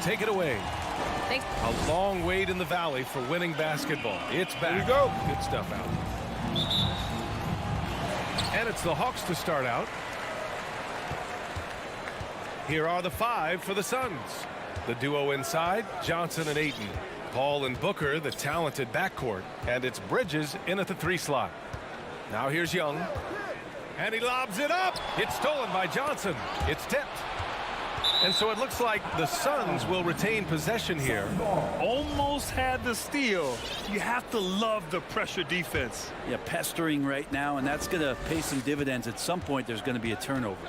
take it away. Thanks. A long wait in the valley for winning basketball. It's back. Here you go. Good stuff out. And it's the Hawks to start out. Here are the 5 for the Suns. The duo inside, Johnson and Ayton. Paul and Booker, the talented backcourt. And it's Bridges in at the 3 slot. Now here's Young. And he lobs it up. It's stolen by Johnson. It's tipped. And so it looks like the Suns will retain possession here. Almost had the steal. You have to love the pressure defense. Yeah, pestering right now, and that's going to pay some dividends. At some point, there's going to be a turnover.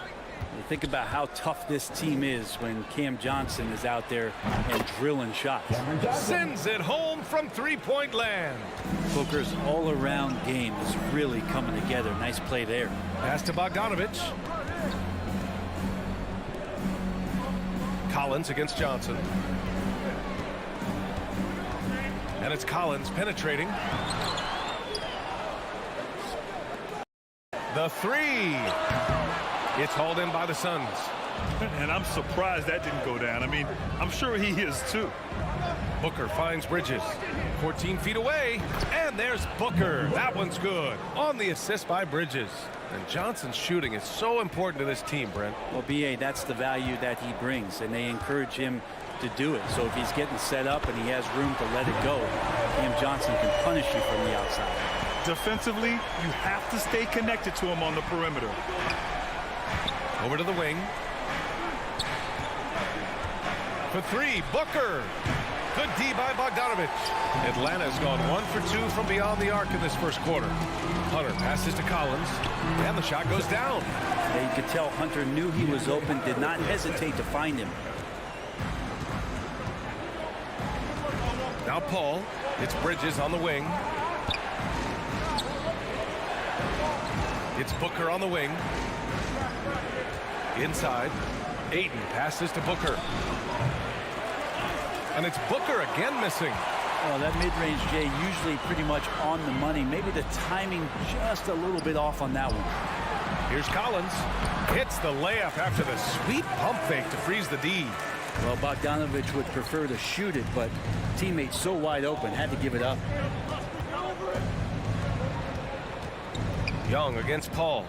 You think about how tough this team is when Cam Johnson is out there and drilling shots. Sends it home from three-point land. Booker's all-around game is really coming together. Nice play there. Pass to Bogdanovic. Collins against Johnson. And it's Collins penetrating. The 3. It's hauled in by the Suns. And I'm surprised that didn't go down. I mean, I'm sure he is too. Booker finds Bridges. 14 feet away. And there's Booker. That one's good. On the assist by Bridges. And Johnson's shooting is so important to this team, Brent. Well, B.A., that's the value that he brings, and they encourage him to do it. So if he's getting set up and he has room to let it go, Cam Johnson can punish you from the outside. Defensively, you have to stay connected to him on the perimeter. Over to the wing. For 3, Booker. Good D by Bogdanovic. Atlanta's gone 1 for 2 from beyond the arc in this first quarter. Hunter passes to Collins, and the shot goes down. Yeah, you could tell Hunter knew he was open, did not hesitate to find him. Now Paul. It's Bridges on the wing. It's Booker on the wing. Inside. Ayton passes to Booker. And it's Booker again missing. Oh, that mid-range, Jay, usually pretty much on the money. Maybe the timing just a little bit off on that one. Here's Collins. Hits the layup after the sweet pump fake to freeze the D. Well, Bogdanovic would prefer to shoot it, but teammates so wide open, had to give it up. Young against Paul.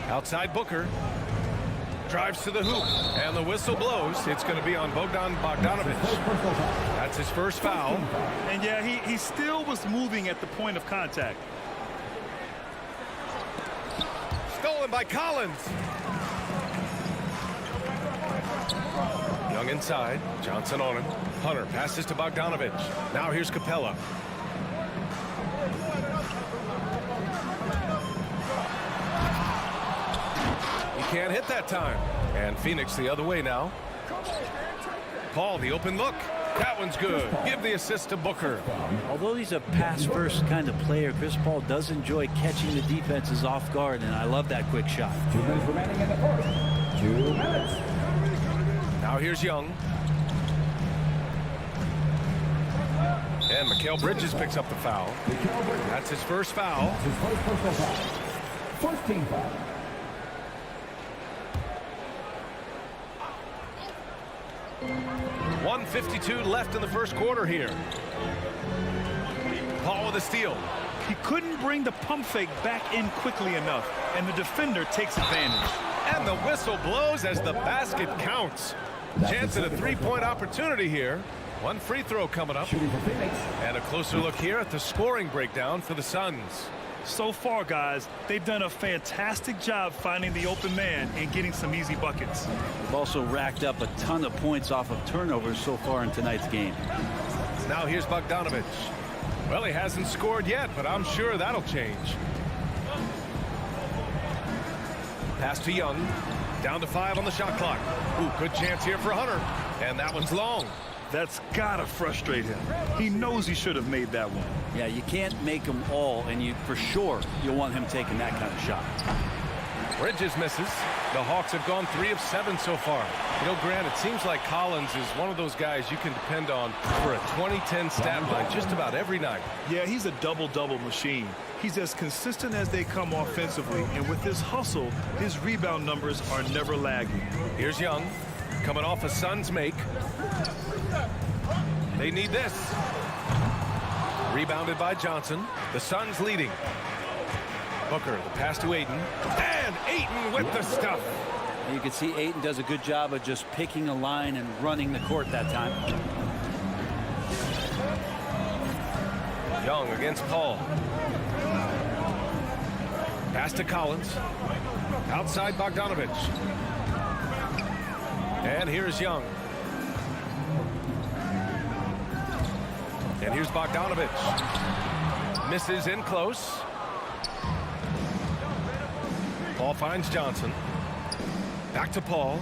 Outside Booker. Drives to the hoop, and the whistle blows. It's going to be on Bogdanovic. That's his first foul. And yeah, he still was moving at the point of contact. Stolen by Collins. Young inside. Johnson on him. Hunter passes to Bogdanovic. Now here's Capella. Can't hit that time. And Phoenix the other way now. Paul, the open look. That one's good. Give the assist to Booker. Although he's a pass-first kind of player, Chris Paul does enjoy catching the defenses off guard, and I love that quick shot. 2 minutes remaining in the fourth. 2 minutes. Now here's Young. And Mikal Bridges picks up the foul. That's his first foul. His first personal foul. First team foul. 1:52 left in the first quarter here. Paul with a steal. He couldn't bring the pump fake back in quickly enough, and the defender takes advantage. And the whistle blows as the basket counts. Chance at a three-point opportunity here. One free throw coming up. Shooting for Phoenix. And a closer look here at the scoring breakdown for the Suns. So far, guys, they've done a fantastic job finding the open man and getting some easy buckets. They've also racked up a ton of points off of turnovers so far in tonight's game. Now here's Bogdanovic. Well, he hasn't scored yet, but I'm sure that'll change. Pass to Young. Down to 5 on the shot clock. Ooh, good chance here for Hunter. And that one's long. That's gotta frustrate him. He knows he should have made that one. Yeah, you can't make them all, and you for sure you'll want him taking that kind of shot. Bridges misses. The Hawks have gone 3 of 7 so far. You know, Grant, it seems like Collins is one of those guys you can depend on for a 20-10 stat line just about every night. Yeah, he's a double-double machine. He's as consistent as they come offensively, and with his hustle, his rebound numbers are never lagging. Here's Young, coming off a Suns make. They need this. Rebounded by Johnson. The Suns leading. Booker, the pass to Ayton. And Ayton with the stuff. You can see Ayton does a good job of just picking a line and running the court that time. Young against Paul. Pass to Collins. Outside Bogdanovic. And here's Young. And here's Bogdanovic. Misses in close. Paul finds Johnson. Back to Paul.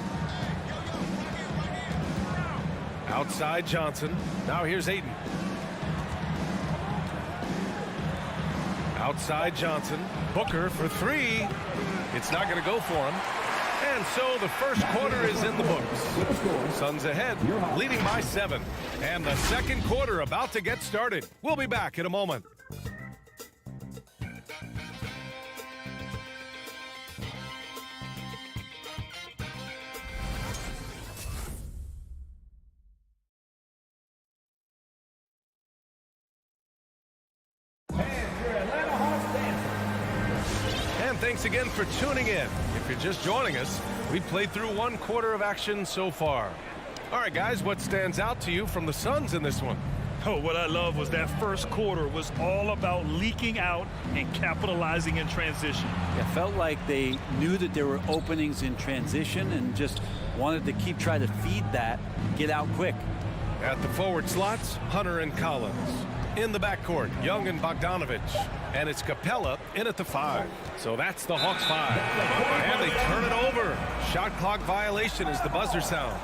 Outside Johnson. Now here's Ayton. Outside Johnson. Booker for three. It's not going to go for him. And so the first quarter is in the books. Suns ahead, leading by 7. And the second quarter about to get started. We'll be back in a moment. Thanks again for tuning in. If you're just joining us, we've played through one quarter of action so far. All right, guys, what stands out to you from the Suns in this one? Oh, what I love was that first quarter was all about leaking out and capitalizing in transition. It felt like they knew that there were openings in transition and just wanted to keep trying to feed that, get out quick. At the forward slots, Hunter and Collins. In the backcourt, Young and Bogdanovic. And it's Capella in at the 5. So that's the Hawks 5. And they turn it over. Shot clock violation as the buzzer sounds.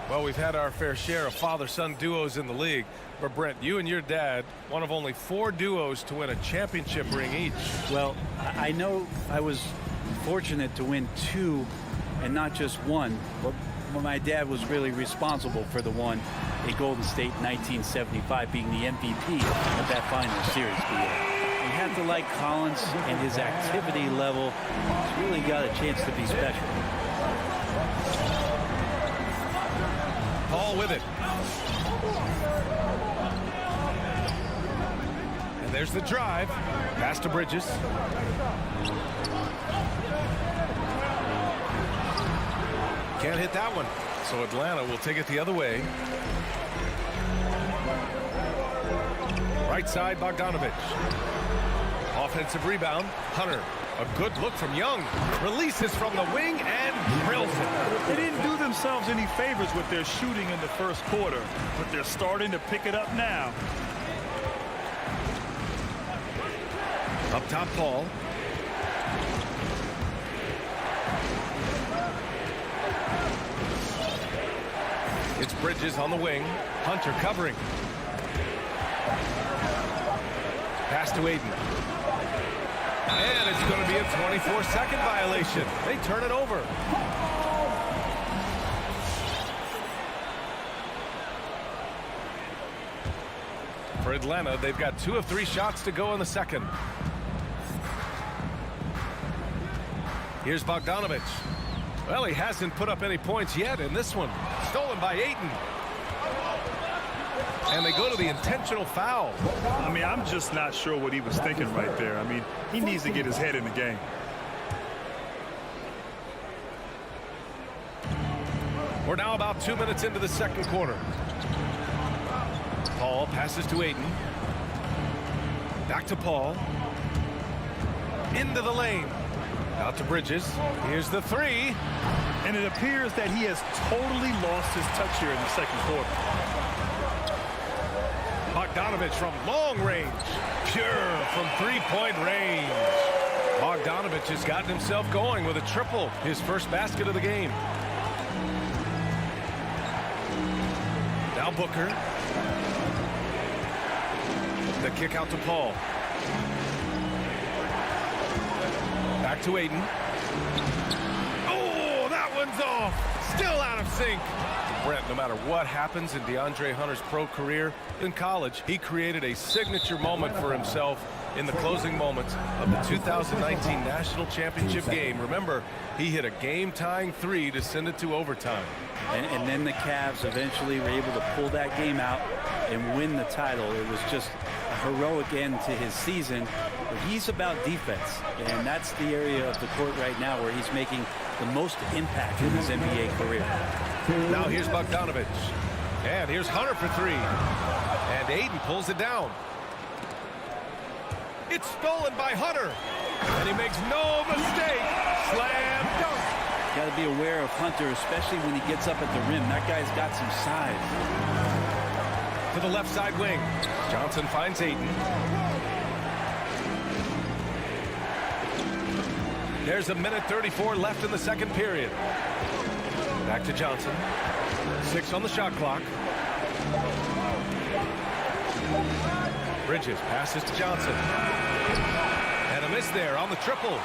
Well, we've had our fair share of father-son duos in the league. But, Brent, you and your dad, one of only 4 duos to win a championship ring each. Well, I know I was fortunate to win 2 and not just 1. But my dad was really responsible for the one in Golden State in 1975, being the MVP of that final series. You have to like Collins and his activity level. He's really got a chance to be special. Paul with it. And there's the drive. Pass to Bridges. Can't hit that one. So Atlanta will take it the other way. Right side, Bogdanovic. Offensive rebound. Hunter. A good look from Young. Releases from the wing and drills it. They didn't do themselves any favors with their shooting in the first quarter, but they're starting to pick it up now. Up top, Paul. It's Bridges on the wing. Hunter covering. Pass to Ayton. And it's going to be a 24-second violation. They turn it over. For Atlanta, they've got 2 of 3 shots to go in the second. Here's Bogdanovic. Well, he hasn't put up any points yet in this one. Stolen by Ayton. And they go to the intentional foul. I mean, I'm just not sure what he was thinking right there. I mean, he needs to get his head in the game. We're now about 2 minutes into the second quarter. Paul passes to Ayton. Back to Paul. Into the lane. Out to Bridges. Here's the 3. And it appears that he has totally lost his touch here in the second quarter. Bogdanovic from long range. Pure from three-point range. Bogdanovic has gotten himself going with a triple. His first basket of the game. Now Booker. The kick out to Paul. Back to Ayton. Oh, that one's off. Still out of sync. Brent, no matter what happens in DeAndre Hunter's pro career, in college, he created a signature moment for himself in the closing moments of the 2019 National Championship game. Remember, he hit a game-tying three to send it to overtime. And then the Cavs eventually were able to pull that game out and win the title. It was just a heroic end to his season. But he's about defense, and that's the area of the court right now where he's making the most impact in his NBA career. Now here's Bogdanovic. And here's Hunter for three. And Ayton pulls it down. It's stolen by Hunter. And he makes no mistake. Slam dunk. Got to be aware of Hunter, especially when he gets up at the rim. That guy's got some size. To the left side wing. Johnson finds Ayton. There's a minute 34 left in the second period. Back to Johnson. 6 on the shot clock. Bridges passes to Johnson. And a miss there on the triple.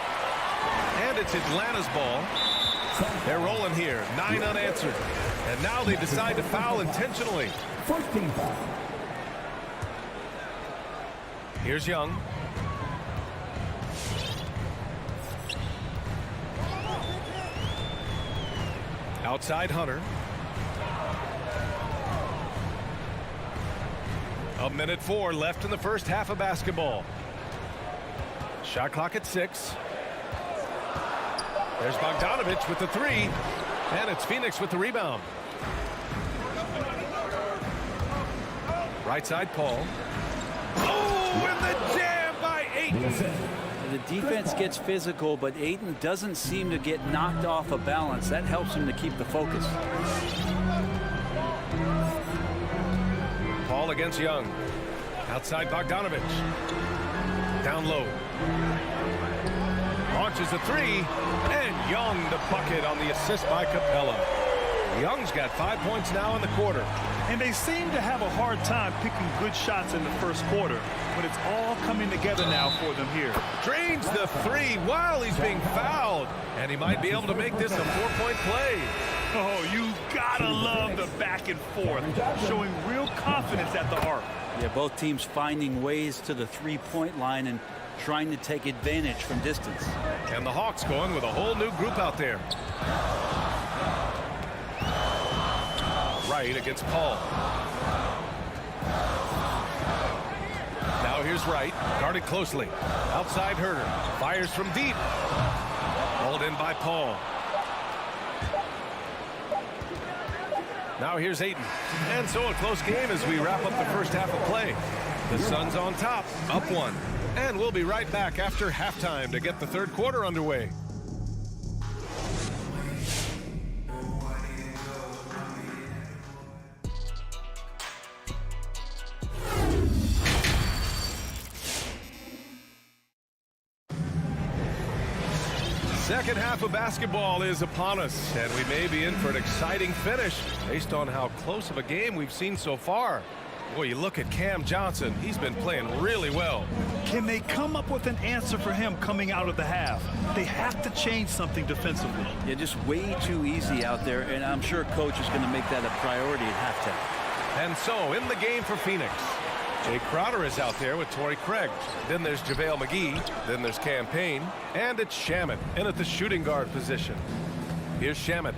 And it's Atlanta's ball. They're rolling here. 9 unanswered. And now they decide to foul intentionally. First team foul. Here's Young. Outside Hunter. A minute 4 left in the first half of basketball. Shot clock at 6. There's Bogdanovic with the three. And it's Phoenix with the rebound. Right side Paul. Oh, and the jam by Ayton. The defense gets physical, but Ayton doesn't seem to get knocked off of balance. That helps him to keep the focus. Paul against Young. Outside Bogdanovic. Down low. Launches a three. And Young the bucket on the assist by Capella. Young's got 5 points now in the quarter. And they seem to have a hard time picking good shots in the first quarter, but it's all coming together now for them here. Drains the three while he's being fouled. And he might be able to make this a 4-point play. Oh, you gotta love the back and forth, showing real confidence at the arc. Yeah, both teams finding ways to the three-point line and trying to take advantage from distance. And the Hawks going with a whole new group out there. Wright against Paul. Now here's Wright, guarded closely. Outside Herter, fires from deep. Hauled in by Paul. Now here's Ayton. And so a close game as we wrap up the first half of play. The Suns on top, up 1. And we'll be right back after halftime to get the third quarter underway. Second half of basketball is upon us, and we may be in for an exciting finish based on how close of a game we've seen so far. Boy, you look at Cam Johnson. He's been playing really well. Can they come up with an answer for him coming out of the half? They have to change something defensively. Yeah, just way too easy out there, and I'm sure coach is going to make that a priority at halftime. And so in the game for Phoenix, Jay Crowder is out there with Torrey Craig. Then there's JaVale McGee. Then there's Cam Payne. And it's Shamet in at the shooting guard position. Here's Shamet.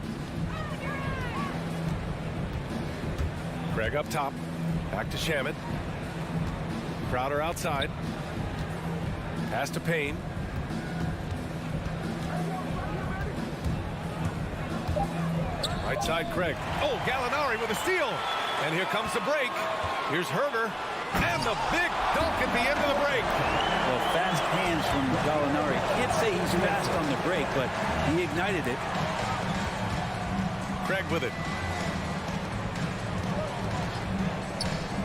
Craig up top. Back to Shamet. Crowder outside. Pass to Payne. Right side Craig. Oh, Gallinari with a steal. And here comes the break. Here's Herter. And the big dunk at the end of the break. Well, fast hands from Gallinari. Can't say he's fast on the break, but he ignited it. Craig with it.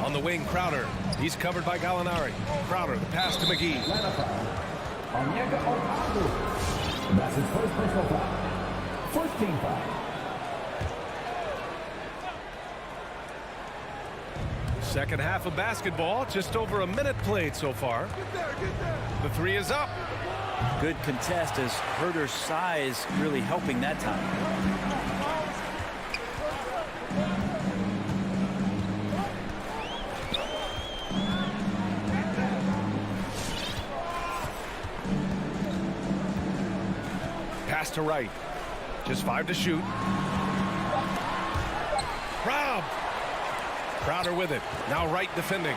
On the wing, Crowder. He's covered by Gallinari. Crowder, the pass to McGee. That's his first personal foul. First team foul. Second half of basketball, just over a minute played so far. The three is up. Good contest as Herter's size really helping that time. Pass to Wright. Just 5 to shoot. Robbed. Crowder with it. Now Wright defending.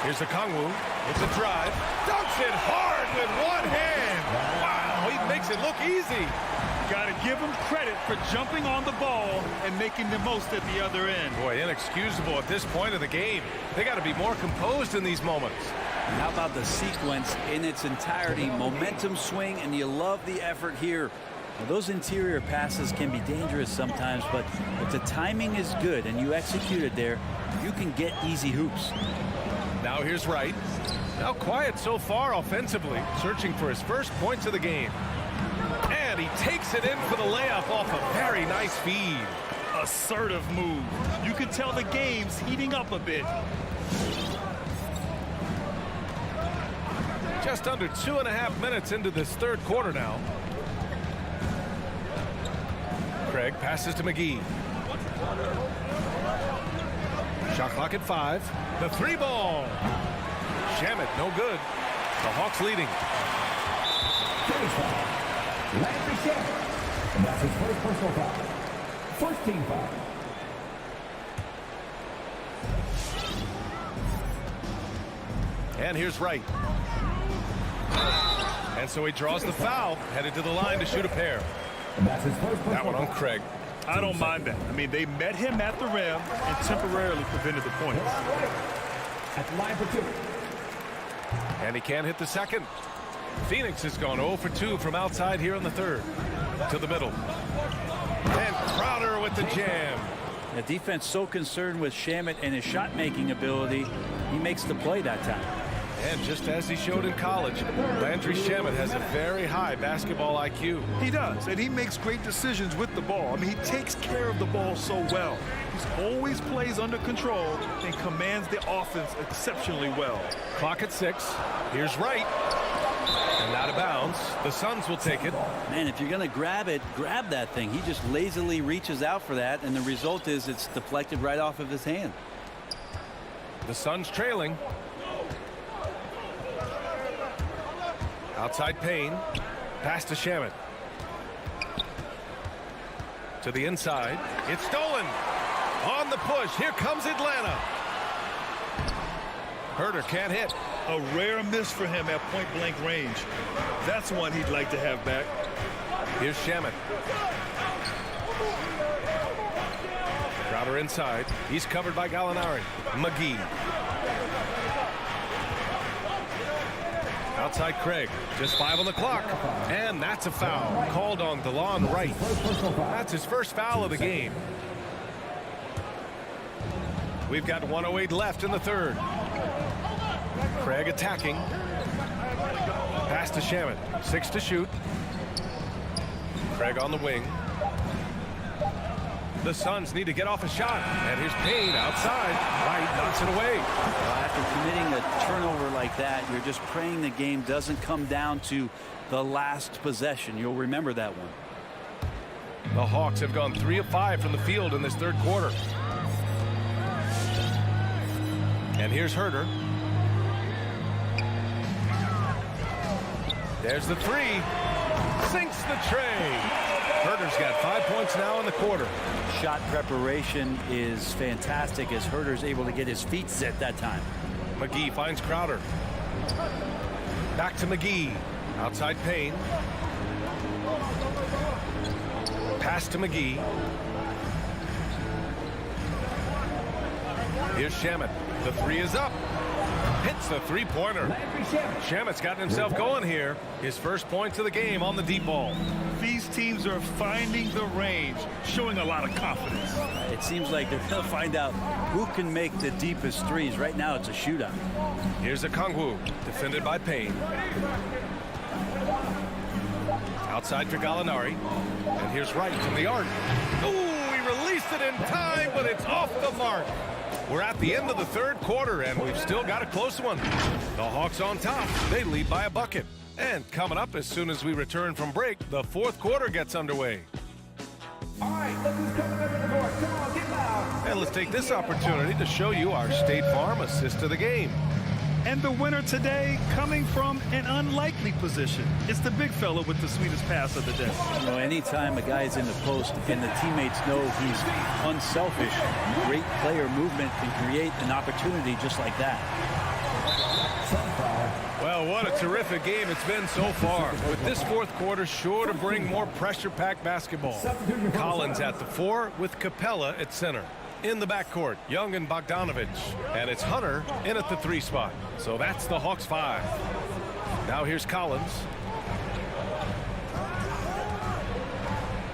Here's a Kongwu. It's a drive. Dunks it hard with one hand. Wow, he makes it look easy. Got to give him credit for jumping on the ball and making the most at the other end. Boy, inexcusable at this point of the game. They got to be more composed in these moments. How about the sequence in its entirety? Momentum swing, and you love the effort here. Now, those interior passes can be dangerous sometimes, but if the timing is good and you execute it there, you can get easy hoops. Now here's Wright. Now quiet so far offensively, searching for his first points of the game. And he takes it in for the layup off a very nice feed. Assertive move. You can tell the game's heating up a bit. Just under 2.5 minutes into this third quarter now. Craig passes to McGee. Shot clock at 5. The 3 ball. Shamet, no good. The Hawks leading. Landry Shamet. And that's his first personal foul. First team foul. And here's Wright. And so he draws the foul, headed to the line to shoot a pair. And that's his first That one on Craig. I don't mind that. I mean, they met him at the rim and temporarily prevented the points. At the line for 2. And he can't hit the second. Phoenix has gone 0 for 2 from outside here in the third. To the middle. And Crowder with the jam. The defense so concerned with Shamet and his shot-making ability, he makes the play that time. And just as he showed in college, Landry Shamet has a very high basketball IQ. He does, and he makes great decisions with the ball. I mean, he takes care of the ball so well. He always plays under control and commands the offense exceptionally well. Clock at 6. Here's Wright. And out of bounds. The Suns will take it. Man, if you're going to grab it, grab that thing. He just lazily reaches out for that, and the result is it's deflected right off of his hand. The Suns trailing. Outside Payne. Pass to Shamet. To the inside. It's stolen. On the push. Here comes Atlanta. Herter can't hit. A rare miss for him at point-blank range. That's one he'd like to have back. Here's Shamet. Crowder inside. He's covered by Gallinari. McGee. Outside Craig. Just 5 on the clock. And that's a foul. Called on DeLon Wright. That's his first foul of the game. We've got 1:08 left in the third. Craig attacking. Pass to Shamet. 6 to shoot. Craig on the wing. The Suns need to get off a shot. And here's Payne outside. Wright knocks it away. After committing a turnover like that, you're just praying the game doesn't come down to the last possession. You'll remember that one. The Hawks have gone 3 of 5 from the field in this third quarter. And here's Herter. There's the 3. Sinks the tray. Herter's got 5 points now in the quarter. Shot preparation is fantastic as Herter's able to get his feet set that time. McGee finds Crowder. Back to McGee. Outside Payne. Pass to McGee. Here's Shamet. The 3 is up. Hits the 3-pointer. Shamet's gotten himself going here. His first points of the game on the deep ball. These teams are finding the range, showing a lot of confidence. It seems like they're going to find out who can make the deepest threes. Right now, it's a shootout. Here's a Kongwu, defended by Payne. Outside for Gallinari. And here's Wright from the arc. Ooh, he released it in time, but it's off the mark. We're at the end of the third quarter, and we've still got a close one. The Hawks on top. They lead by a bucket. And coming up as soon as we return from break, the fourth quarter gets underway. All right, look who's coming under the board. Come on, get loud. And let's take this opportunity to show you our State Farm assist to the game. And the winner today coming from an unlikely position. It's the big fella with the sweetest pass of the day. You know, anytime a guy is in the post and the teammates know he's unselfish, great player movement can create an opportunity just like that. Well, what a terrific game it's been so far. With this fourth quarter sure to bring more pressure-packed basketball. Collins at the 4 with Capella at center. In the backcourt, Young and Bogdanovic. And it's Hunter in at the 3 spot. So that's the Hawks 5. Now here's Collins.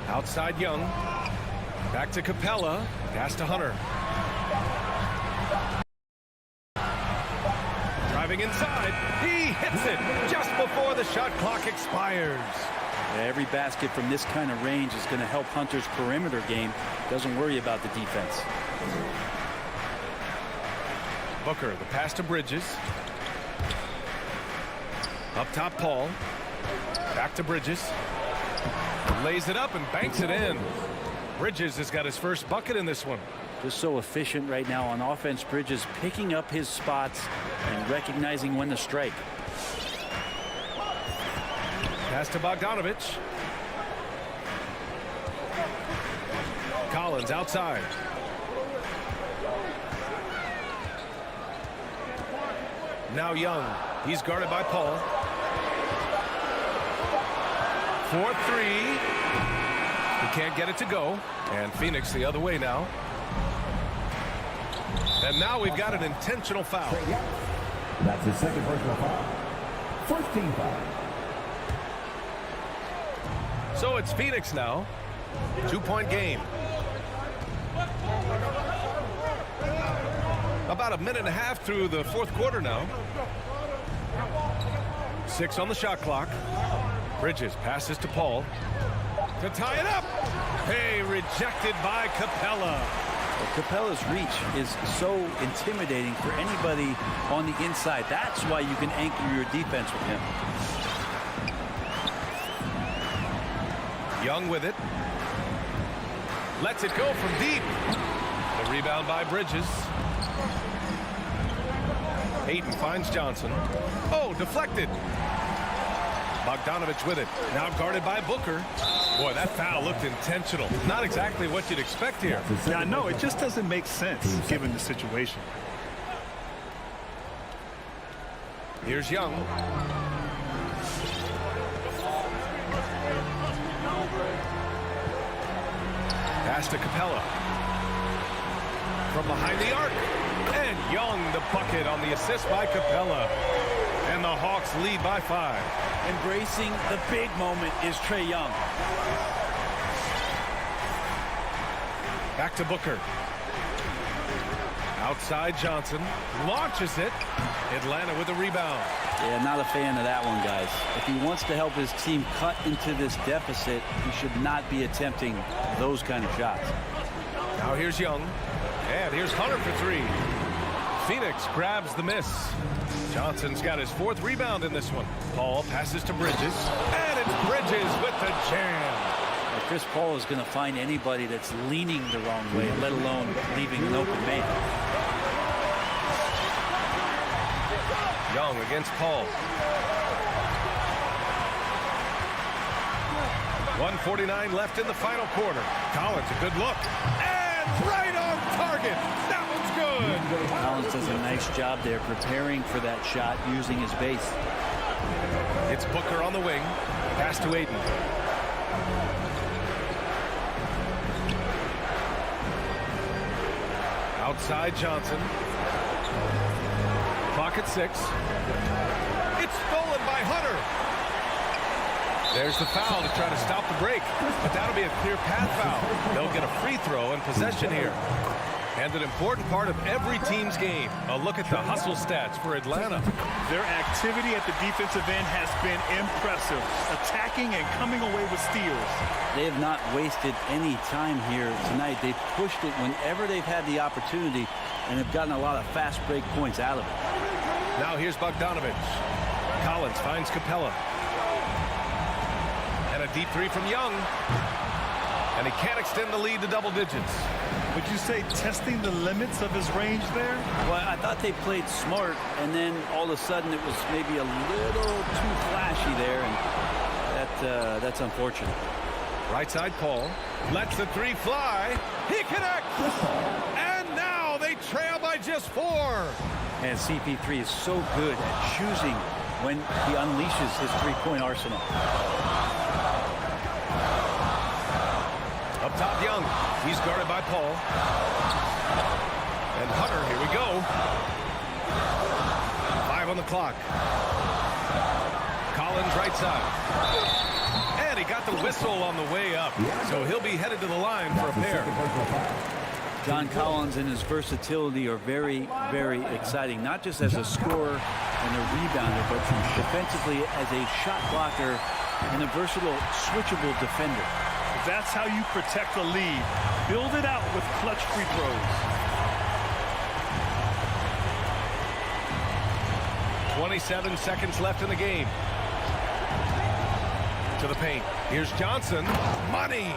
Outside Young. Back to Capella. Pass to Hunter. Driving inside. He hits it just before the shot clock expires. Every basket from this kind of range is going to help Hunter's perimeter game. Doesn't worry about the defense. Booker, the pass to Bridges. Up top, Paul. Back to Bridges. Lays it up and banks it in. Bridges has got his first bucket in this one. Just so efficient right now on offense. Bridges picking up his spots and recognizing when to strike. Pass to Bogdanovic. Collins outside. Now Young. He's guarded by Paul. 4-3. He can't get it to go. And Phoenix the other way now. And now we've got an intentional foul. That's his second personal foul. First team foul. So it's Phoenix now. 2-point game. About a minute and a half through the fourth quarter now. 6 on the shot clock. Bridges passes to Paul to tie it up. Hey, rejected by Capella. Well, Capella's reach is so intimidating for anybody on the inside. That's why you can anchor your defense with him. Young with it. Lets it go from deep. The rebound by Bridges. Ayton finds Johnson. Oh, deflected. Bogdanovic with it. Now guarded by Booker. Boy, that foul looked intentional. Not exactly what you'd expect here. Yeah, I know. It just doesn't make sense given the situation. Here's Young. Pass to Capella. From behind the arc. And Young the bucket on the assist by Capella. And the Hawks lead by 5. Embracing the big moment is Trae Young. Back to Booker. Outside Johnson. Launches it. Atlanta with a rebound. Yeah, not a fan of that one, guys. If he wants to help his team cut into this deficit, he should not be attempting those kind of shots. Now here's Young. And here's Hunter for 3. Phoenix grabs the miss. Johnson's got his 4th rebound in this one. Paul passes to Bridges. And it's Bridges with the jam. Well, Chris Paul is going to find anybody that's leaning the wrong way, let alone leaving an open man. Young against Paul. 1:49 left in the final quarter. Collins, a good look. And right on target. That one's good. Collins does a nice job there preparing for that shot using his base. It's Booker on the wing. Pass to Ayton. Outside Johnson. Clock at 6. It's stolen by Hunter. There's the foul to try to stop the break. But that'll be a clear path foul. They'll get a free throw and possession here. And an important part of every team's game. A look at the hustle stats for Atlanta. Their activity at the defensive end has been impressive. Attacking and coming away with steals. They have not wasted any time here tonight. They've pushed it whenever they've had the opportunity and have gotten a lot of fast break points out of it. Now here's Bogdanovic. Collins finds Capella. And a deep 3 from Young. And he can't extend the lead to double digits. Would you say testing the limits of his range there? Well, I thought they played smart, and then all of a sudden it was maybe a little too flashy there, and that's unfortunate. Right side Paul lets the three fly. He connects. And now they trail by just 4. And CP3 is so good at choosing when he unleashes his three-point arsenal. Up top, Young. He's guarded by Paul. And Hunter, here we go. 5 on the clock. Collins right side. And he got the whistle on the way up. So he'll be headed to the line for a pair. John Collins and his versatility are very, very exciting, not just as a scorer and a rebounder, but defensively as a shot blocker and a versatile, switchable defender. That's how you protect a lead. Build it out with clutch free throws. 27 seconds left in the game. To the paint. Here's Johnson. Money.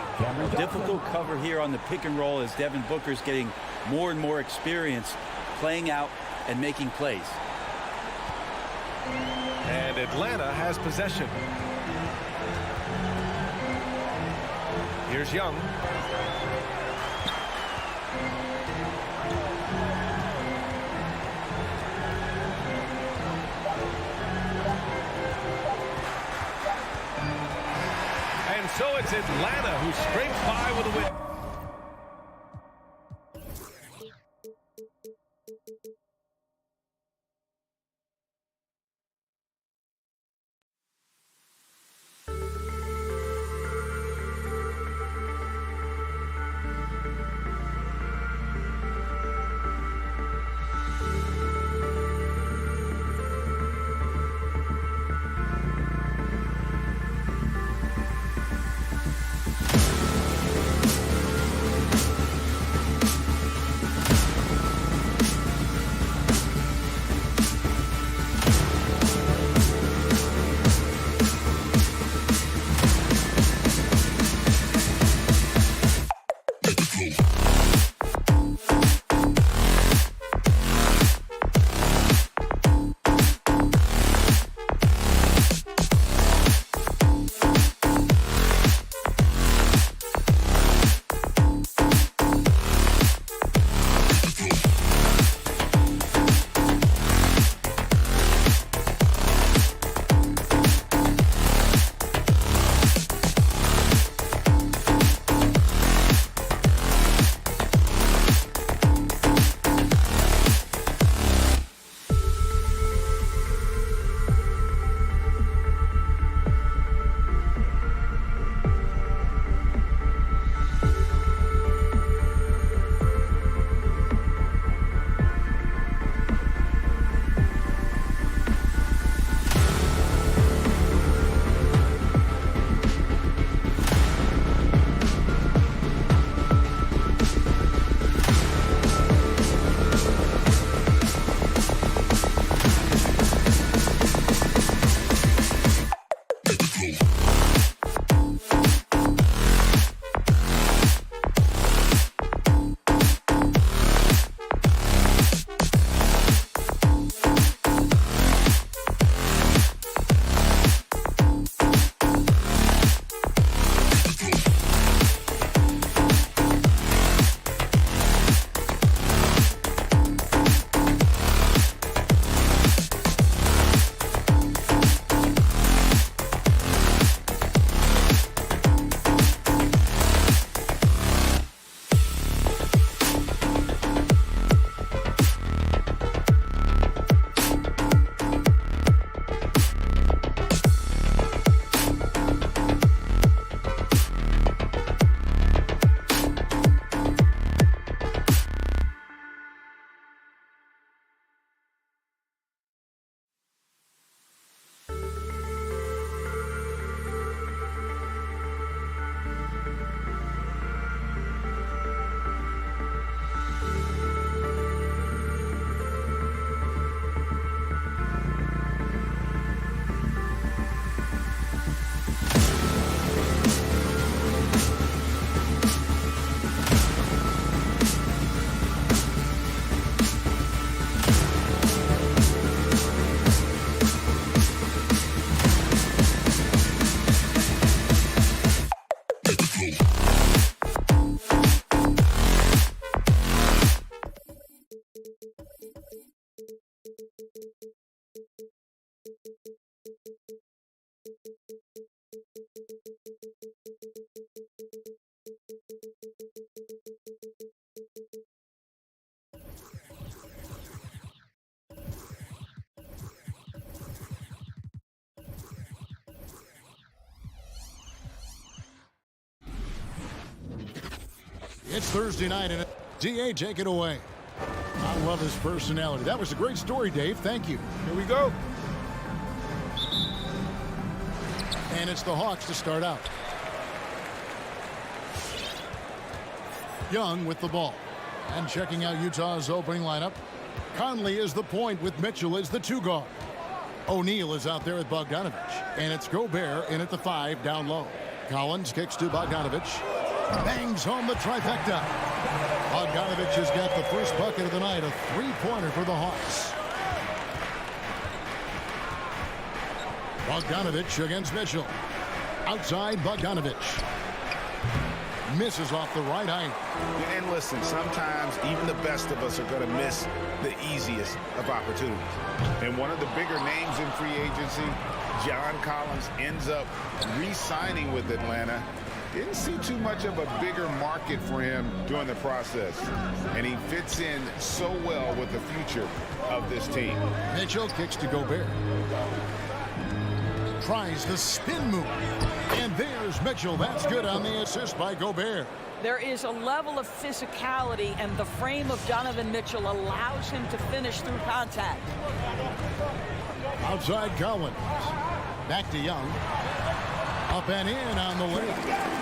Difficult cover here on the pick and roll as Devin Booker's getting more and more experience playing out and making plays. And Atlanta has possession. Here's Young. And so it's Atlanta who scrapes by with a win. It's Thursday night, and DA, take it away. I love his personality. That was a great story, Dave. Thank you. Here we go. And it's the Hawks to start out. Young with the ball. And checking out Utah's opening lineup. Conley is the point with Mitchell as the 2 guard. O'Neal is out there with Bogdanovic. And it's Gobert in at the 5 down low. Collins kicks to Bogdanovic. Bangs home the trifecta. Bogdanovic has got the first bucket of the night, a 3-pointer for the Hawks. Bogdanovic against Mitchell. Outside Bogdanovic. Misses off the right eye. And listen, sometimes even the best of us are going to miss the easiest of opportunities. And one of the bigger names in free agency, John Collins, ends up re-signing with Atlanta. Didn't see too much of a bigger market for him during the process. And he fits in so well with the future of this team. Mitchell kicks to Gobert. Tries the spin move. And there's Mitchell. That's good on the assist by Gobert. There is a level of physicality, and the frame of Donovan Mitchell allows him to finish through contact. Outside Collins. Back to Young. Up and in on the lane.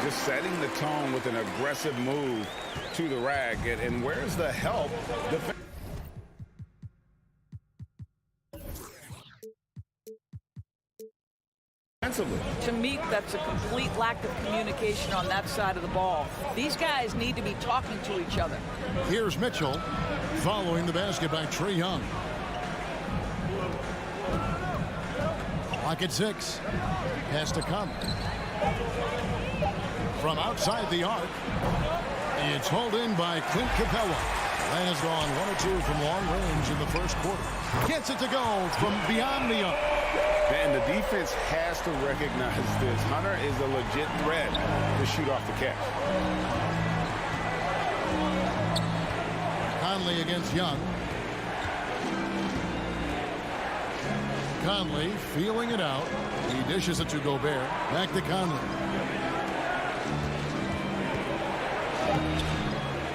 Just setting the tone with an aggressive move to the rack. And where's the help? To me, that's a complete lack of communication on that side of the ball. These guys need to be talking to each other. Here's Mitchell following the basket by Trae Young. Clock at 6. Pass to Conley. From outside the arc. It's hauled in by Clint Capella. Atlanta's gone 1 or 2 from long range in the first quarter. Gets it to go from beyond the arc. And the defense has to recognize this. Hunter is a legit threat to shoot off the catch. Conley against Young. Conley feeling it out. He dishes it to Gobert. Back to Conley.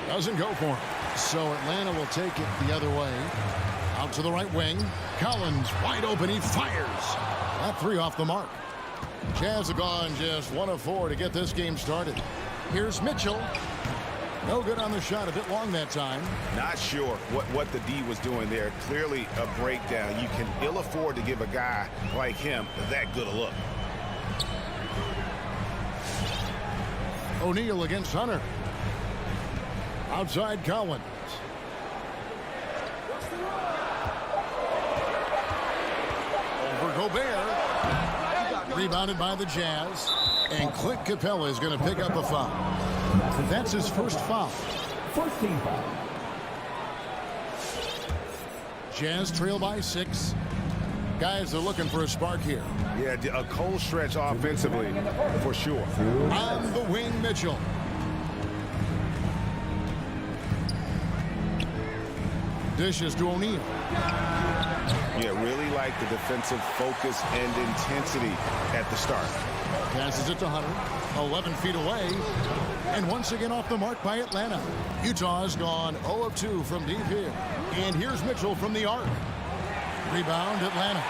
Doesn't go for him. So Atlanta will take it the other way. Out to the right wing. Collins wide open. He fires. That 3 off the mark. Jazz have gone just 1 of 4 to get this game started. Here's Mitchell. No good on the shot. A bit long that time. Not sure what the D was doing there. Clearly a breakdown. You can ill afford to give a guy like him that good a look. O'Neal against Hunter. Outside Collins. Over Gobert. Rebounded by the Jazz. And Clint Capella is going to pick up a foul. That's his first foul. First team foul. Jazz trail by 6. Guys are looking for a spark here. Yeah, a cold stretch offensively for sure. On the wing, Mitchell. Dishes to O'Neal. Yeah, really like the defensive focus and intensity at the start. Passes it to Hunter. 11 feet away. And once again off the mark by Atlanta. Utah's gone 0 of 2 from deep here. And here's Mitchell from the arc. Rebound, Atlanta.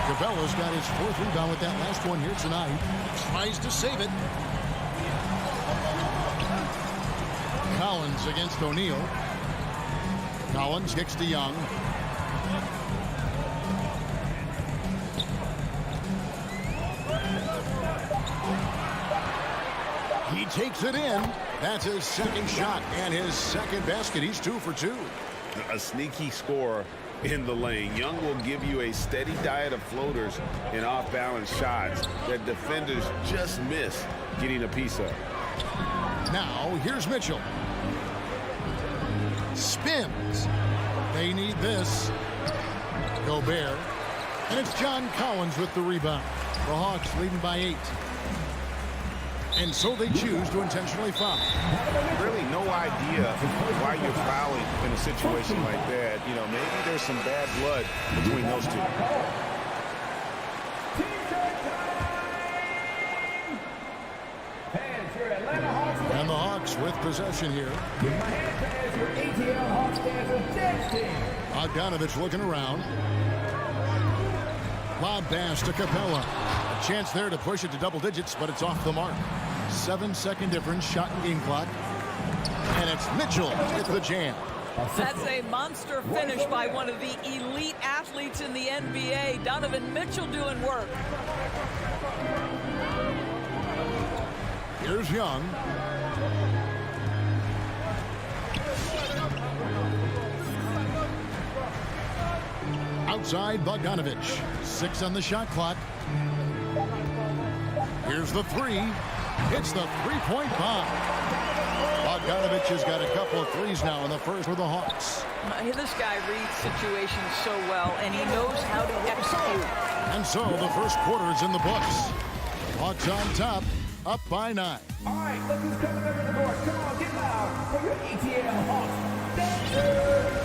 Cabella's got his 4th rebound with that last one here tonight. Tries to save it. Collins against O'Neal. Collins kicks to Young. He takes it in. That's his second shot and his second basket. He's 2 for 2. A sneaky scorer in the lane. Young will give you a steady diet of floaters and off-balance shots that defenders just miss getting a piece of. Now, here's Mitchell. Spins. They need this. Gobert. And it's John Collins with the rebound. The Hawks leading by 8. And so they choose to intentionally foul. Really no idea why you're fouling in a situation like that. You know, maybe there's some bad blood between those two. your Atlanta Hawks. And the Hawks with possession here. Give my hand pass, your ATL Hawks fans with Dex team. Bogdanovic looking around. Lob pass to Capella. A chance there to push it to double digits, but it's off the mark. 7-second difference, shot and game clock. And it's Mitchell with the jam. That's a monster finish by one of the elite athletes in the NBA. Donovan Mitchell doing work. Here's Young. Outside Bogdanovic. 6 on the shot clock. Here's the three. It's the three-point bomb. Bogdanovic has got a couple of threes now in the first for the Hawks. This guy reads situations so well, and he knows how to execute. And so the first quarter is in the books. Hawks on top, up by 9. All right, look who's coming over the board. Come on, get loud for your ATL Hawks.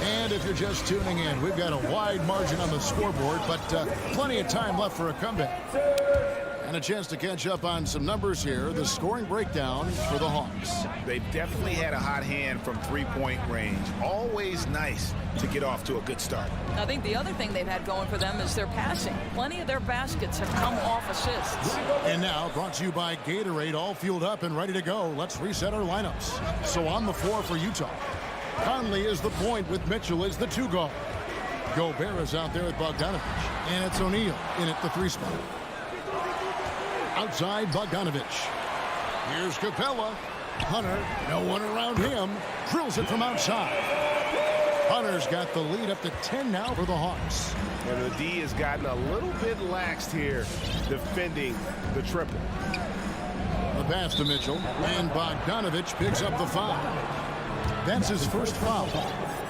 And if you're just tuning in, we've got a wide margin on the scoreboard, but plenty of time left for a comeback. And a chance to catch up on some numbers here. The scoring breakdown for the Hawks. They've definitely had a hot hand from three-point range. Always nice to get off to a good start. I think the other thing they've had going for them is their passing. Plenty of their baskets have come off assists. And now, brought to you by Gatorade, all fueled up and ready to go. Let's reset our lineups. So on the floor for Utah, Conley is the point with Mitchell as the 2 guard. Gobert is out there with Bogdanovic. And it's O'Neal in at the 3 spot. Outside Bogdanovic. Here's Capella. Hunter, no one around him. Drills it from outside. Hunter's got the lead up to 10 now for the Hawks. And the D has gotten a little bit laxed here defending the triple. The pass to Mitchell. And Bogdanovic picks up the foul. That's his first foul.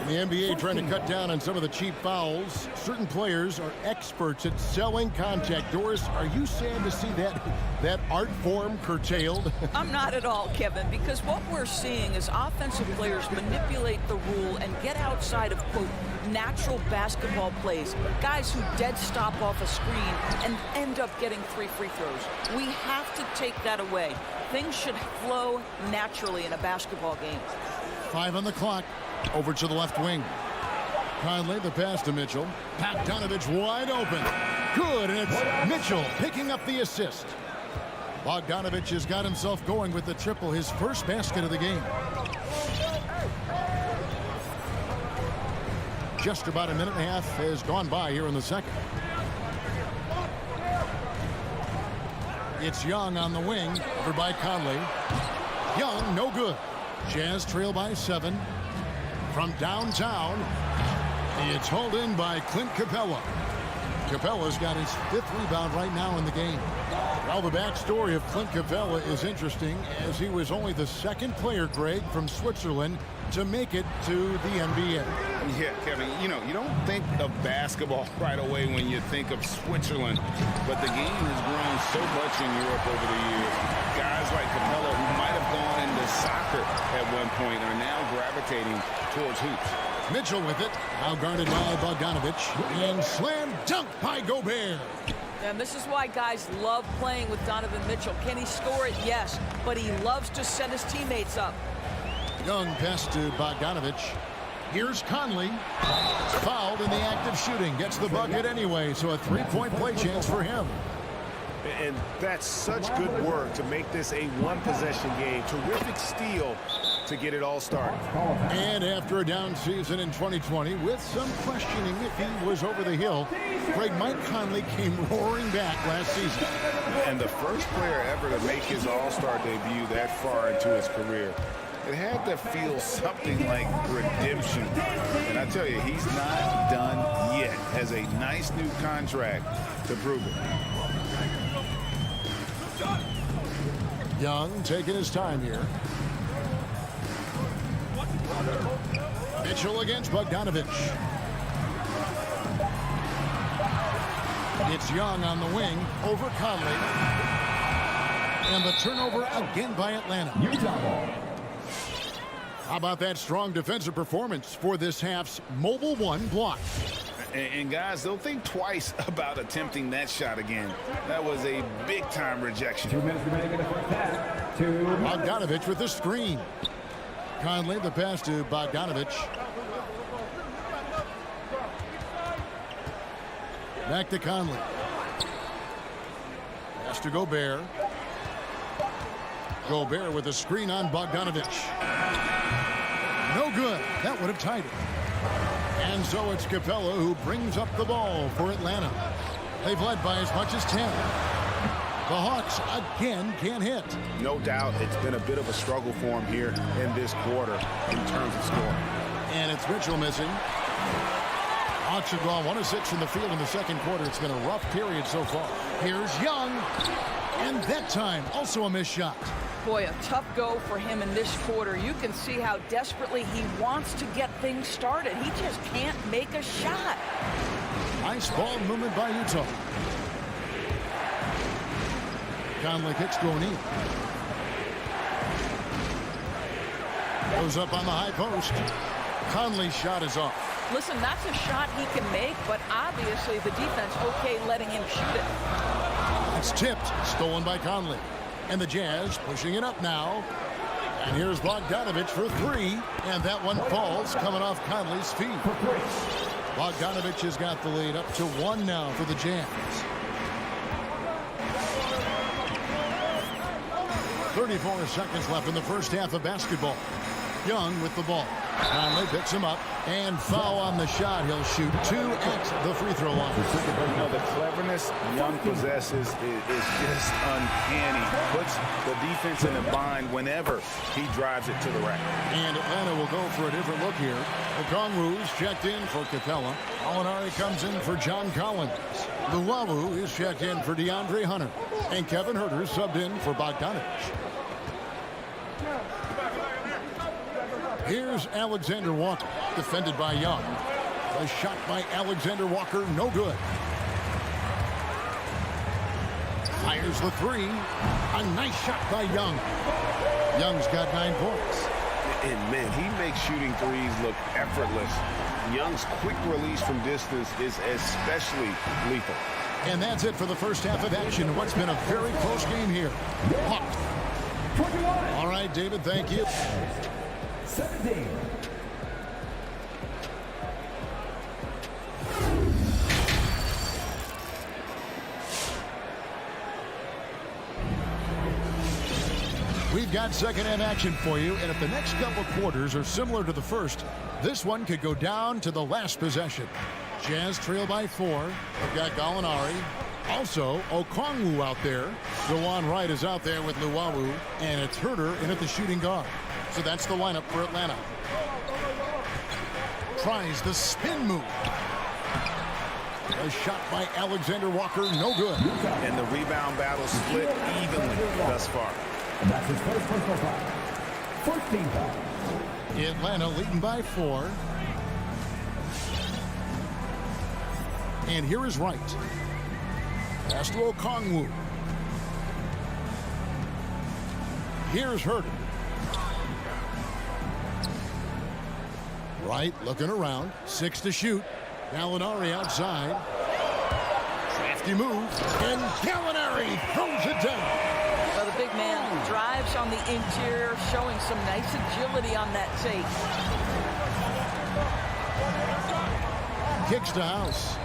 The NBA trying to cut down on some of the cheap fouls. Certain players are experts at selling contact. Doris, are you sad to see that art form curtailed? I'm not at all, Kevin, because what we're seeing is offensive players manipulate the rule and get outside of, quote, natural basketball plays. Guys who dead stop off a screen and end up getting 3 free throws. We have to take that away. Things should flow naturally in a basketball game. 5 on the clock. Over to the left wing. Conley, the pass to Mitchell. Bogdanovic wide open. Good, and it's Mitchell picking up the assist. Bogdanovic has got himself going with the triple, his first basket of the game. Just about a minute and a half has gone by here in the second. It's Young on the wing, over by Conley. Young, no good. Jazz trail by 7. From downtown, it's hauled in by Clint Capella. Capella's got his 5th rebound right now in the game. Well, the backstory of Clint Capella is interesting, as he was only the 2nd player, Greg, from Switzerland to make it to the NBA. Yeah, Kevin, you don't think of basketball right away when you think of Switzerland, but the game has grown so much in Europe over the years. Guys like Capella, who might have gone into soccer at one point, are now gravitating towards hoops. Mitchell with it, now guarded by Bogdanovic, and slam dunk by Gobert. And this is why guys love playing with Donovan Mitchell. Can he score it? Yes, but he loves to set his teammates up. Young pass to Bogdanovic. Here's Conley. Fouled in the act of shooting. Gets the bucket anyway, so a 3-point play chance for him. And that's such good work to make this a one-possession game. Terrific steal to get it all started. And after a down season in 2020, with some questioning if he was over the hill, Greg, Mike Conley came roaring back last season. And the first player ever to make his All-Star debut that far into his career. It had to feel something like redemption. And I tell you, he's not done yet. Has a nice new contract to prove it. Young taking his time here. Mitchell against Bogdanovic. It's Young on the wing over Conley. And the turnover again by Atlanta. Utah ball. How about that strong defensive performance for this half's mobile 1 block? And guys, they'll think twice about attempting that shot again. That was a big-time rejection. 2 minutes remaining in the first half. Bogdanovic with the screen. Conley, the pass to Bogdanovic. Back to Conley. Pass to Gobert. Gobert with a screen on Bogdanovic. No good. That would have tied it. And so it's Capella who brings up the ball for Atlanta. They've led by as much as 10. The Hawks again can't hit. No doubt it's been a bit of a struggle for him here in this quarter in terms of scoring. And it's Mitchell missing. Hawks have gone 1 of 6 from the field in the second quarter. It's been a rough period so far. Here's Young. And that time, also a missed shot. Boy, a tough go for him in this quarter. You can see how desperately he wants to get things started. He just can't make a shot. Nice ball movement by Utah. Conley kicks to O'Neal. Goes up on the high post. Conley's shot is off. Listen, that's a shot he can make, but obviously the defense okay letting him shoot it. It's tipped, stolen by Conley. And the Jazz pushing it up now. And here's Bogdanovic for 3. And that one falls coming off Conley's feet. Bogdanovic has got the lead up to 1 now for the Jazz. 34 seconds left in the first half of basketball. Young with the ball. Conley picks him up and foul on the shot. He'll shoot 2 at the free throw line. You know, the cleverness Young possesses is just uncanny. Puts the defense in a bind whenever he drives it to the rack. And Atlanta will go for a different look here. Okongwu's checked in for Capella. Gallinari comes in for John Collins. Luwawu is checked in for DeAndre Hunter. And Kevin Huerter subbed in for Bogdanovic. Here's Alexander Walker, defended by Young. A shot by Alexander Walker, no good. Fires the 3. A nice shot by Young. Young's got 9 points. And, man, he makes shooting threes look effortless. Young's quick release from distance is especially lethal. And that's it for the first half of action. What's been a very close game here. Hawks. All right, David, thank you. 17. We've got second half action for you, and if the next couple quarters are similar to the first, this one could go down to the last possession. Jazz trail by 4. They've got Gallinari. Also, Okongwu out there. Dewan Wright is out there with Luwawu, and it's Huerter in at the shooting guard. So that's the lineup for Atlanta. Tries the spin move. A shot by Alexander Walker, no good. And the rebound battle split evenly thus far. And that's his first personal foul. 14 foul. Atlanta leading by 4. And here is Wright. Pass to Okongwu. Here's Huerter. Wright looking around. 6 to shoot. Gallinari outside. Crafty move. And Gallinari throws it down. So the big man drives on the interior, showing some nice agility on that take. Kicks to House.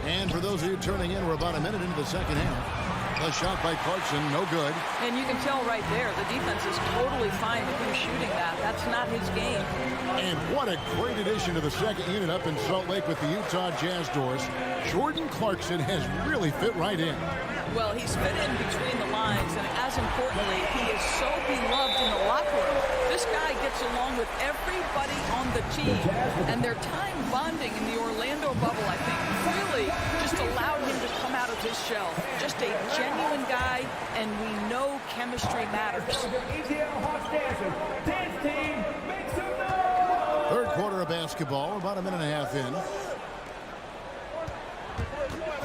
And for those of you turning in, we're about a minute into the second half. A shot by Clarkson, no good. And you can tell right there, the defense is totally fine with him shooting that. That's not his game. And what a great addition to the second unit up in Salt Lake with the Utah Jazz doors. Jordan Clarkson has really fit right in. Well, he's fit in between the lines, and as importantly, he is so beloved in the locker room. This guy gets along with everybody on the team, and their time bonding in the Orlando bubble, I think, really just allowed him to come out of his shell. Just a genuine guy, and we know chemistry matters. Third quarter of basketball, about a minute and a half in.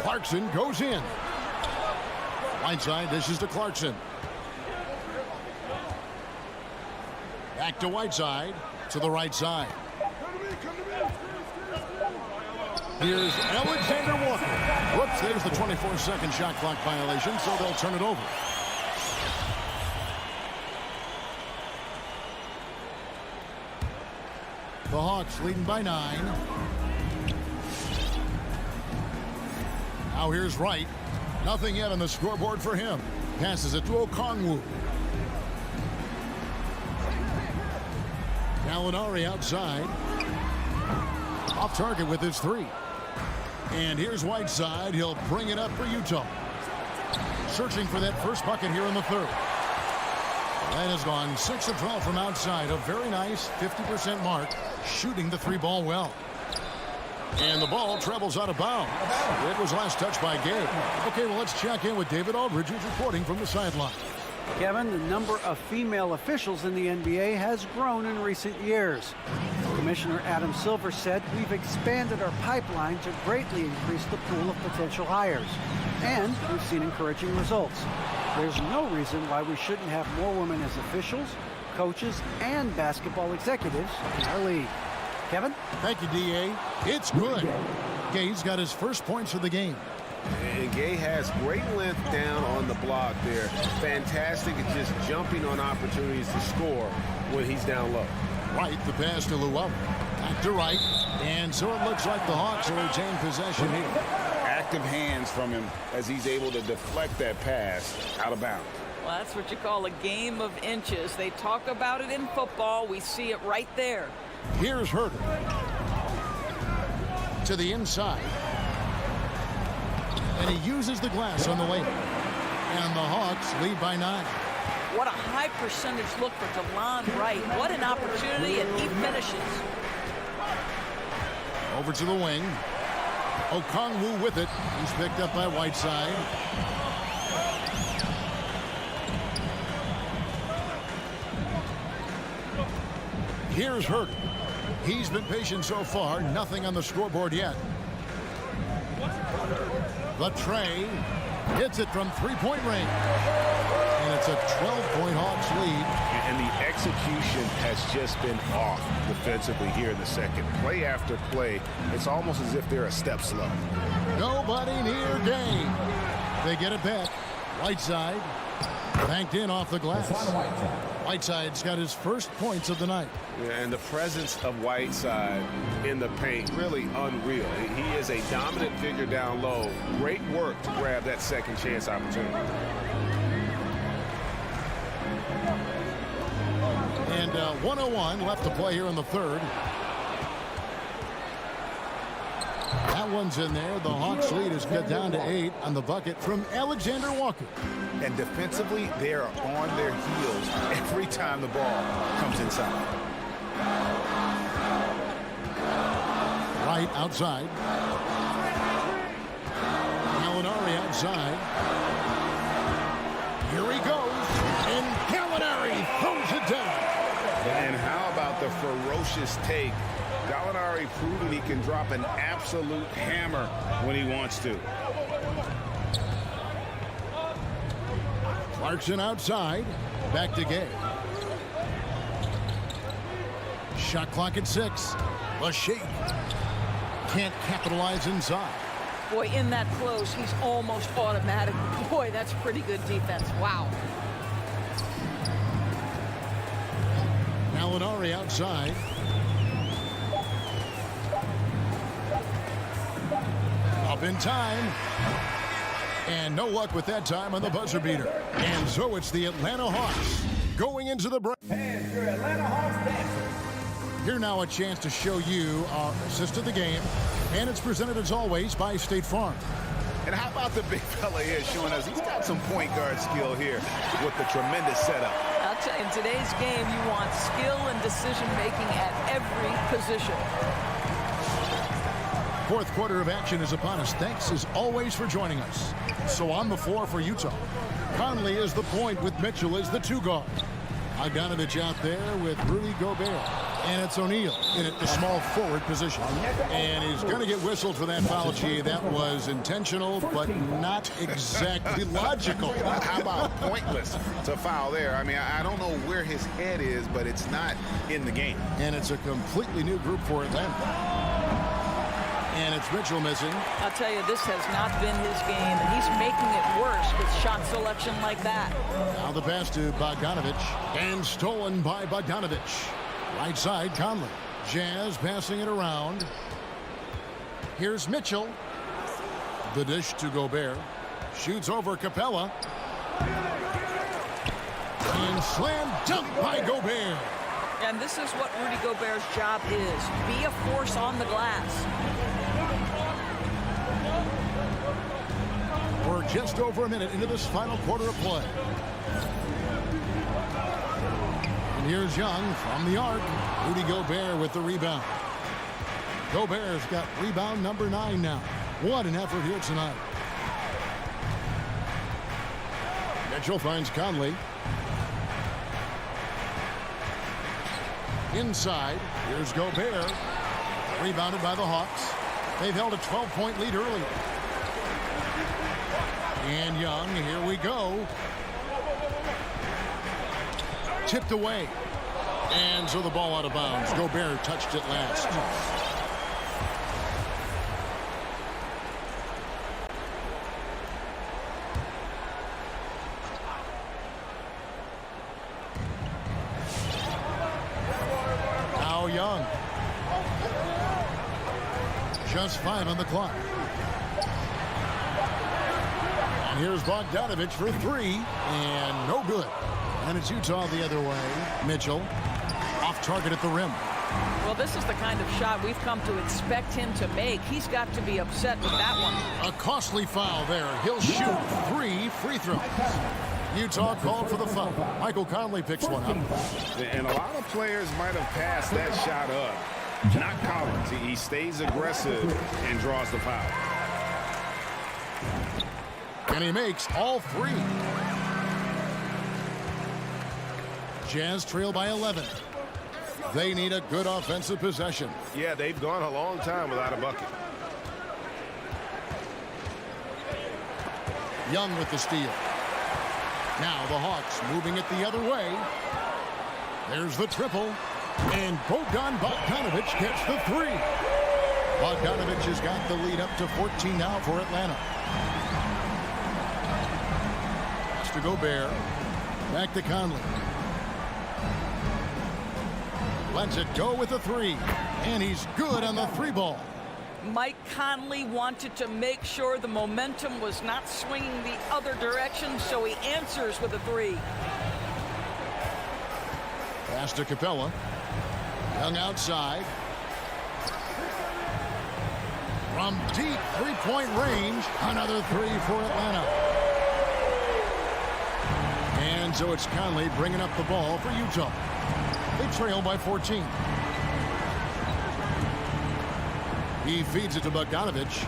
Clarkson goes in. Whiteside dishes to Clarkson. Back to Whiteside to the right side. Here's Alexander Walker. Whoops, there's the 24-second shot clock violation, so they'll turn it over. The Hawks leading by 9. Now here's Wright. Nothing yet on the scoreboard for him. Passes it to Okongwu. Gallinari outside. Off target with his 3. And here's Whiteside. He'll bring it up for Utah. Searching for that first bucket here in the third. That has gone 6 of 12 from outside. A very nice 50% mark. Shooting the 3-ball well. And the ball travels out of bounds. It was last touched by Gabe. Okay, well, let's check in with David Aldridge, who's reporting from the sideline. Kevin, the number of female officials in the NBA has grown in recent years. Commissioner Adam Silver said, "We've expanded our pipeline to greatly increase the pool of potential hires. And we've seen encouraging results. There's no reason why we shouldn't have more women as officials, coaches, and basketball executives in our league." Kevin? Thank you, D.A. It's good. Gay's got his first points of the game. And Gay has great length down on the block there. Fantastic at just jumping on opportunities to score when he's down low. Wright, the pass to Llewellyn. Back to Wright. And so it looks like the Hawks will retain possession here. Active hands from him as he's able to deflect that pass out of bounds. Well, that's what you call a game of inches. They talk about it in football. We see it right there. Here's Herter. To the inside. And he uses the glass on the layup. And the Hawks lead by 9. What a high percentage look for DeLon Wright. What an opportunity, and he finishes. Over to the wing. Okongwu with it. He's picked up by Whiteside. Here's Herter. He's been patient so far. Nothing on the scoreboard yet. Latrey hits it from three-point range. And it's a 12-point Hawks lead. And the execution has just been off defensively here in the second. Play after play, it's almost as if they're a step slow. Nobody near game. They get it back. Whiteside banked in off the glass. Whiteside's got his first points of the night. Yeah, and the presence of Whiteside in the paint, really unreal. He is a dominant figure down low. Great work to grab that second chance opportunity. And 1:01 left to play here in the third. That one's in there. The Hawks lead is cut down to 8 on the bucket from Alexander Walker. And defensively, they are on their heels every time the ball comes inside. Wright outside. Gallinari outside. Here he goes. And Gallinari throws it down. And how about the ferocious take? Gallinari proving he can drop an absolute hammer when he wants to. Clarkson outside. Back to Gay. Shot clock at 6. Lachey can't capitalize inside. Boy, in that close, he's almost automatic. Boy, that's pretty good defense. Wow. Gallinari outside. Up in time. And no luck with that time on the buzzer beater. And so it's the Atlanta Hawks going into the break. And your Atlanta Hawks dancers. Here now a chance to show you our assist of the game. And it's presented as always by State Farm. And how about the big fella here showing us he's got some point guard skill here with the tremendous setup. I'll tell you, in today's game, you want skill and decision-making at every position. Fourth quarter of action is upon us. Thanks as always for joining us. So on the floor for Utah, Conley is the point with Mitchell as the 2 guard. Bogdanovic out there with Rudy Gobert. And it's O'Neal in at the small forward position. And he's going to get whistled for that foul, G. That was intentional, but not exactly logical. How about pointless to foul there? I mean, I don't know where his head is, but it's not in the game. And it's a completely new group for Atlanta. And it's Mitchell missing. I'll tell you, this has not been his game, and he's making it worse with shot selection like that. Now the pass to Bogdanovic, and stolen by Bogdanovic. Right side, Conley. Jazz passing it around. Here's Mitchell. The dish to Gobert. Shoots over Capella. And slam dunk by Gobert. And this is what Rudy Gobert's job is. Be a force on the glass. We're just over a minute into this final quarter of play. And here's Young from the arc. Rudy Gobert with the rebound. Gobert's got rebound number 9 now. What an effort here tonight. Mitchell finds Conley. Inside, here's Gobert. Rebounded by the Hawks. They've held a 12-point lead early. And Young, here we go. Tipped away. And so the ball out of bounds. Gobert touched it last. Now Young. Just 5 on the clock. And here's Bogdanovic for 3. And no good. And it's Utah the other way. Mitchell off target at the rim. Well, this is the kind of shot we've come to expect him to make. He's got to be upset with that one. A costly foul there. He'll shoot 3 free throws. Utah called for the foul. Michael Conley picks one up. And a lot of players might have passed that shot up. Not Collins. He stays aggressive and draws the foul. And he makes all 3. Jazz trail by 11. They need a good offensive possession. Yeah, they've gone a long time without a bucket. Young with the steal. Now the Hawks moving it the other way. There's the triple. And Bogdanovic gets the 3. Bogdanovic has got the lead up to 14 now for Atlanta. Pass to Gobert. Back to Conley. Lets it go with the 3. And he's good on the 3 ball. Mike Conley wanted to make sure the momentum was not swinging the other direction, so he answers with a 3. Pass to Capella. Young outside. From deep 3-point range, another 3 for Atlanta. And so it's Conley bringing up the ball for Utah. They trail by 14. He feeds it to Bogdanovic.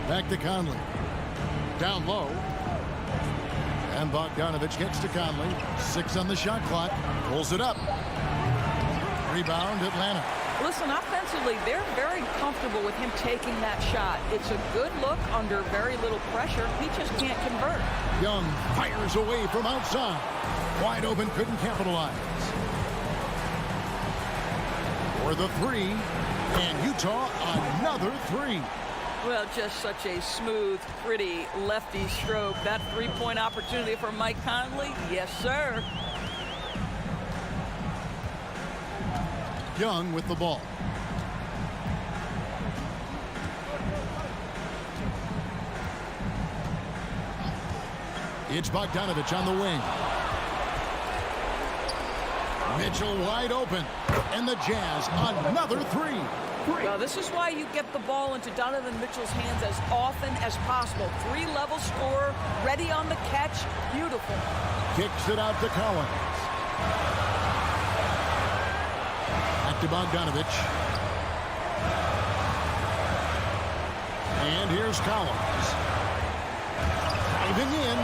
Back to Conley. Down low. And Bogdanovic gets to Conley. 6 on the shot clock. Pulls it up. Rebound, Atlanta. Listen, offensively, they're very comfortable with him taking that shot. It's a good look under very little pressure. He just can't convert. Young fires away from outside. Wide open, couldn't capitalize. For the 3, and Utah another 3. Well, just such a smooth, pretty lefty stroke. That 3-point opportunity for Mike Conley, yes, sir. Young with the ball. It's Bogdanovic on the wing. Mitchell wide open. And the Jazz another 3. Well, this is why you get the ball into Donovan Mitchell's hands as often as possible. 3-level scorer, ready on the catch. Beautiful. Kicks it out to Collins. Back to Bogdanovic. And here's Collins. Driving in.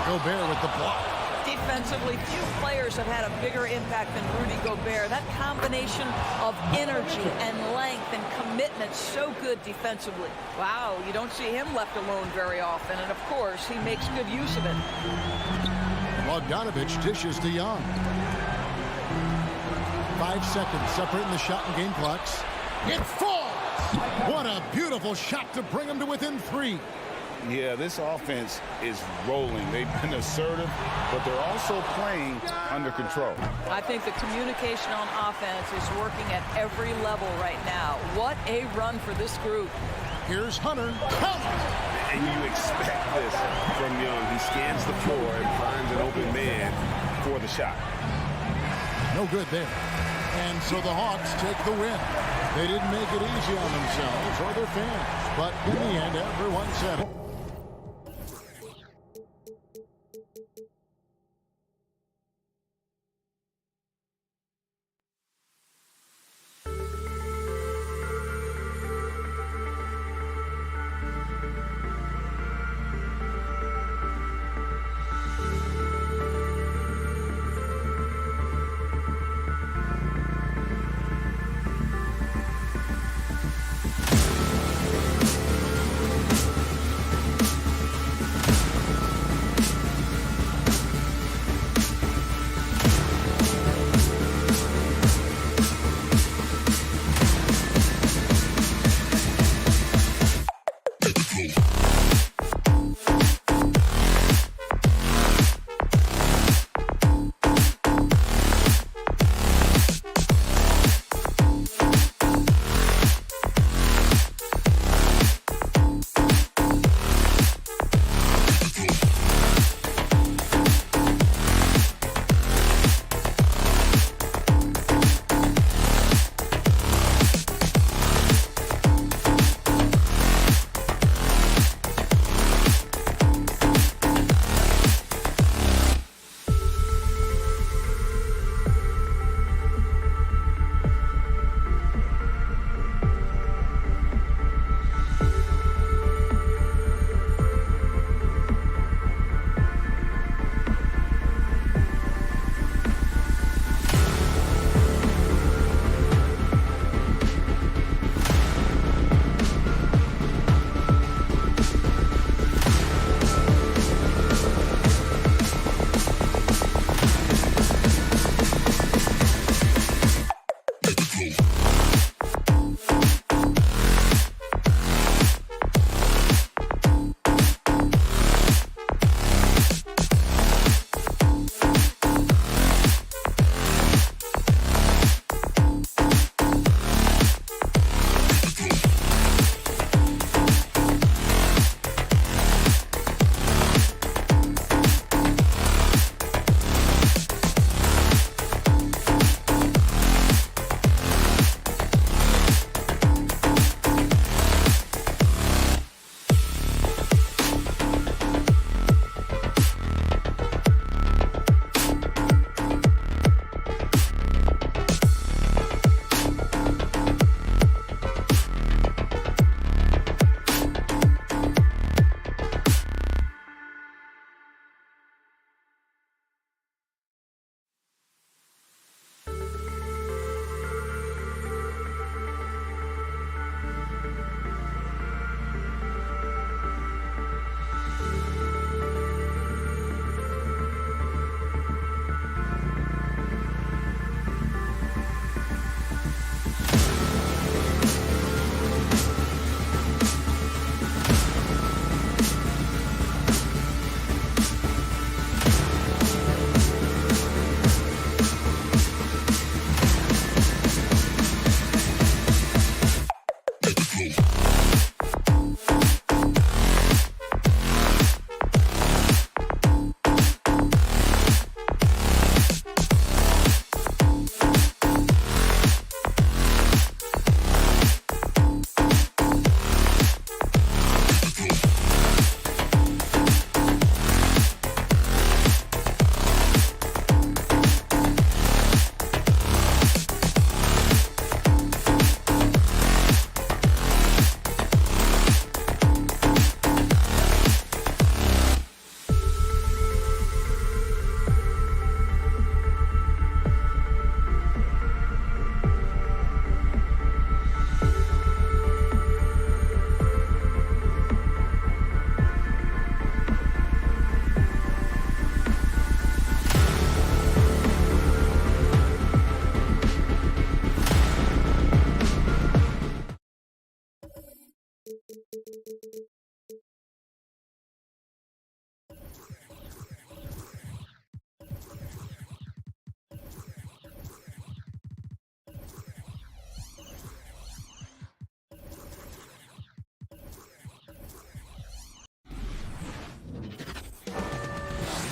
Gobert with the block. Defensively, few players have had a bigger impact than Rudy Gobert. That combination of energy and length and commitment, so good defensively. Wow, you don't see him left alone very often, and of course, he makes good use of it. Bogdanovic dishes to Young. 5 seconds separating the shot and game clocks. It falls. What a beautiful shot to bring them to within 3. Yeah, this offense is rolling. They've been assertive, but they're also playing under control. I think the communication on offense is working at every level right now. What a run for this group. Here's Hunter. And you expect this from Young. He scans the floor and finds an open man for the shot. No good there. And so the Hawks take the win. They didn't make it easy on themselves or their fans, but in the end, everyone said it.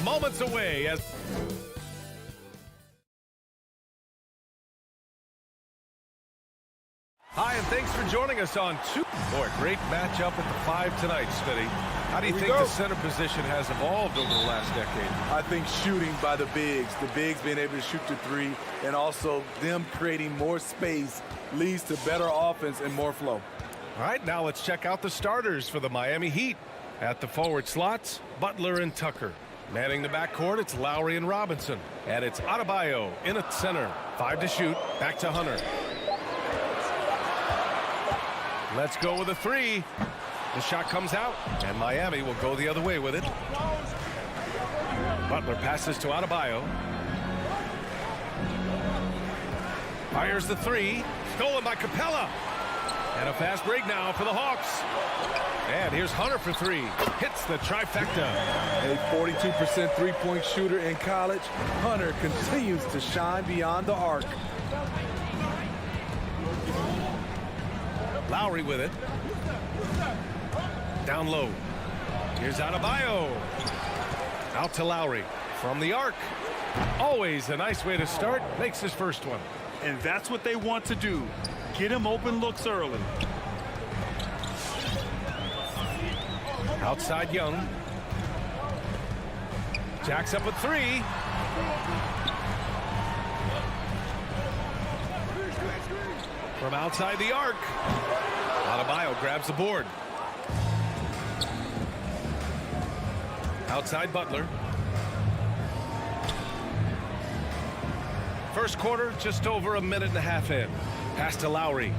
moments away as... Hi, and thanks for joining us on two. Boy, great matchup at the 5 tonight, Smitty. How do you think the center position has evolved over the last decade? I think shooting by the bigs being able to shoot the 3, and also them creating more space leads to better offense and more flow. All right, now let's check out the starters for the Miami Heat. At the forward slots, Butler and Tucker. Manning the backcourt, it's Lowry and Robinson. And it's Adebayo in at center. 5 to shoot, back to Hunter. Let's go with a 3. The shot comes out, and Miami will go the other way with it. Butler passes to Adebayo. Fires the 3. Stolen by Capella. And a fast break now for the Hawks. And here's Hunter for 3. Hits the trifecta. A 42% three-point shooter in college, Hunter continues to shine beyond the arc. Lowry with it. Down low. Here's Adebayo. Out to Lowry. From the arc. Always a nice way to start. Makes his first one. And that's what they want to do. Get him open looks early. Outside Young. Jacks up a 3. From outside the arc. Adebayo grabs the board. Outside Butler. First quarter, just over a minute and a half in. Pass to Lowry.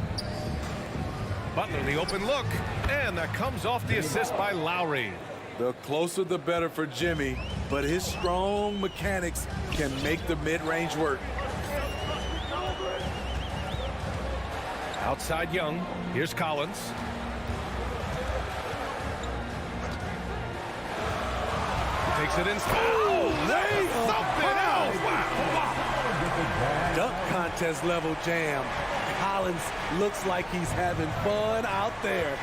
Butler, the open look. And that comes off the assist by Lowry. The closer the better for Jimmy, but his strong mechanics can make the mid-range work. Outside Young. Here's Collins. Takes it inside. Oh, there's something else. Wow. Dunk contest level jam. Collins looks like he's having fun out there.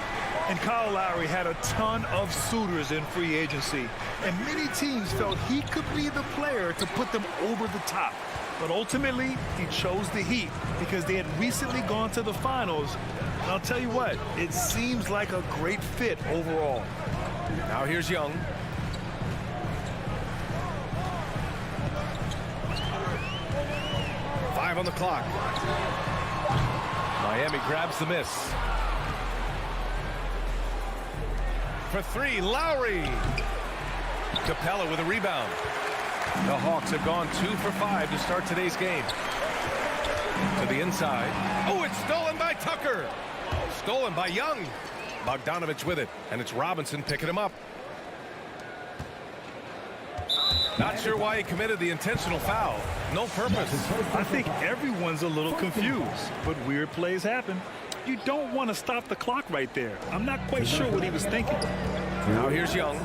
And Kyle Lowry had a ton of suitors in free agency, and many teams felt he could be the player to put them over the top. But ultimately, he chose the Heat because they had recently gone to the finals. And I'll tell you what, it seems like a great fit overall. Now here's Young. On the clock. Miami grabs the miss. For 3, Lowry. Capella with a rebound. The Hawks have gone 2 for 5 to start today's game. To the inside. Oh, it's stolen by Tucker. Stolen by Young. Bogdanovic with it, and it's Robinson picking him up. Not sure why he committed the intentional foul. No purpose. I think everyone's a little confused, but weird plays happen. You don't want to stop the clock right there. I'm not quite sure what he was thinking. Now here's Young.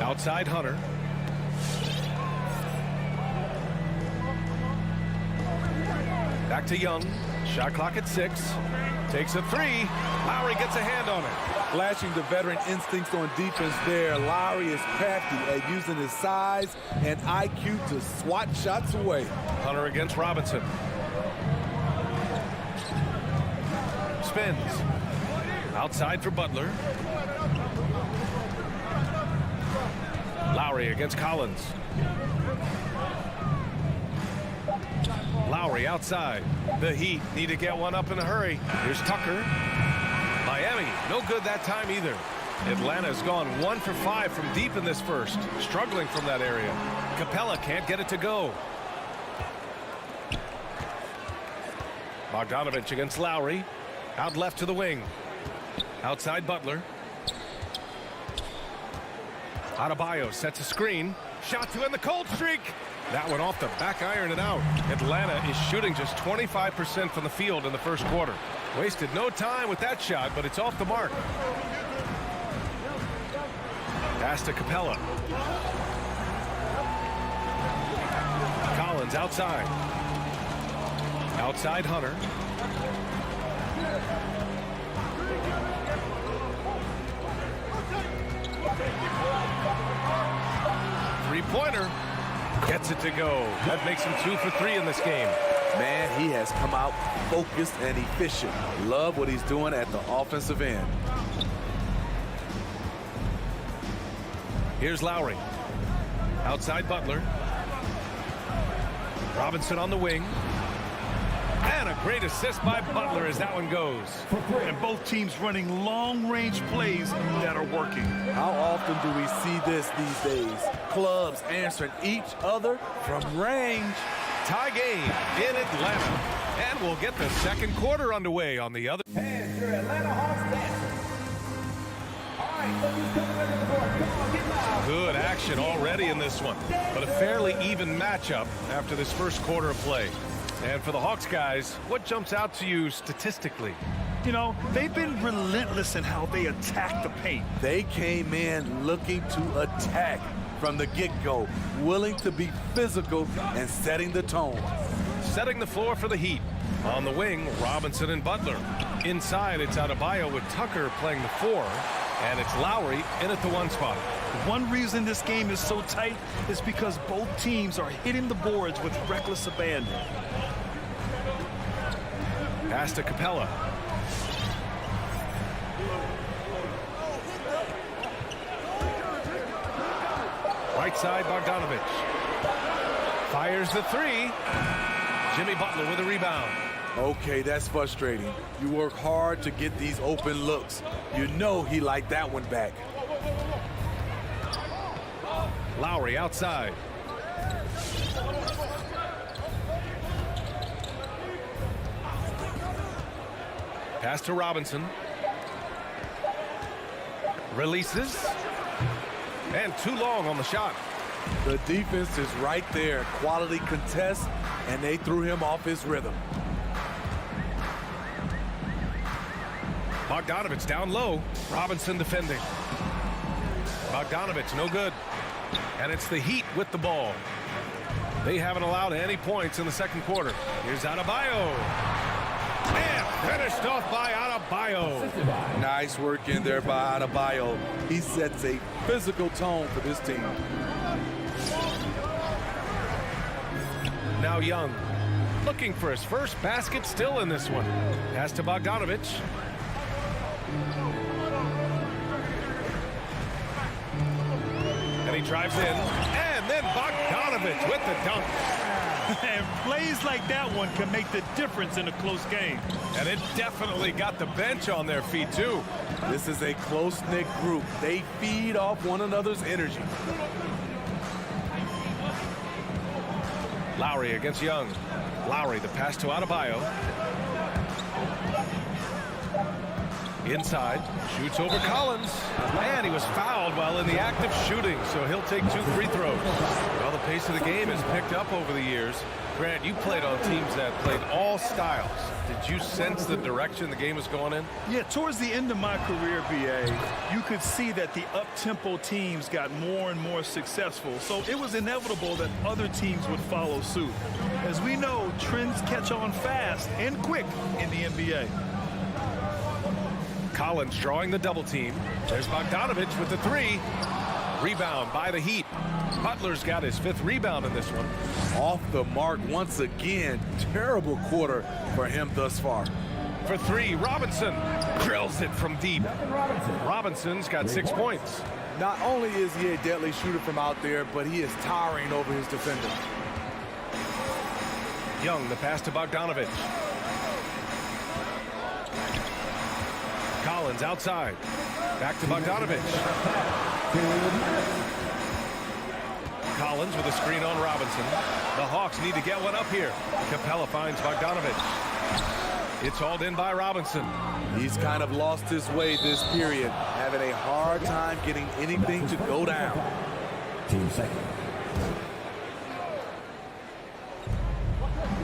Outside Hunter. Back to Young. Shot clock at 6. Takes a 3. Lowry gets a hand on it. Flashing the veteran instincts on defense there. Lowry is crafty at using his size and IQ to swat shots away. Hunter against Robinson. Spins. Outside for Butler. Lowry against Collins. Lowry outside. The Heat need to get one up in a hurry. Here's Tucker. Miami, no good that time either. Atlanta's gone 1 for 5 from deep in this first. Struggling from that area. Capella can't get it to go. Bogdanovic against Lowry. Out left to the wing. Outside Butler. Adebayo sets a screen. Shot to end the cold streak. That one off the back iron and out. Atlanta is shooting just 25% from the field in the first quarter. Wasted no time with that shot, but it's off the mark. Pass to Capella. Collins outside. Outside Hunter. three-pointer. Gets it to go. That makes him 2 for 3 in this game. Man, he has come out focused and efficient. Love what he's doing at the offensive end. Here's Lowry. Outside Butler. Robinson on the wing. And a great assist by Butler as that one goes. And both teams running long-range plays that are working. How often do we see this these days? Clubs answering each other from range. Tie game in Atlanta. And we'll get the second quarter underway on the other. And your Atlanta Hawks dancing. All right, look who's coming under the board. Come on, get loud. Good action already in this one. But a fairly even matchup after this first quarter of play. And for the Hawks guys, what jumps out to you statistically? You know, they've been relentless in how they attack the paint. They came in looking to attack from the get-go, willing to be physical and setting the tone. Setting the floor for the Heat. On the wing, Robinson and Butler. Inside, it's Adebayo with Tucker playing the 4, and it's Lowry in at the 1 spot. One reason this game is so tight is because both teams are hitting the boards with reckless abandon. Pass to Capella. Right side, Bogdanovic. Fires the 3. Jimmy Butler with a rebound. Okay, that's frustrating. You work hard to get these open looks. You know he liked that one back. Lowry outside. Pass to Robinson. Releases. And too long on the shot. The defense is right there. Quality contest, and they threw him off his rhythm. Bogdanovic down low. Robinson defending. Bogdanovic no good. And it's the Heat with the ball. They haven't allowed any points in the second quarter. Here's Adebayo. And finished off by Adebayo. Nice work in there by Adebayo. He sets a physical tone for this team. Now Young, looking for his first basket still in this one. Pass to Bogdanovic. And he drives in. And then Bogdanovic with the dunk. And plays like that one can make the difference in a close game. And it definitely got the bench on their feet, too. This is a close-knit group. They feed off one another's energy. Lowry against Young. Lowry, the pass to Adebayo. Inside, shoots over Collins. And he was fouled while in the act of shooting, so he'll take 2 free throws. Well, the pace of the game has picked up over the years. Grant, you played on teams that played all styles. Did you sense the direction the game was going in? Yeah, towards the end of my career, BA, you could see that the up-tempo teams got more and more successful. So it was inevitable that other teams would follow suit. As we know, trends catch on fast and quick in the NBA. Collins drawing the double team. There's Bogdanovic with the 3. Rebound by the Heat. Butler's got his 5th rebound in this one. Off the mark once again. Terrible quarter for him thus far. For 3, Robinson drills it from deep. Robinson's got 6 points. Not only is he a deadly shooter from out there, but he is towering over his defender. Young, the pass to Bogdanovic. Collins outside. Back to Bogdanovic. Collins with a screen on Robinson. The Hawks need to get one up here. Capella finds Bogdanovic. It's hauled in by Robinson. He's kind of lost his way this period, having a hard time getting anything to go down. Team second.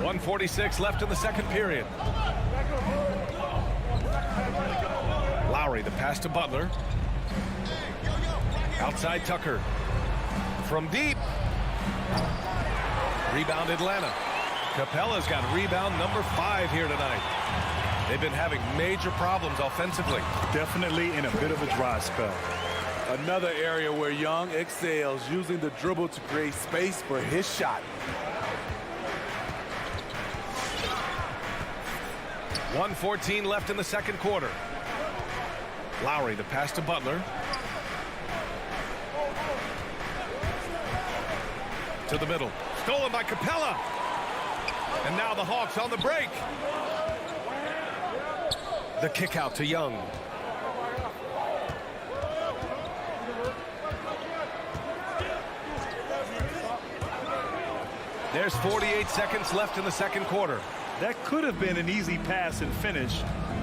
1:46 left in the second period. Lowry, the pass to Butler. Outside Tucker. From deep. Rebound Atlanta. Capella's got rebound number 5 here tonight. They've been having major problems offensively. Definitely in a bit of a dry spell. Another area where Young excels, using the dribble to create space for his shot. 1:14 left in the second quarter. Lowry, the pass to Butler. To the middle. Stolen by Capella. And now the Hawks on the break. The kick out to Young. There's 48 seconds left in the second quarter. That could have been an easy pass and finish.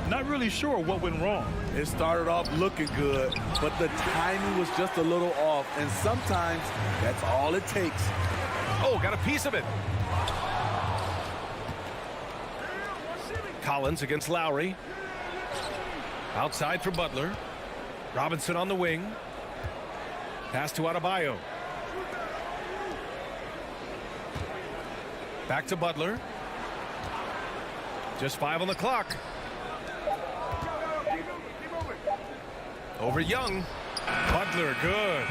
Not really sure what went wrong. It started off looking good, but the timing was just a little off, and sometimes that's all it takes. Oh, got a piece of it. Collins against Lowry. Outside for Butler. Robinson on the wing. Pass to Adebayo. Back to Butler. Just 5 on the clock. Over Young. Butler, good.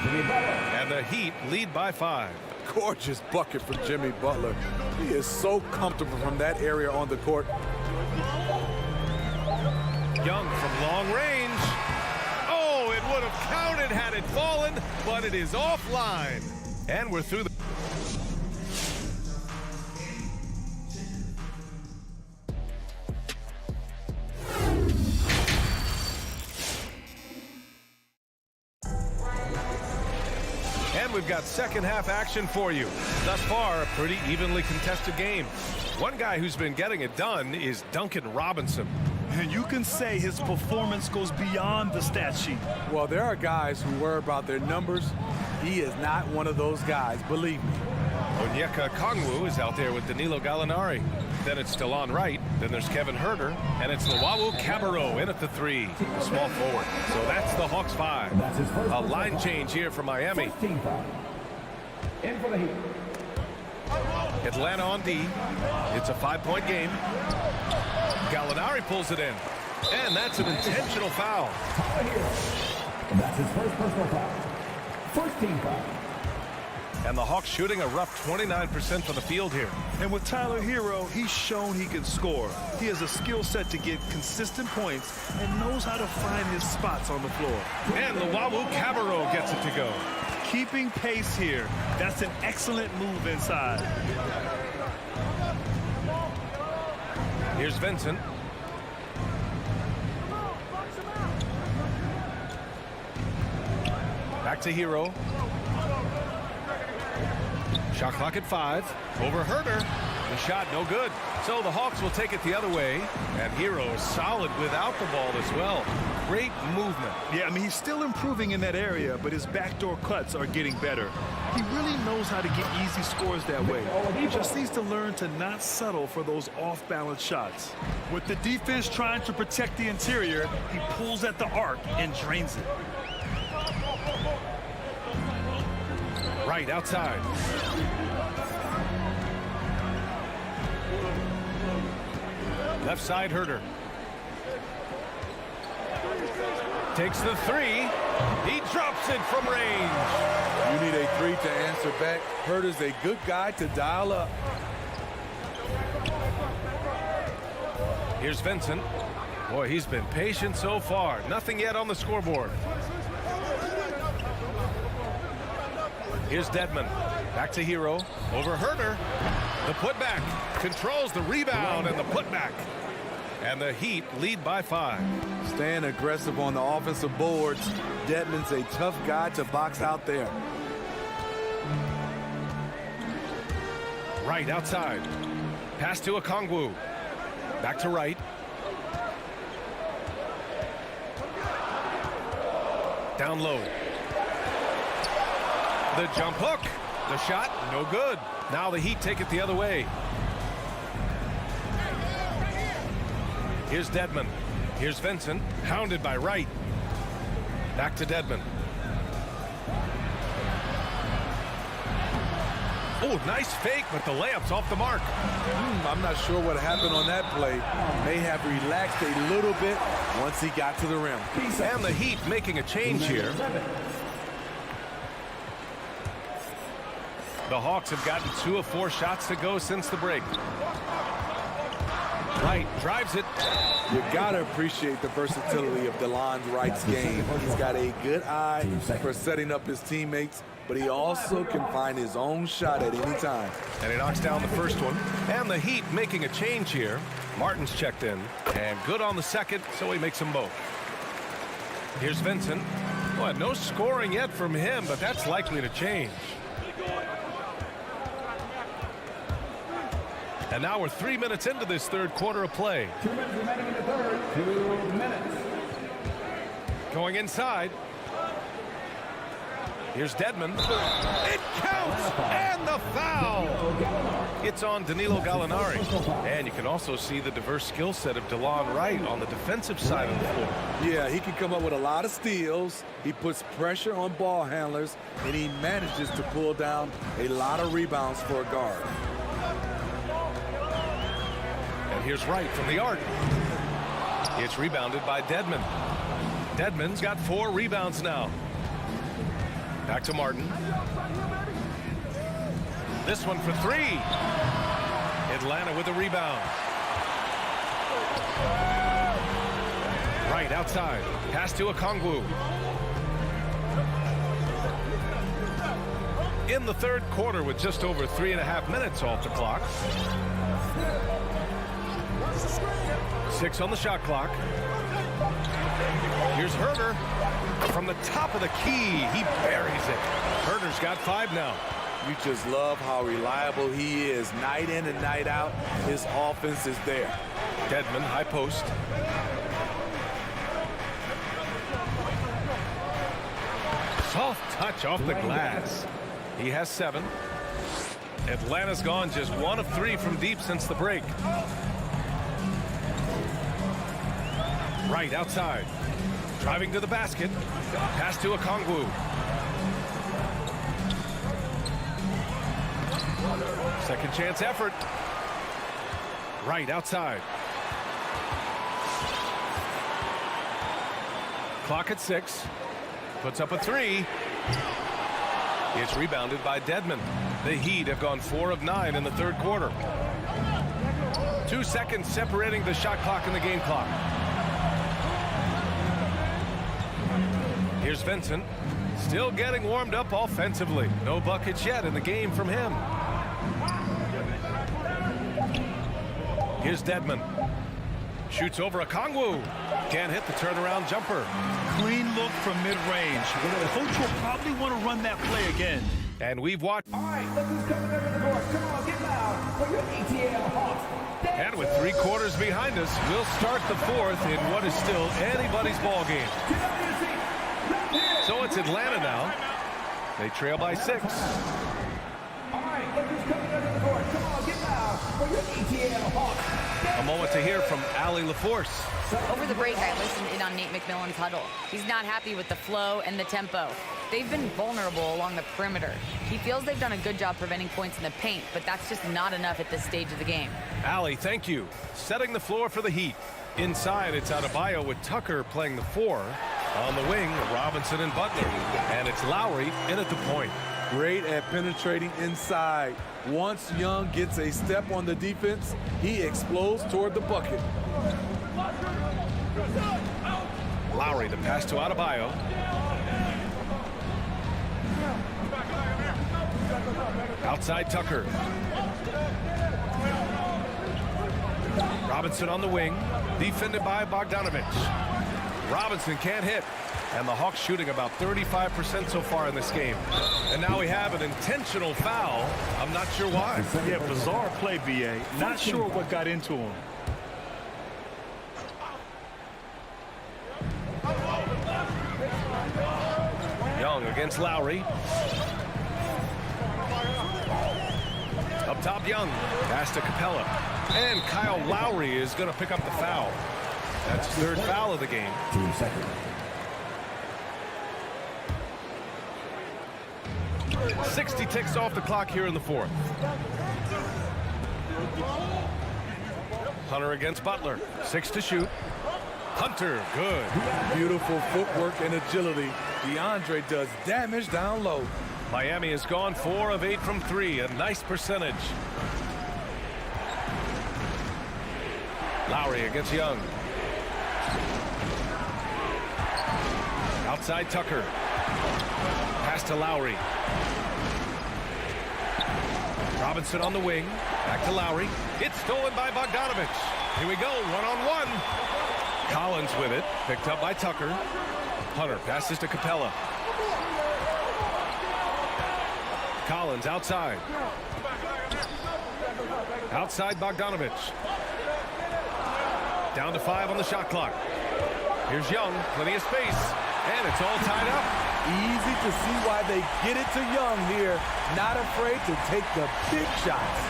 And the Heat lead by 5. Gorgeous bucket from Jimmy Butler. He is so comfortable from that area on the court. Young from long range. Oh, it would have counted had it fallen, but it is offline. And we're through the... And we've got second half action for you. Thus far, a pretty evenly contested game. One guy who's been getting it done is Duncan Robinson. And you can say his performance goes beyond the stat sheet. Well, there are guys who worry about their numbers. He is not one of those guys, believe me. Onyeka Okongwu is out there with Danilo Gallinari. Then it's Delon Wright. Then there's Kevin Huerter. And it's Luwawu Cabarrot in at the 3, the small forward. So that's the Hawks 5. A line change here for Miami. In for the Heat. Atlanta on D. It's a 5-point game. Gallinari pulls it in. And that's an intentional foul. And that's his first personal foul. First team foul. And the Hawks shooting a rough 29% from the field here. And with Tyler Hero, he's shown he can score. He has a skill set to get consistent points and knows how to find his spots on the floor. And Luwawu Cabarrot gets it to go. Keeping pace here. That's an excellent move inside. Here's Vincent. Back to Hero. Shot clock at 5. Over Huerter. The shot no good. So the Hawks will take it the other way. And Hero is solid without the ball as well. Great movement. Yeah, I mean, he's still improving in that area, but his backdoor cuts are getting better. He really knows how to get easy scores that way. He just needs to learn to not settle for those off-balance shots. With the defense trying to protect the interior, he pulls at the arc and drains it. Right outside. Left side, Huerter. Takes the 3. He drops it from range. You need a 3 to answer back. Huerter's a good guy to dial up. Here's Vincent. Boy, he's been patient so far. Nothing yet on the scoreboard. Here's Dedmon. Back to Hero. Over Huerter. The putback. Controls the rebound and the putback. And the Heat lead by 5. Staying aggressive on the offensive boards. Dedmon's a tough guy to box out there. Right outside. Pass to Okongwu. Back to Wright. Down low. The jump hook. The shot, no good. Now the Heat take it the other way. Here's Dedmon. Here's Vincent. Hounded by Wright. Back to Dedmon. Oh, nice fake, but the layup's off the mark. I'm not sure what happened on that play. May have relaxed a little bit once he got to the rim. And the Heat making a change here. The Hawks have gotten 2 of 4 shots to go since the break. Wright drives it. You got to appreciate the versatility of DeLon Wright's game. He's got a good eye for setting up his teammates, but he also can find his own shot at any time. And he knocks down the first one. And the Heat making a change here. Martin's checked in. And good on the second, so he makes them both. Here's Vincent. Well, no scoring yet from him, but that's likely to change. And now we're 3 minutes into this third quarter of play. 2 minutes remaining in the third. 2 minutes. Going inside. Here's Dedmon. It counts! And the foul! It's on Danilo Gallinari. And you can also see the diverse skill set of DeLon Wright on the defensive side of the floor. Yeah, he can come up with a lot of steals. He puts pressure on ball handlers, and he manages to pull down a lot of rebounds for a guard. And here's Wright from the arc. It's rebounded by Dedmon. Dedmon's got 4 rebounds now. Back to Martin. This one for 3. Atlanta with a rebound. Wright outside. Pass to Okongwu. In the third quarter with just over 3.5 minutes off the clock. 6 on the shot clock. Here's Herter from the top of the key. He buries it. Herter's got 5 now. You just love how reliable he is. Night in and night out, his offense is there. Dedmon, high post. Soft touch off the glass. He has 7. Atlanta's gone just 1 of 3 from deep since the break. Wright outside. Driving to the basket. Pass to Okongwu. Second chance effort. Wright outside. Clock at 6. Puts up a 3. It's rebounded by Dedmon. The Heat have gone 4 of 9 in the third quarter. 2 seconds separating the shot clock and the game clock. Here's Vincent. Still getting warmed up offensively. No buckets yet in the game from him. Here's Dedmon. Shoots over Okongwu. Can't hit the turnaround jumper. Clean look from mid-range. The coach will probably want to run that play again. And we've watched. All right, look who's coming over the court. Come on, get loud for your ATL Hawks. And with 3 quarters behind us, we'll start the 4th in what is still anybody's ball game. So it's Atlanta now. They trail by 6. All right, look who's coming over the court. Come on, get loud for your ATL Hawks. A moment to hear from Allie LaForce. Over the break, I listened in on Nate McMillan's huddle. He's not happy with the flow and the tempo. They've been vulnerable along the perimeter. He feels they've done a good job preventing points in the paint, but that's just not enough at this stage of the game. Allie, thank you. Setting the floor for the Heat. Inside, it's Adebayo with Tucker playing the 4. On the wing, Robinson and Butler. And it's Lowry in at the point. Great at penetrating inside. Once Young gets a step on the defense, he explodes toward the bucket. Lowry, the pass to Adebayo. Outside Tucker. Robinson on the wing. Defended by Bogdanovic. Robinson can't hit. And the Hawks shooting about 35% so far in this game. And now we have an intentional foul. I'm not sure why. Yeah, bizarre play, B.A. Not sure what got into him. Young against Lowry. Up top, Young. Pass to Capella. And Kyle Lowry is going to pick up the foul. That's his 3rd foul of the game. 2 seconds. 60 ticks off the clock here in the 4th. Hunter against Butler. 6 to shoot. Hunter, good. Beautiful footwork and agility. DeAndre does damage down low. Miami has gone 4 of 8 from 3, a nice percentage. Lowry against Young. Outside Tucker. Pass to Lowry. Robinson on the wing. Back to Lowry. It's stolen by Bogdanovic. Here we go, one-on-one. Collins with it. Picked up by Tucker. Hunter passes to Capella. Collins outside. Outside Bogdanovic. Down to 5 on the shot clock. Here's Young, plenty of space, and it's all tied up. Easy to see why they get it to Young here. Not afraid to take the big shots.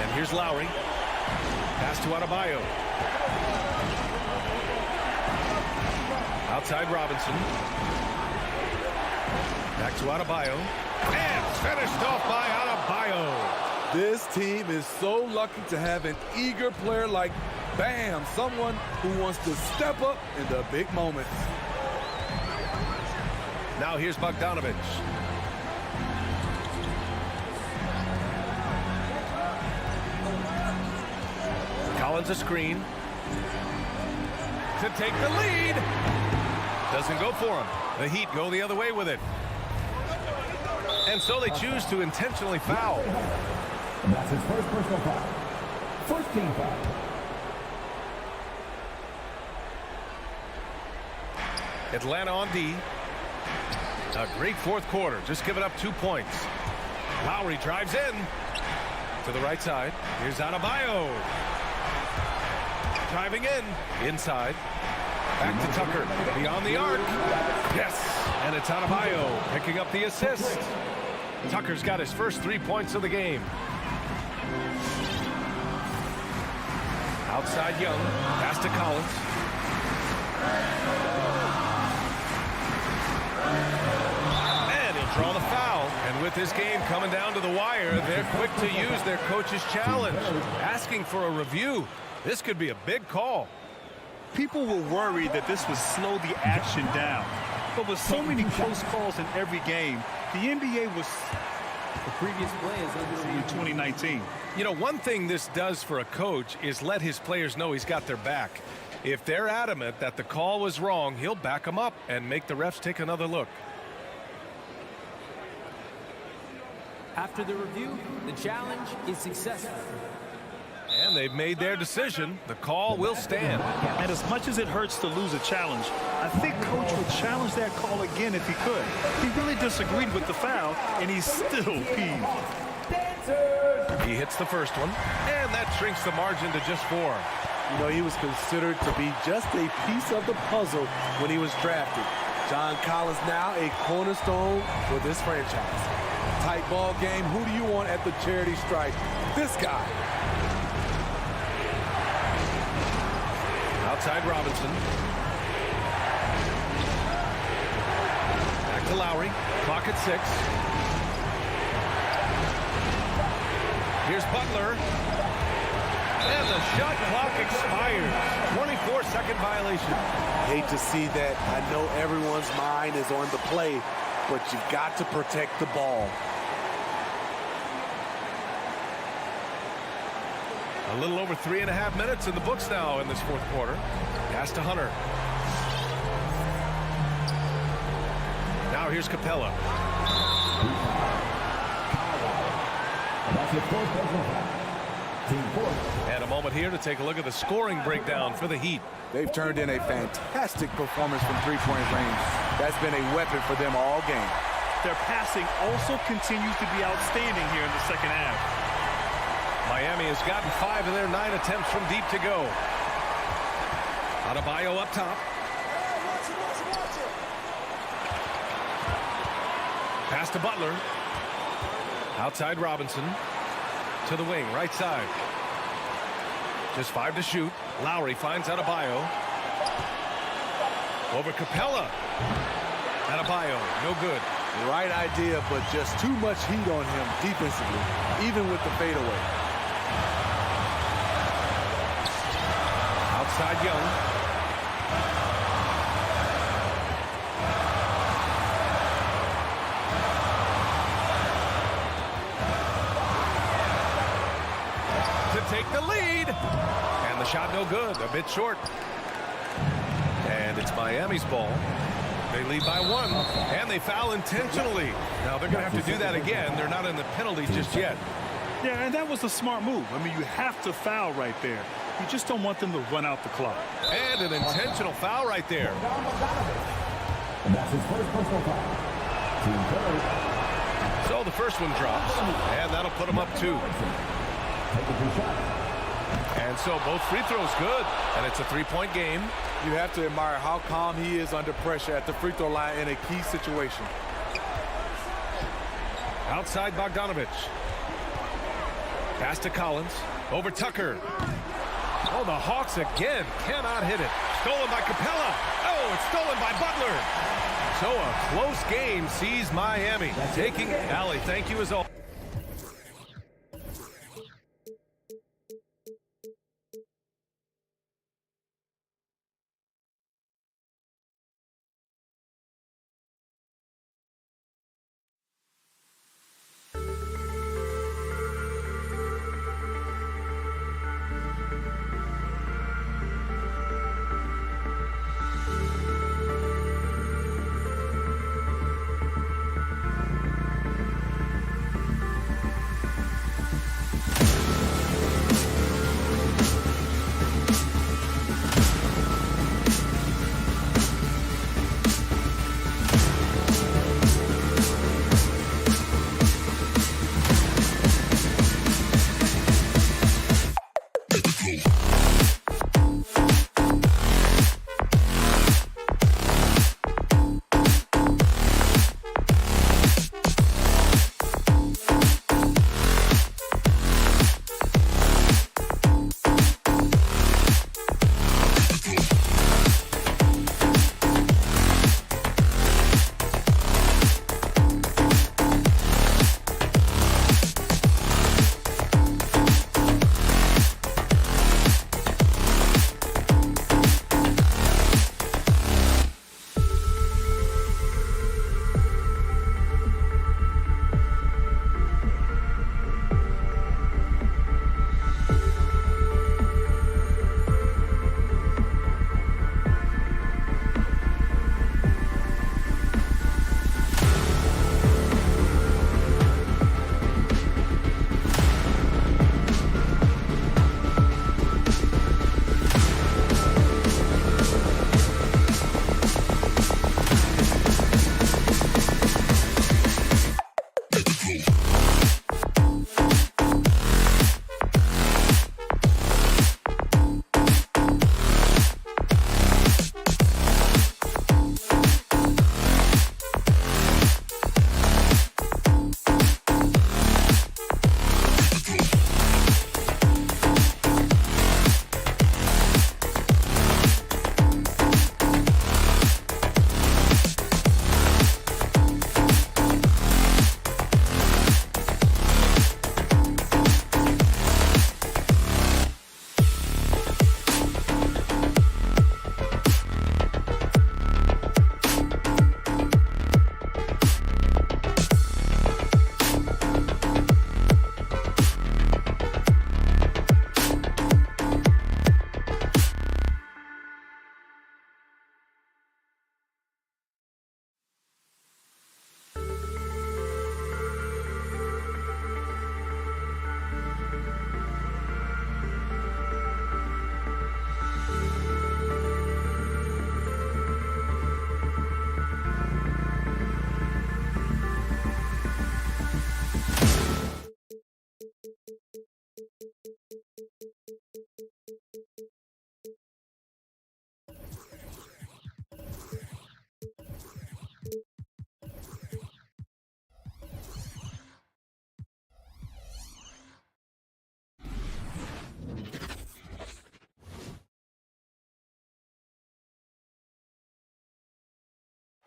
And here's Lowry. Pass to Adebayo. Outside Robinson. Back to Adebayo. And finished off by Adebayo. This team is so lucky to have an eager player like Bam, someone who wants to step up in the big moments. Now here's Bogdanovic. Collins a screen. To take the lead. Doesn't go for him. The Heat go the other way with it. And so they choose to intentionally foul. And that's his first personal foul. First team foul. Atlanta on D. A great fourth quarter. Just giving up 2 points. Lowry drives in. To the right side. Here's Adebayo. Driving in. Inside. Back to Tucker. Beyond the arc. Yes. And it's Adebayo picking up the assist. Tucker's got his first 3 points of the game. Outside Young. Pass to Collins. And he'll draw the foul. And with this game coming down to the wire, they're quick to use their coach's challenge. Asking for a review. This could be a big call. People were worried that this would slow the action down. But with so many close calls in every game, the NBA was the previous play is under in 2019. You know, one thing this does for a coach is let his players know he's got their back. If they're adamant that the call was wrong, he'll back them up and make the refs take another look. After the review, the challenge is successful. And they've made their decision. The call will stand. And as much as it hurts to lose a challenge, I think Coach would challenge that call again if he could. He really disagreed with the foul, and he's still peeved. He hits the first one, and that shrinks the margin to just 4. You know, he was considered to be just a piece of the puzzle when he was drafted. John Collins now a cornerstone for this franchise. Tight ball game. Who do you want at the charity stripe? This guy. Outside Robinson. Back to Lowry. Clock at 6. Here's Butler. And the shot clock expires. 24-second violation. Hate to see that. I know everyone's mind is on the play, but you've got to protect the ball. A little over 3.5 minutes in the books now in this fourth quarter. Pass to Hunter. Now here's Capella. And a moment here to take a look at the scoring breakdown for the Heat. They've turned in a fantastic performance from three-point range. That's been a weapon for them all game. Their passing also continues to be outstanding here in the second half. Miami has gotten 5 of their 9 attempts from deep to go. Adebayo up top. Pass to Butler. Outside Robinson. To the wing, right side. Just 5 to shoot. Lowry finds Adebayo. Over Capella. Adebayo, no good. Right idea, but just too much heat on him defensively, even with the fadeaway. Outside Young. take the lead. And the shot no good, a bit short. And it's Miami's ball. They lead by 1, and they foul intentionally. Now they're going to have to do that again. They're not in the penalty just yet. Yeah, and that was a smart move. I mean, you have to foul right there. You just don't want them to run out the clock. And an intentional foul right there. And that's his first personal foul. Team third. So the first one drops, and that'll put them up 2. And so both free throws good, and it's a 3-point game. You have to admire how calm he is under pressure at the free throw line in a key situation. Outside Bogdanovic. Pass to Collins. Over Tucker. Oh, the Hawks again cannot hit it. Stolen by Capella. Oh, it's stolen by Butler. So a close game sees Miami taking. Allie, thank you as always.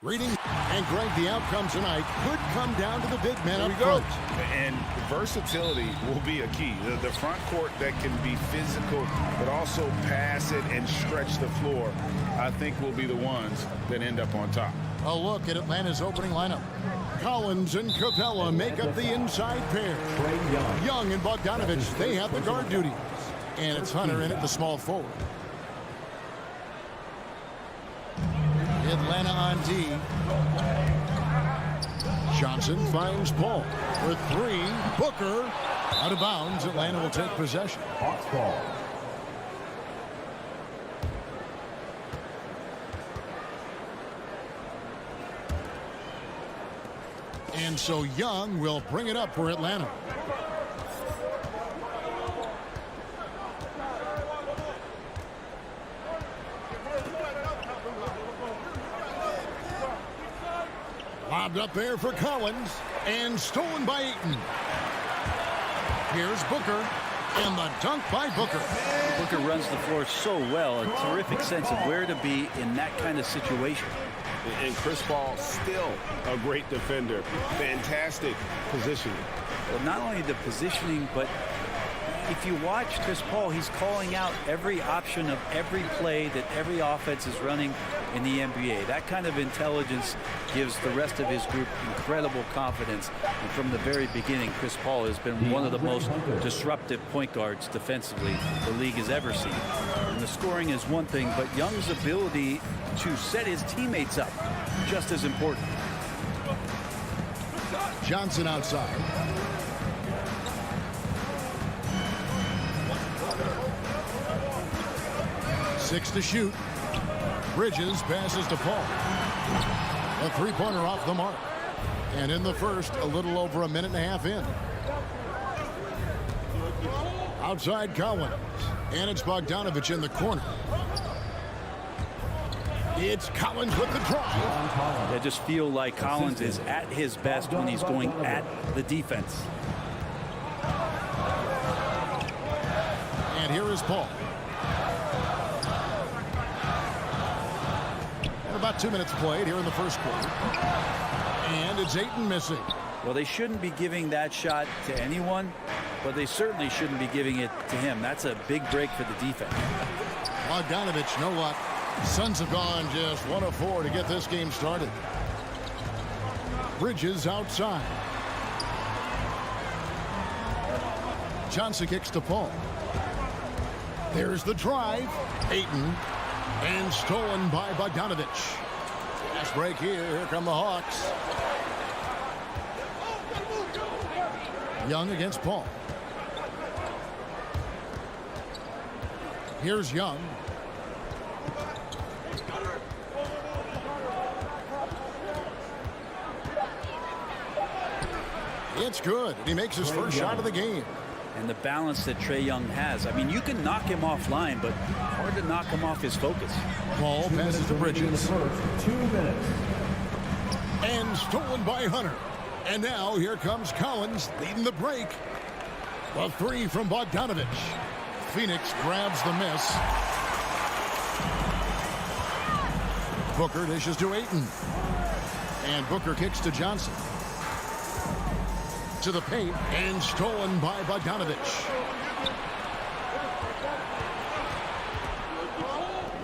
Reading and Greg, the outcome tonight could come down to the big man up front. And versatility will be a key. The front court that can be physical, but also pass it and stretch the floor, I think will be the ones that end up on top. A look at Atlanta's opening lineup. Collins and Capella make up the inside pair. Young and Bogdanovic, they have the guard duties. And it's Hunter in at the small forward. Atlanta on D. Johnson finds Paul for three. Booker out of bounds. Atlanta will take possession. Hawks ball. And so Young will bring it up for Atlanta. Lobbed up there for Collins and stolen by Ayton. Here's Booker and the dunk by Booker. Booker runs the floor so well, a terrific sense of where to be in that kind of situation. And Chris Paul still a great defender. Fantastic positioning. Well, not only the positioning, but if you watch Chris Paul, he's calling out every option of every play that every offense is running in the NBA. That kind of intelligence gives the rest of his group incredible confidence. And from the very beginning, Chris Paul has been one of the most disruptive point guards defensively the league has ever seen. And the scoring is one thing, but Young's ability to set his teammates up just as important. Johnson outside. Six to shoot. Bridges passes to Paul. A three-pointer off the mark. And in the first, a little over a minute and a half in. Outside Collins. And it's Bogdanovic in the corner. It's Collins with the drive. I just feel like Collins is at his best when he's going at the defense. And here is Paul. And about 2 minutes played here in the first quarter. And it's Ayton missing. Well, they shouldn't be giving that shot to anyone, but they certainly shouldn't be giving it to him. That's a big break for the defense. Bogdanovic, no luck. Suns have gone just 1 of 4 to get this game started. Bridges outside. Johnson kicks to Paul. There's the drive. Ayton. And stolen by Bogdanovic. Fast break here. Here come the Hawks. Young against Paul. Here's Young. It's good. He makes his first shot of the game. And the balance that Trae Young has. I mean, you can knock him offline, but hard to knock him off his focus. Paul passes to Bridges. 2 minutes. And stolen by Hunter. And now here comes Collins leading the break. The three from Bogdanovic. Phoenix grabs the miss. Booker dishes to Ayton. And Booker kicks to Johnson. To the paint and stolen by Bogdanovic.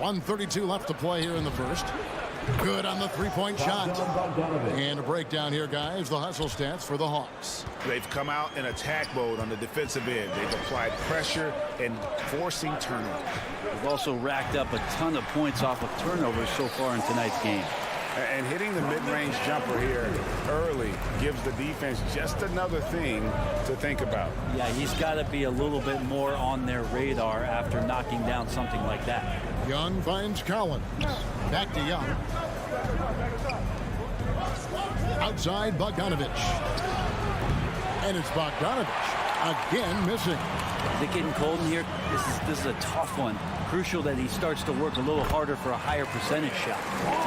1:32 left to play here in the first. Good on the three-point shot. And a breakdown here, guys. The hustle stats for the Hawks. They've come out in attack mode on the defensive end. They've applied pressure and forcing turnovers. They've also racked up a ton of points off of turnovers so far in tonight's game. And hitting the mid-range jumper here early gives the defense just another thing to think about. Yeah, he's got to be a little bit more on their radar after knocking down something like that. Young finds Collins. Back to Young. Outside Bogdanovic. And it's Bogdanovic again missing. Is it getting cold in here? This is a tough one. Crucial that he starts to work a little harder for a higher percentage shot.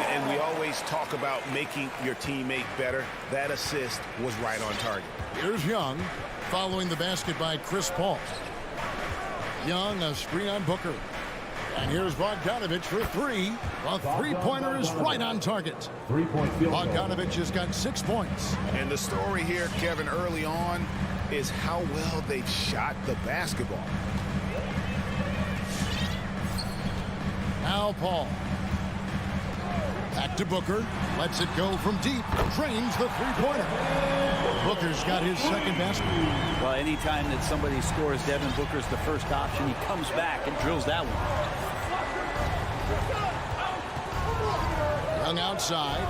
And we always talk about making your teammate better. That assist was right on target. Here's Young following the basket by Chris Paul. Young, a screen on Booker. And here's Bogdanovic for three. A three-pointer is right on target. 3-point field goal. Bogdanovic has got 6 points. And the story here, Kevin, early on is how well they've shot the basketball. Now Paul. Back to Booker. Lets it go from deep. Drains the three-pointer. Booker's got his second basket. Well, anytime that somebody scores, Devin Booker's the first option. He comes back and drills that one. Young outside.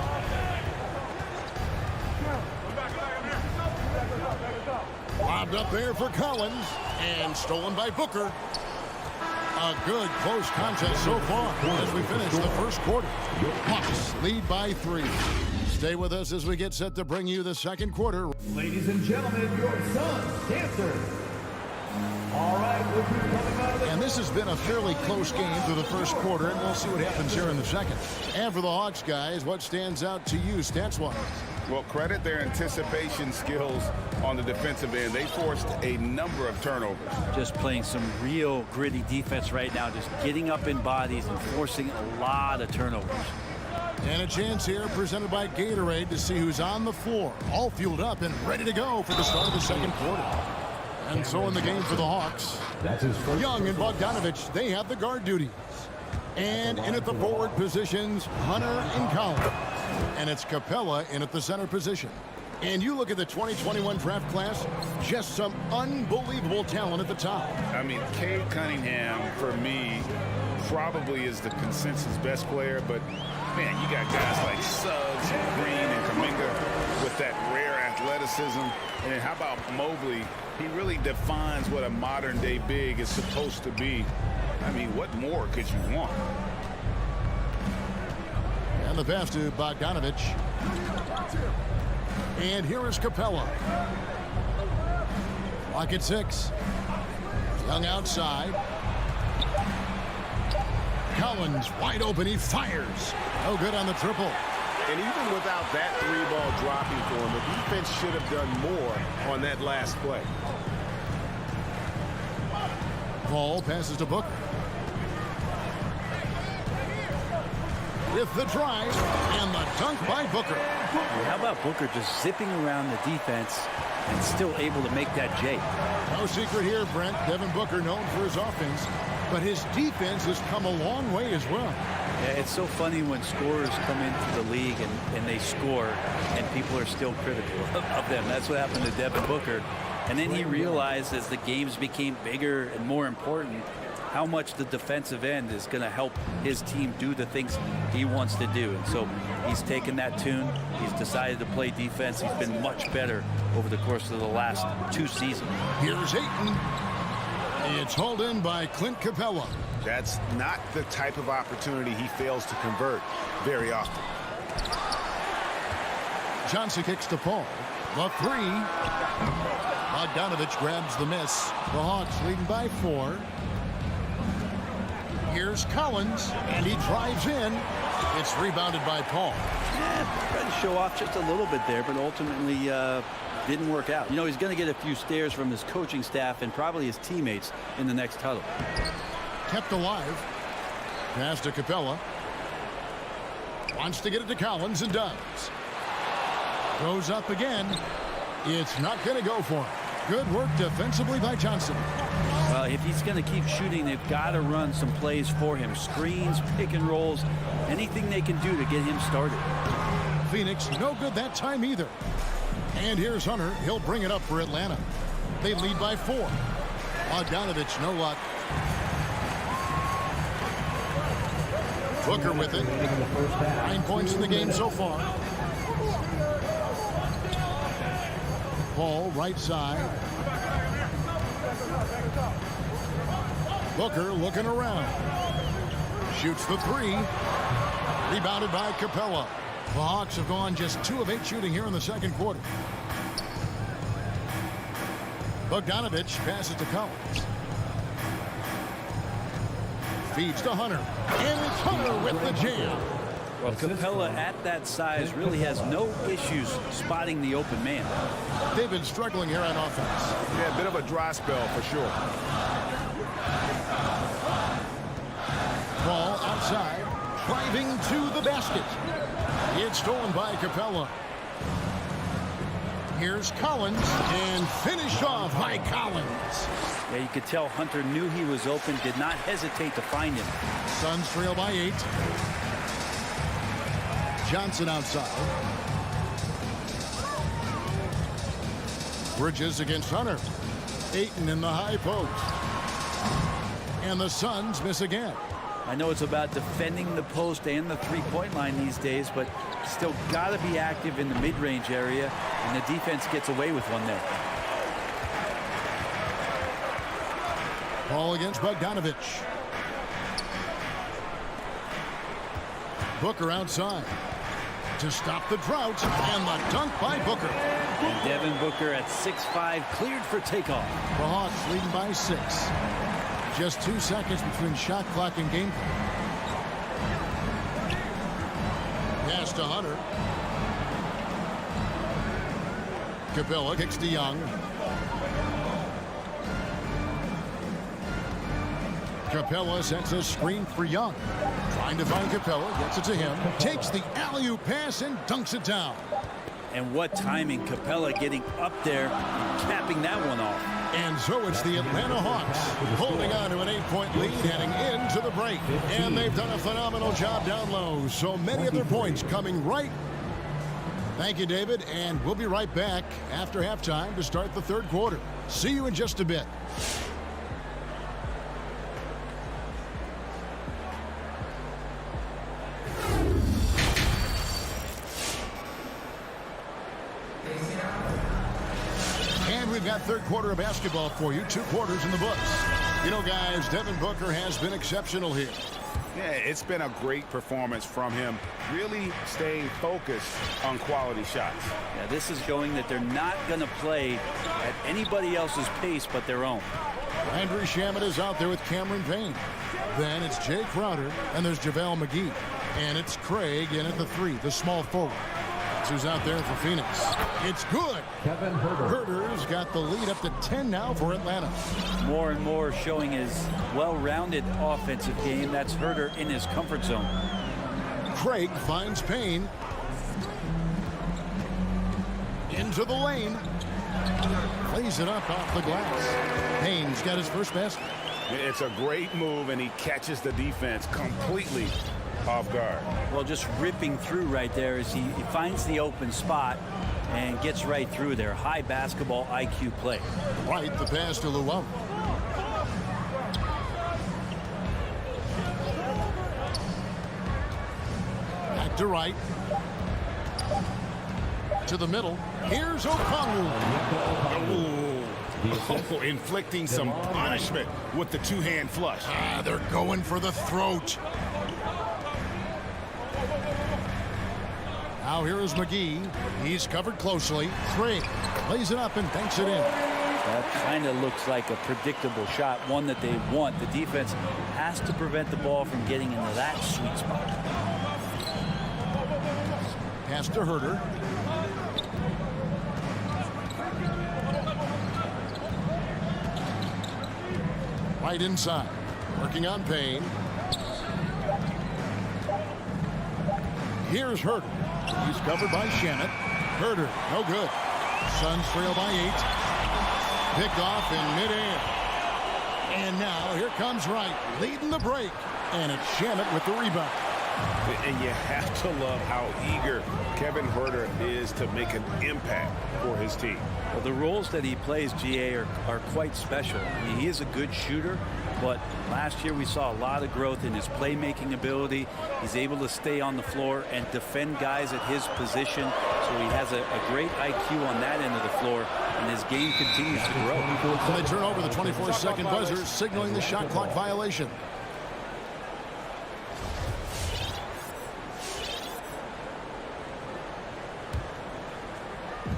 Lobbed up there for Collins. And stolen by Booker. A good close contest so far as we finish the first quarter. Hawks lead by 3. Stay with us as we get set to bring you the second quarter. Ladies and gentlemen, your son's dancer. All right, we'll be coming out of the... And this has been a fairly close game through the first quarter, and we'll see what happens here in the second. And for the Hawks, guys, what stands out to you stats-wise? Well, credit their anticipation skills on the defensive end. They forced a number of turnovers. Just playing some real gritty defense right now, just getting up in bodies and forcing a lot of turnovers. And a chance here presented by Gatorade to see who's on the floor, all fueled up and ready to go for the start of the second quarter. And so in the game for the Hawks, Young and Bogdanovic, they have the guard duties. And in at the forward positions, Hunter and Collins. And it's Capella in at the center position. And you look at the 2021 draft class, just some unbelievable talent at the top. I mean, Cade Cunningham, for me, probably is the consensus best player. But, man, you got guys like Suggs and Green and Kuminga with that rare athleticism. And then how about Mobley? He really defines what a modern-day big is supposed to be. I mean, what more could you want? And the pass to Bogdanovic. And here is Capella. Clock at 6. Young outside. Collins wide open. He fires. No good on the triple. And even without that 3-ball dropping for him, the defense should have done more on that last play. Paul passes to Booker. With the drive and the dunk by Booker. How about Booker just zipping around the defense and still able to make that J? No secret here, Brent. Devin Booker known for his offense, but his defense has come a long way as well. Yeah, it's so funny when scorers come into the league and they score and people are still critical of them. That's what happened to Devin Booker. And then he realized as the games became bigger and more important how much the defensive end is going to help his team do the things he wants to do. And so he's taken that tune. He's decided to play defense. He's been much better over the course of the last 2 seasons. Here's Ayton. It's hauled in by Clint Capella. That's not the type of opportunity he fails to convert very often. Johnson kicks to Paul. The 3. Bogdanovic grabs the miss. The Hawks leading by 4. Here's Collins, and he drives in. It's rebounded by Paul. Yeah, tried to show off just a little bit there, but ultimately didn't work out. You know, he's going to get a few stares from his coaching staff and probably his teammates in the next huddle. Kept alive. Pass to Capella. Wants to get it to Collins and does. Goes up again. It's not going to go for him. Good work defensively by Johnson. Well, if he's going to keep shooting, they've got to run some plays for him. Screens, pick and rolls, anything they can do to get him started. Phoenix, no good that time either. And here's Hunter. He'll bring it up for Atlanta. They lead by 4. Bogdanovic, no luck. Booker with it. 9 points in the game so far. Paul, right side. Booker looking around. Shoots the 3. Rebounded by Capella. The Hawks have gone just 2 of 8 shooting here in the second quarter. Bogdanovic passes to Collins. Feeds to Hunter. And it's Hunter with the jam. Well, Capella at that size really has no issues spotting the open man. They've been struggling here on offense. Yeah, a bit of a dry spell for sure. Ball outside. Driving to the basket. It's stolen by Capella. Here's Collins. And finished off by Collins. Yeah, you could tell Hunter knew he was open, did not hesitate to find him. Suns trail by 8. Johnson outside. Bridges against Hunter. Ayton in the high post. And the Suns miss again. I know it's about defending the post and the three-point line these days, but still got to be active in the mid-range area, and the defense gets away with one there. Ball against Bogdanovic. Booker outside to stop the drought, and the dunk by Booker. And Devin Booker at 6'5", cleared for takeoff. The Hawks leading by 6. Just 2 seconds between shot clock and game clock. Pass to Hunter. Capella kicks to Young. Capella sets a screen for Young. Trying to find Capella, gets it to him. Takes the alley-oop pass and dunks it down. And what timing, Capella getting up there and capping that one off. And so it's the Atlanta Hawks holding on to an 8-point lead heading into the break. And they've done a phenomenal job down low. So many of their points coming right. Thank you, David. And we'll be right back after halftime to start the third quarter. See you in just a bit. We've got third quarter of basketball for you. 2 quarters in the books. You know, guys, Devin Booker has been exceptional here. Yeah, it's been a great performance from him. Really staying focused on quality shots. Yeah, this is showing that they're not going to play at anybody else's pace but their own. Landry Shamet is out there with Cameron Payne. Then it's Jay Crowder, and there's JaVale McGee. And it's Craig in at the 3, the small forward. Who's out there for Phoenix. It's good. Kevin Huerter. Huerter's got the lead up to 10 now for Atlanta. More and more showing his well-rounded offensive game. That's Huerter in his comfort zone. Craig finds Payne. Into the lane. Plays it up off the glass. Payne's got his first basket. It's a great move, and he catches the defense completely off guard. Well, just ripping through right there as he finds the open spot and gets right through there. High basketball IQ play. Right, the pass to Luau. Back to right. To the middle. Here's O'Connell. Oh, inflicting some punishment with the two-hand flush. They're going for the throat. Now here is McGee. He's covered closely. 3. Lays it up and banks it in. That kind of looks like a predictable shot, one that they want. The defense has to prevent the ball from getting into that sweet spot. Pass to Huerter. Right inside. Working on Payne. Here's Huerter. He's covered by Shamet. Huerter, no good. Suns trail by 8. Picked off in midair. And now here comes Wright, leading the break. And it's Shamet with the rebound. And you have to love how eager Kevin Huerter is to make an impact for his team. Well, the roles that he plays, GA, are quite special. I mean, he is a good shooter, but last year we saw a lot of growth in his playmaking ability. He's able to stay on the floor and defend guys at his position. So he has a great IQ on that end of the floor, and his game continues to grow. So they turn over the 24-second buzzer, signaling the shot clock violation.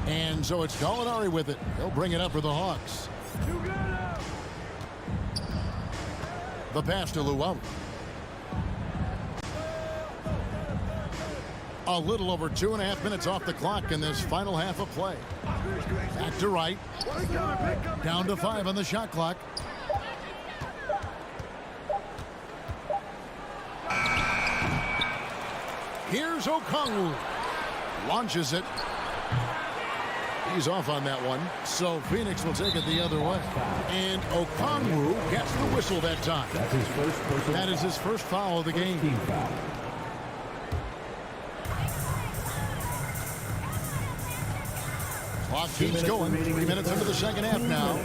And so it's Gallinari with it. He'll bring it up for the Hawks. The pass to Luau. A little over 2.5 minutes off the clock in this final half of play. Back to Wright. Down to 5 on the shot clock. Here's Okongwu. Launches it. He's off on that one. So Phoenix will take it the other way. And Okongwu gets the whistle that time. That's his first personal. That is his first foul of the game. Team foul. Clock keeps going. 3 minutes into the second half now.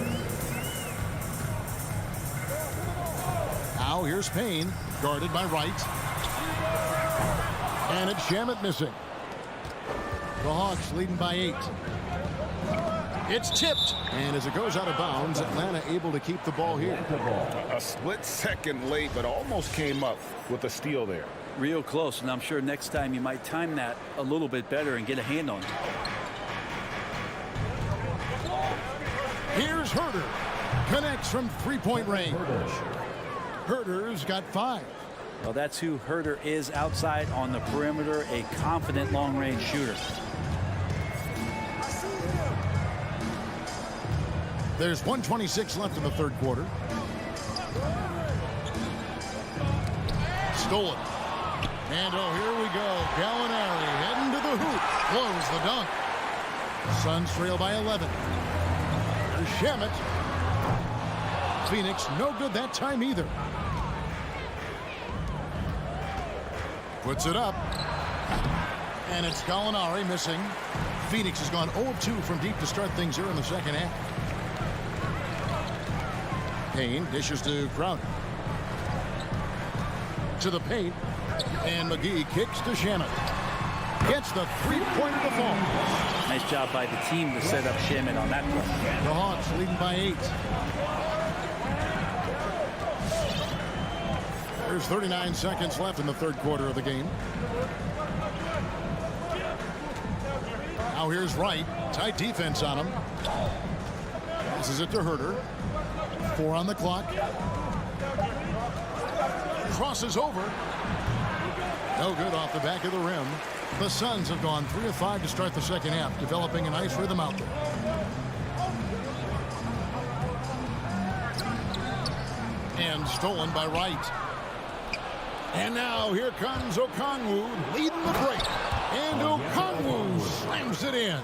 Now here's Payne, guarded by Wright. And it's Shamet missing. The Hawks leading by 8. It's tipped. And as it goes out of bounds, Atlanta able to keep the ball here. A split second late, but almost came up with a steal there. Real close, and I'm sure next time you might time that a little bit better and get a hand on it. Here's Herter. Connects from three-point range. Herter's got 5. Well, that's who Herter is outside on the perimeter, a confident long-range shooter. There's 1:26 left in the third quarter. Stolen. And oh, here we go. Gallinari heading to the hoop. Close the dunk. Suns trail by 11. There's Shamet. Phoenix no good that time either. Puts it up. And it's Gallinari missing. Phoenix has gone 0 of 2 from deep to start things here in the second half. Payne dishes to Crowder. To the paint. And McGee kicks to Shamet. Gets the three-pointer to fall. Nice job by the team to set up Shamet on that play. The Hawks leading by 8. There's 39 seconds left in the third quarter of the game. Now here's Wright. Tight defense on him. Passes it to Herter. 4 on the clock. Crosses over. No good off the back of the rim. The Suns have gone 3 of 5 to start the second half, developing a nice rhythm out there. And stolen by Wright. And now here comes Okongwu leading the break. And Okongwu slams it in.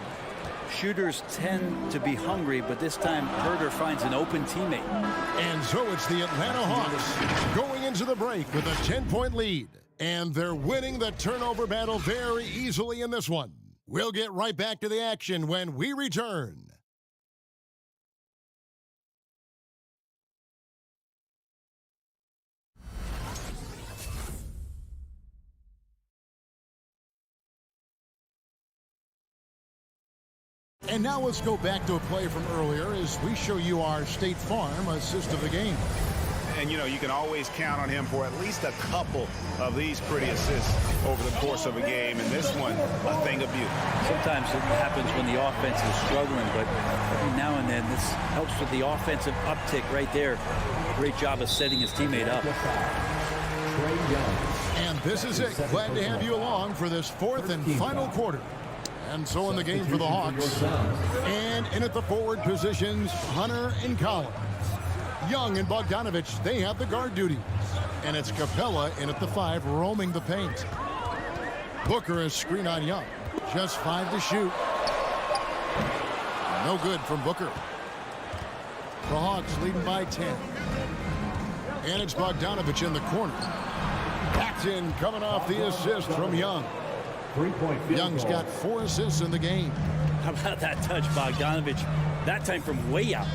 Shooters tend to be hungry, but this time Herter finds an open teammate. And so it's the Atlanta Hawks going into the break with a 10-point lead. And they're winning the turnover battle very easily in this one. We'll get right back to the action when we return. And now let's go back to a play from earlier as we show you our State Farm assist of the game. And, you know, you can always count on him for at least a couple of these pretty assists over the course of a game. And this one, a thing of beauty. Sometimes it happens when the offense is struggling, but every now and then this helps with the offensive uptick right there. Great job of setting his teammate up. And this is it. Glad to have you along for this fourth and final quarter. And so in the game for the Hawks. And in at the forward positions, Hunter and Collins. Young and Bogdanovic, they have the guard duties. And it's Capella in at the 5, roaming the paint. Booker is screen on Young. Just 5 to shoot. No good from Booker. The Hawks leading by 10. And it's Bogdanovic in the corner. That's in, coming off the assist from Young. Young's got 4 assists in the game. How about that touch, Bogdanovic? That time from way out.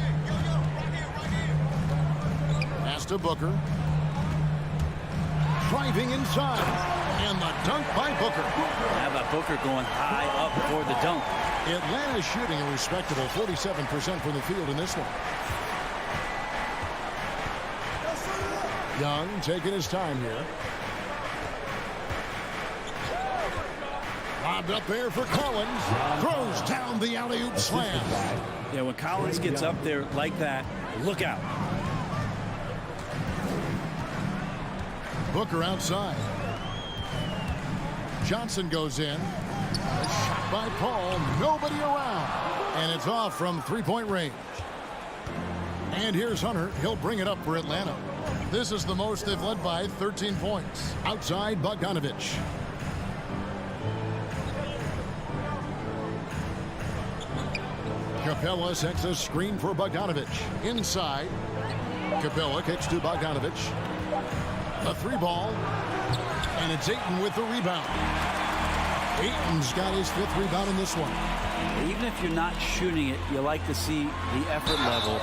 Pass to Booker. Driving inside. And the dunk by Booker. How about Booker going high up for the dunk? Atlanta shooting a respectable 47% from the field in this one. Young taking his time here. Lobbed up there for Collins. Throws down the alley-oop slam. Yeah, when Collins gets up there like that, look out. Booker outside. Johnson goes in. A shot by Paul. Nobody around. And it's off from three-point range. And here's Hunter. He'll bring it up for Atlanta. This is the most they've led by, 13 points. Outside Bogdanovic. Capella sets a screen for Bogdanovic. Inside. Capella kicks to Bogdanovic. A 3 ball. And it's Ayton with the rebound. Ayton's got his 5th rebound in this one. Even if you're not shooting it, you like to see the effort level,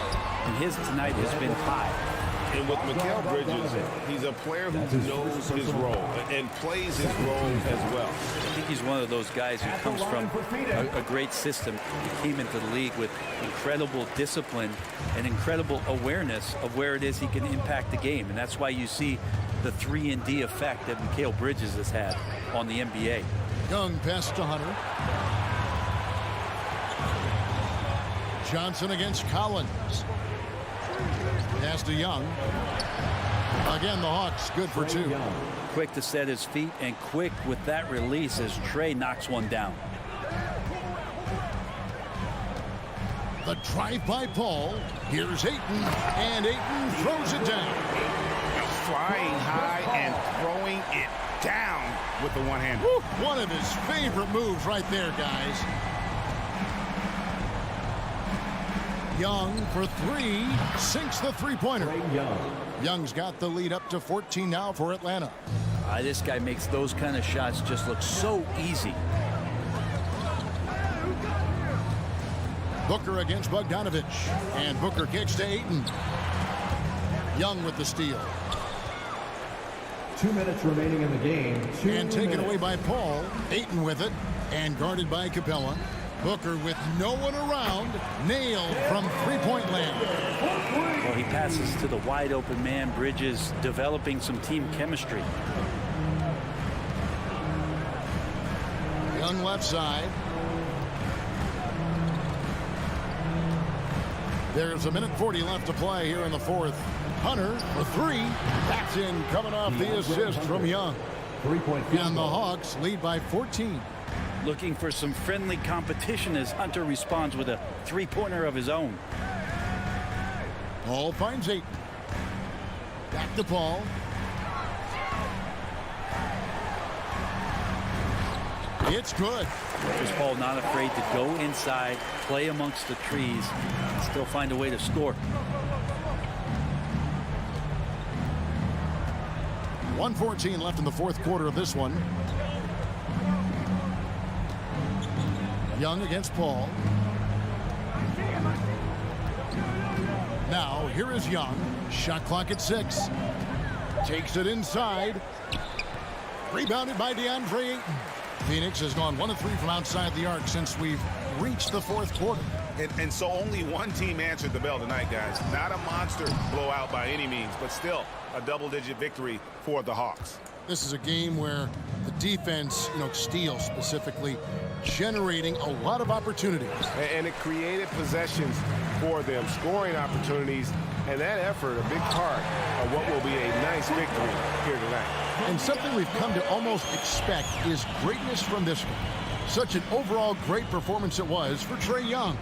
and his tonight has been high. And with Mikal Bridges, he's a player who knows his role and plays his role as well. I think he's one of those guys who comes from a great system. He came into the league with incredible discipline and incredible awareness of where it is he can impact the game. And that's why you see the 3-and-D effect that Mikal Bridges has had on the NBA. Young pass to Hunter. Johnson against Collins. Pass to Young. Again, the Hawks good for 2. Quick to set his feet and quick with that release as Trey knocks one down. The drive by Paul. Here's Ayton, and Ayton throws it down. Flying high and throwing it down with the one-hander. One of his favorite moves right there, guys. Young for 3, sinks the 3-pointer. Young's got the lead up to 14 now for Atlanta. This guy makes those kind of shots just look so easy. Booker against Bogdanovic, and Booker kicks to Ayton. Young with the steal. 2 minutes remaining in the game. And taken away by Paul. Ayton with it, and guarded by Capella. Booker with no one around, nailed from 3-point land. Well, he passes to the wide open man. Bridges developing some team chemistry. Young left side. There's 1:40 left to play here in the 4th. Hunter for 3. That's in, coming off the assist from Young. 3-point. And the Hawks lead by 14. Looking for some friendly competition as Hunter responds with a 3-pointer of his own. Paul finds Ayton. Back to Paul. It's good. Chris Paul not afraid to go inside, play amongst the trees, and still find a way to score. 1:14 left in the 4th quarter of this one. Young against Paul. Now, here is Young. Shot clock at 6. Takes it inside. Rebounded by DeAndre Ayton. Phoenix has gone 1 of 3 from outside the arc since we've reached the 4th quarter. And so only one team answered the bell tonight, guys. Not a monster blowout by any means, but still a double-digit victory for the Hawks. This is a game where the defense, Steele specifically, generating a lot of opportunities. And it created possessions for them, scoring opportunities, and that effort a big part of what will be a nice victory here tonight. And something we've come to almost expect is greatness from this one. Such an overall great performance it was for Trae Young.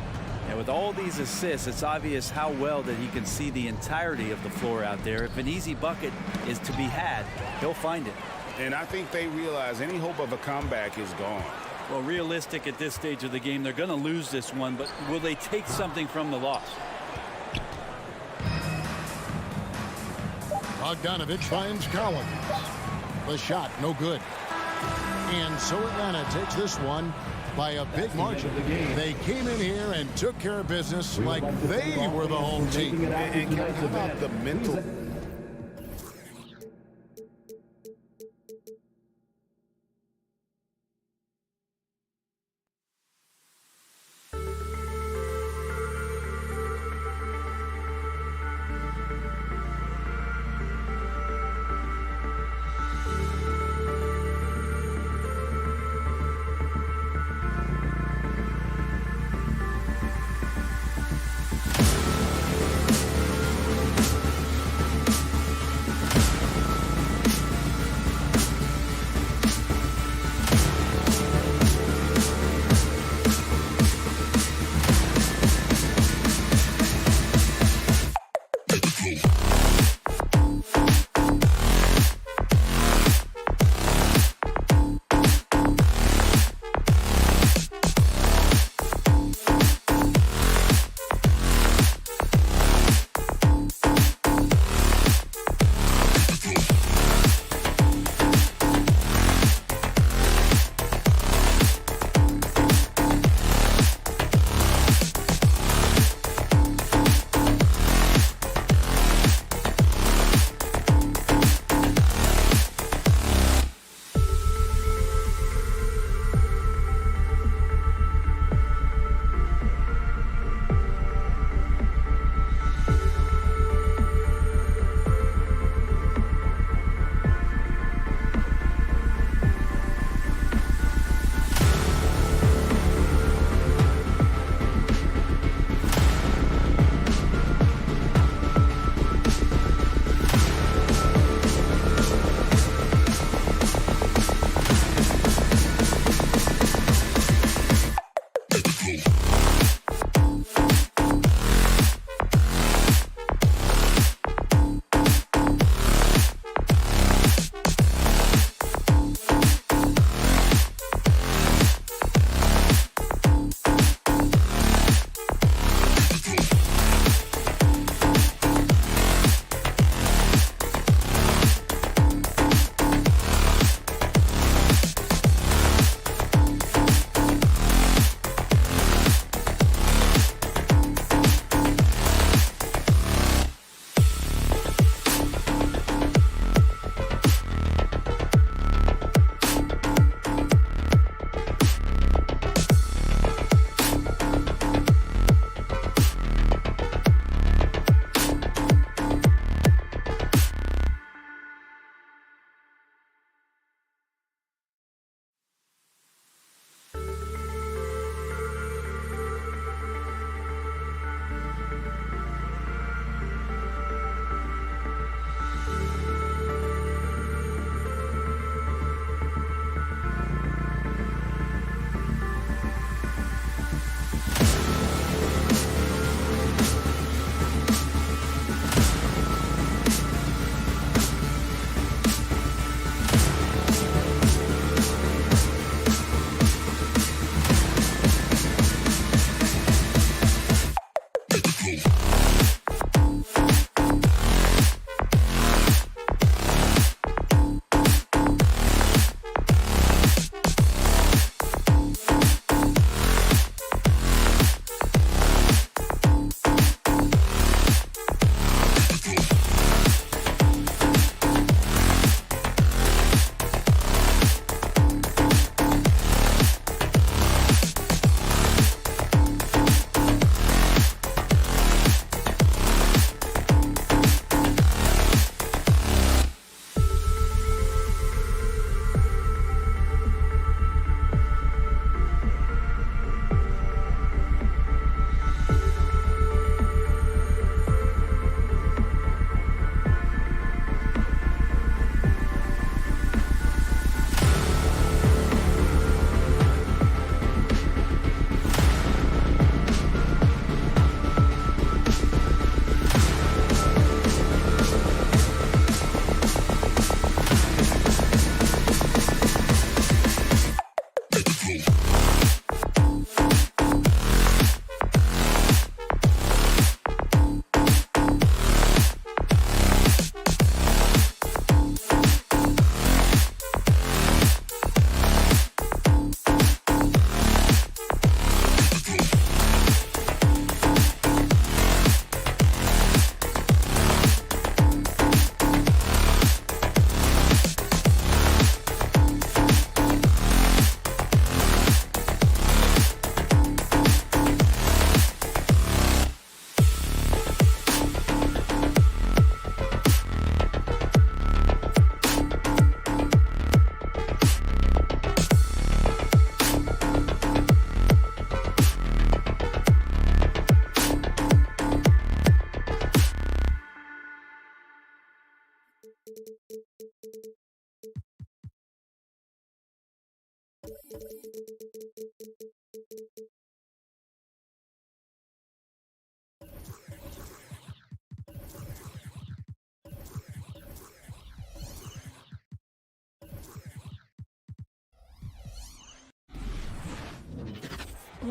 And with all these assists, it's obvious how well that he can see the entirety of the floor out there. If an easy bucket is to be had, he'll find it. And I think they realize any hope of a comeback is gone. Well, realistic at this stage of the game, they're going to lose this one, but will they take something from the loss? Bogdanovic finds Collins. The shot, no good. And so Atlanta takes this one by a big margin. They came in here and took care of business like they were the home team. And how about the mental...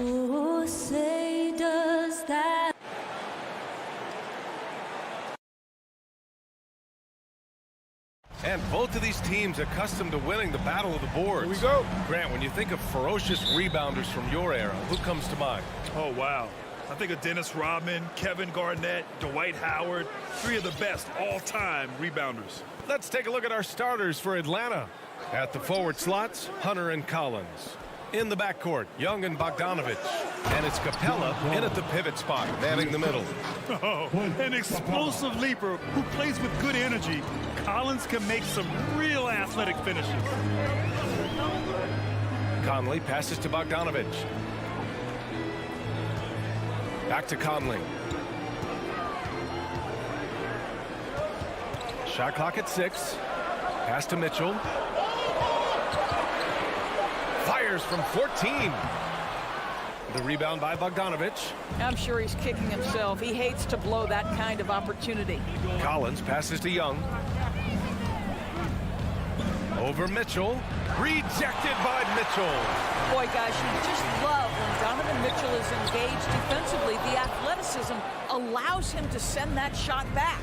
Oh, say does that. And both of these teams accustomed to winning the battle of the boards. Here we go. Grant, when you think of ferocious rebounders from your era, who comes to mind? Oh, wow. I think of Dennis Rodman, Kevin Garnett, Dwight Howard, 3 of the best all-time rebounders. Let's take a look at our starters for Atlanta. At the forward slots, Hunter and Collins. In the backcourt, Young and Bogdanovic. And it's Capella in at the pivot spot, manning the middle. Oh, an explosive leaper who plays with good energy. Collins can make some real athletic finishes. Conley passes to Bogdanovic. Back to Conley. Shot clock at 6. Pass to Mitchell. Fires from 14. The rebound by Bogdanovic. I'm sure he's kicking himself. He hates to blow that kind of opportunity. Collins passes to Young. Over Mitchell. Rejected by Mitchell. Boy, guys, you just love when Donovan Mitchell is engaged defensively. The athleticism allows him to send that shot back.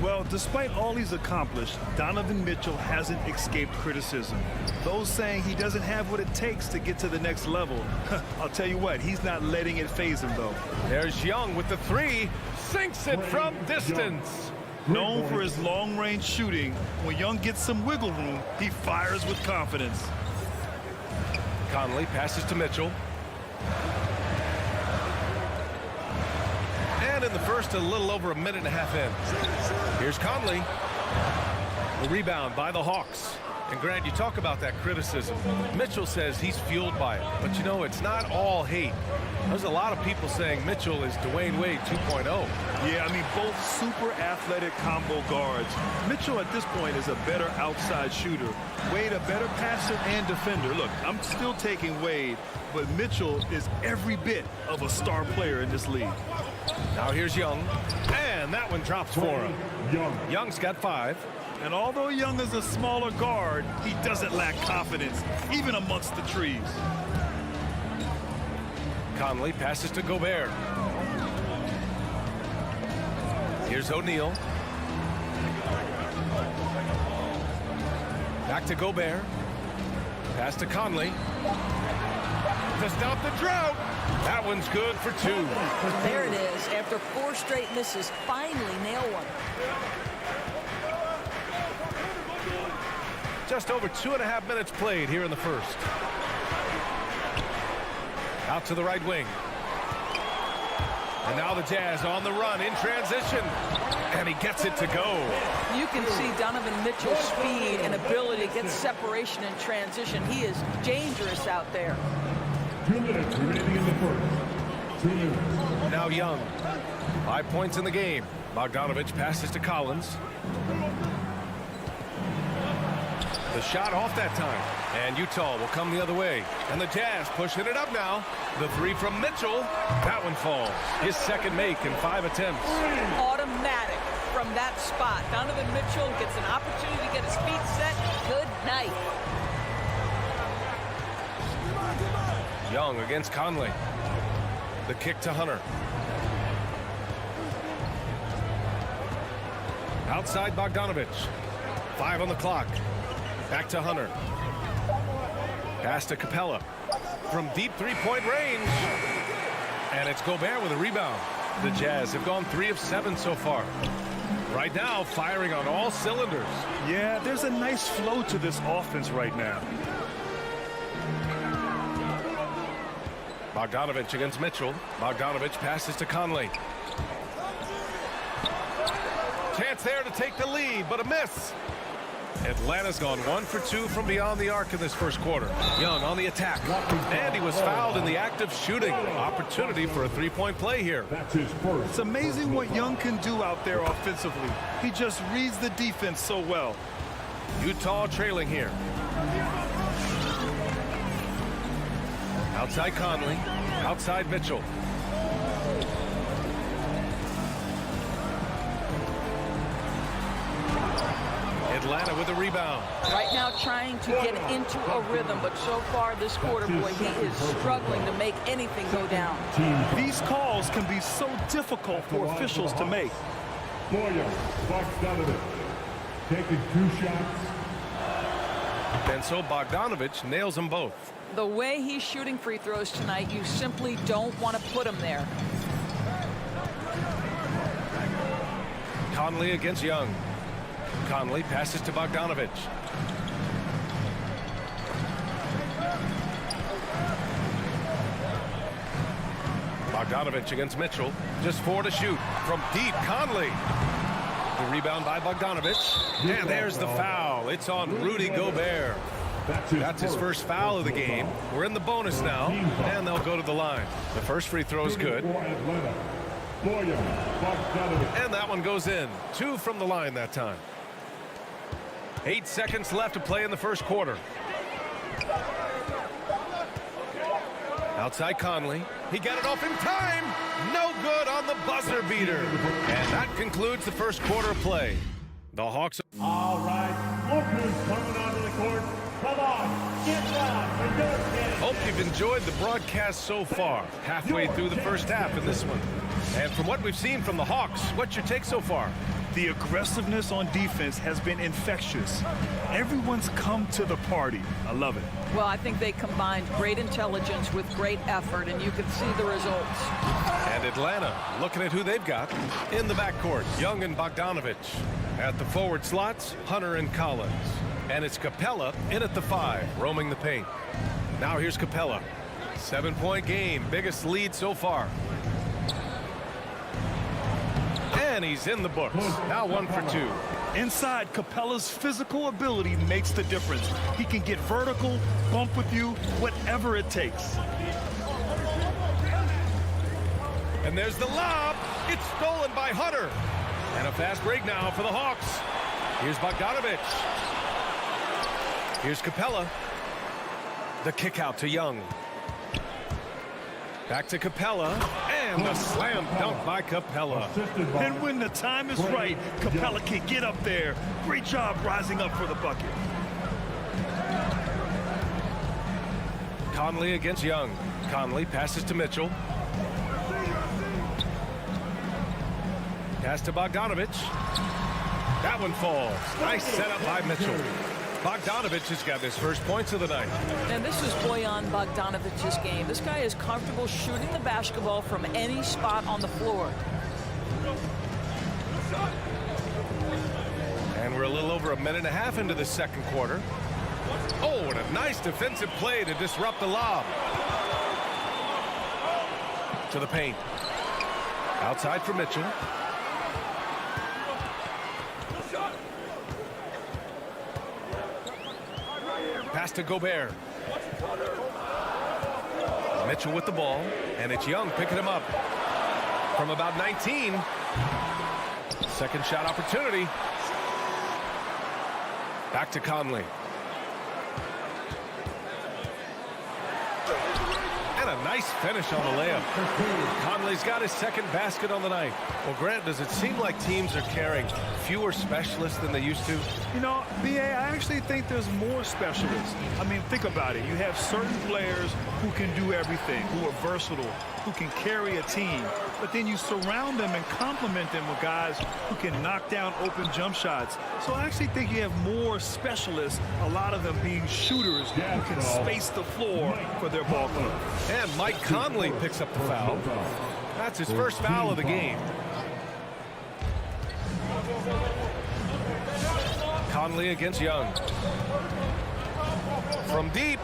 Well, despite all he's accomplished, Donovan Mitchell hasn't escaped criticism. Those saying he doesn't have what it takes to get to the next level. I'll tell you what, he's not letting it faze him, though. There's Young with the 3. Sinks it from distance. Known for his long-range shooting, when Young gets some wiggle room, he fires with confidence. Conley passes to Mitchell. And in the first, a little over a minute and a half in. Here's Conley. The rebound by the Hawks. And Grant, you talk about that criticism. Mitchell says he's fueled by it. But you know, it's not all hate. There's a lot of people saying Mitchell is Dwayne Wade 2.0. Yeah, I mean, both super athletic combo guards. Mitchell at this point is a better outside shooter. Wade a better passer and defender. Look, I'm still taking Wade, but Mitchell is every bit of a star player in this league. Now here's Young. And that one drops for him. Young's got 5. And although Young is a smaller guard, he doesn't lack confidence, even amongst the trees. Conley passes to Gobert. Here's O'Neal. Back to Gobert. Pass to Conley. To stop the drought. That one's good for 2. There it is. After 4 straight misses, finally nail one. Just over 2.5 minutes played here in the first. Out to the right wing. And now the Jazz on the run in transition. And he gets it to go. You can see Donovan Mitchell's speed and ability to get separation in transition. He is dangerous out there. 2 minutes remaining in the first. 2 minutes. Now Young. 5 points in the game. Bogdanovic passes to Collins. The shot off that time. And Utah will come the other way. And the Jazz pushing it up now. The 3 from Mitchell. That one falls. His second make in 5 attempts. Automatic from that spot. Donovan Mitchell gets an opportunity to get his feet set. Good night. Young against Conley. The kick to Hunter. Outside Bogdanovic. 5 on the clock. Back to Hunter. Pass to Capella. From deep 3-point range. And it's Gobert with a rebound. The Jazz have gone 3 of 7 so far. Right now, firing on all cylinders. Yeah, there's a nice flow to this offense right now. Bogdanovic against Mitchell. Bogdanovic passes to Conley. Chance there to take the lead, but a miss. Atlanta's gone 1 for 2 from beyond the arc in this first quarter. Young on the attack. And he was fouled in the act of shooting. Opportunity for a 3-point play here. That's his first. It's amazing what Young can do out there offensively. He just reads the defense so well. Utah trailing here. Outside Conley. Outside Mitchell. Atlanta with a rebound. Right now trying to get into a rhythm, but so far this quarter, boy, he is struggling to make anything go down. These calls can be so difficult for officials to make. Bogdanovic taking 2 shots. And so Bogdanovic nails them both. The way he's shooting free throws tonight, you simply don't want to put him there. Conley against Young. Conley passes to Bogdanovic. Bogdanovic against Mitchell. Just 4 to shoot. From deep, Conley. The rebound by Bogdanovic. And there's the foul. It's on Rudy Gobert. That's his first foul of the game. We're in the bonus now, and they'll go to the line. The first free throw is good. And that one goes in. 2 from the line that time. 8 seconds left to play in the first quarter. Outside Conley. He got it off in time. No good on the buzzer beater. And that concludes the first quarter play. The Hawks. All right, look who's coming onto the court. Come on, get down for your kid. Hope you've enjoyed the broadcast so far. Halfway through the first half in this one. And from what we've seen from the Hawks, what's your take so far? The aggressiveness on defense has been infectious. Everyone's come to the party. I love it. Well, I think they combined great intelligence with great effort, and you can see the results. And Atlanta looking at who they've got in the backcourt. Young and Bogdanovic. At the forward slots, Hunter and Collins. And it's Capella in at the 5, roaming the paint. Now here's Capella. 7-point game, biggest lead so far. And he's in the books. Now 1 for 2. Inside, Capella's physical ability makes the difference. He can get vertical, bump with you, whatever it takes. And there's the lob. It's stolen by Hunter. And a fast break now for the Hawks. Here's Bogdanovic. Here's Capella. The kick out to Young. Back to Capella. And the slam dunk by Capella. And when the time is right, Capella can get up there. Great job rising up for the bucket. Conley against Young. Conley passes to Mitchell. Pass to Bogdanovic. That one falls. Nice setup by Mitchell. Bogdanovic has got his first points of the night. And this is Bojan Bogdanovic's game. This guy is comfortable shooting the basketball from any spot on the floor. And we're a little over a minute and a half into the second quarter. Oh, and a nice defensive play to disrupt the lob. To the paint. Outside for Mitchell. Pass to Gobert. Mitchell with the ball, and it's Young picking him up from about 19. Second shot opportunity. Back to Conley. And a nice finish on the layup. Conley's got his second basket on the night. Well, Grant, does it seem like teams are carrying fewer specialists than they used to? You know, B.A., I actually think there's more specialists. I mean, think about it. You have certain players who can do everything, who are versatile, who can carry a team. But then you surround them and complement them with guys who can knock down open jump shots. So I actually think you have more specialists, a lot of them being shooters who can space the floor for their ball club. And Mike Conley picks up the foul. That's his first foul of the game. Conley against Young. From deep.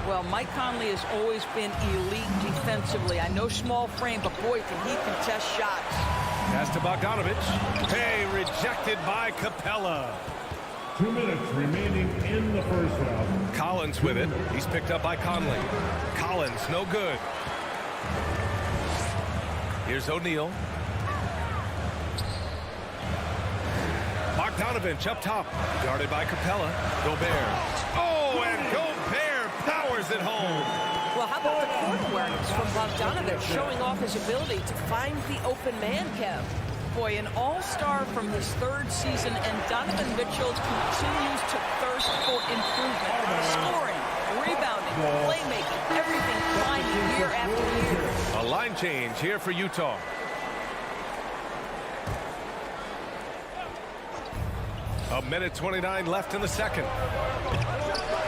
Well, Mike Conley has always been elite defensively. I know small frame, but boy, can he contest shots. Pass to Bogdanovic. Hey, rejected by Capella. 2 minutes remaining in the first half. Collins with it. He's picked up by Conley. Collins, no good. Here's O'Neal. Bogdanovic up top. Guarded by Capella. Gobert. Oh, and Gobert powers it home. Well, how about the court awareness from Bogdanovic, showing off his ability to find the open man, Kev? Boy, an all-star from his third season, and Donovan Mitchell continues to thirst for improvement. Scoring, rebounding, playmaking, everything climbing year after year. A line change here for Utah. A minute 29 left in the second.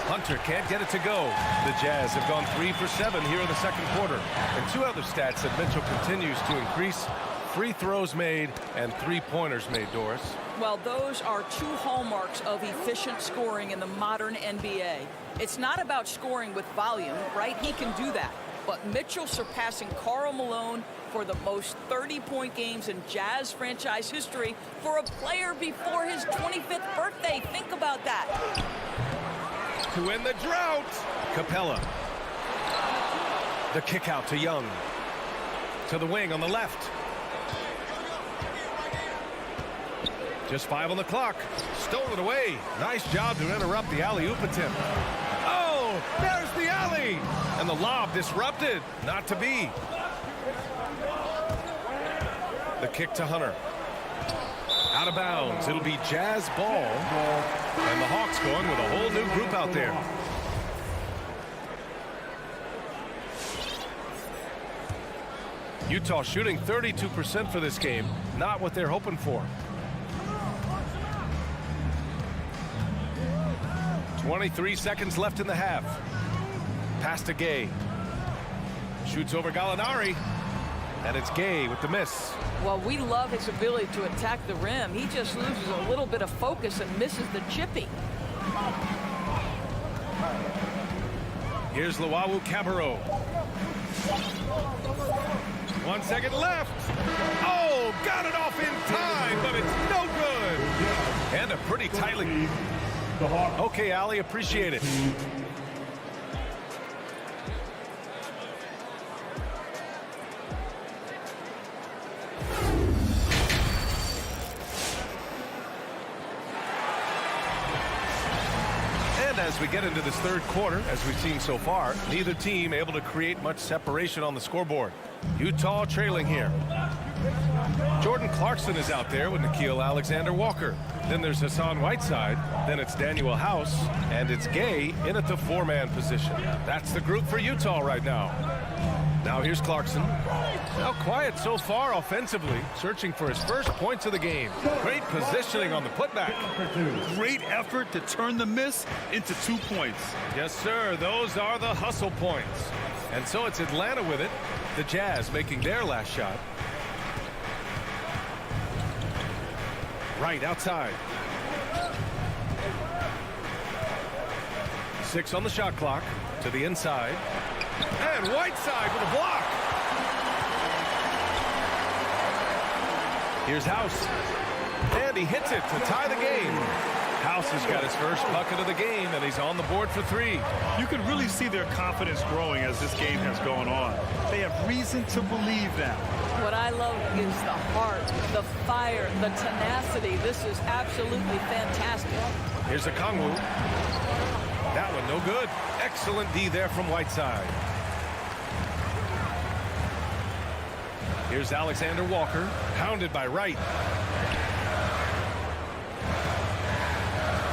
Hunter can't get it to go. The Jazz have gone 3 for 7 here in the second quarter. And two other stats that Mitchell continues to increase: free throws made and three-pointers made, Doris. Well, those are two hallmarks of efficient scoring in the modern NBA. It's not about scoring with volume, right? He can do that. But Mitchell surpassing Karl Malone for the most 30-point games in Jazz franchise history for a player before his 25th birthday. Think about that. To end the drought, Capella. The kick out to Young. To the wing on the left. Just 5 on the clock. Stolen away. Nice job to interrupt the alley-oop attempt. Oh, there's the alley. And the lob disrupted. Not to be. The kick to Hunter. Out of bounds. It'll be Jazz ball. And the Hawks going with a whole new group out there. Utah shooting 32% for this game. Not what they're hoping for. 23 seconds left in the half. Pass to Gay. Shoots over Gallinari. And it's Gay with the miss. Well, we love his ability to attack the rim. He just loses a little bit of focus and misses the chippy. Here's Luau Cabarro. 1 second left. Oh, got it off in time, but it's no good. And a pretty tightly. Okay, Ali, appreciate it. And as we get into this third quarter, as we've seen so far, neither team able to create much separation on the scoreboard. Utah trailing here. Jordan Clarkson is out there with Nickeil Alexander-Walker. Then there's Hassan Whiteside. Then it's Daniel House. And it's Gay in at the four-man position. That's the group for Utah right now. Now here's Clarkson. Now quiet so far offensively. Searching for his first points of the game. Great positioning on the putback. Great effort to turn the miss into 2 points. Yes, sir. Those are the hustle points. And so it's Atlanta with it. The Jazz making their last shot. Right outside. 6 on the shot clock. To the inside. And Whiteside with a block. Here's House. And he hits it to tie the game. House has got his first bucket of the game, and he's on the board for 3. You can really see their confidence growing as this game has gone on. They have reason to believe that. What I love is the heart, the fire, the tenacity. This is absolutely fantastic. Here's a Kongwu. That one no good. Excellent D there from Whiteside. Here's Alexander Walker, hounded by Wright.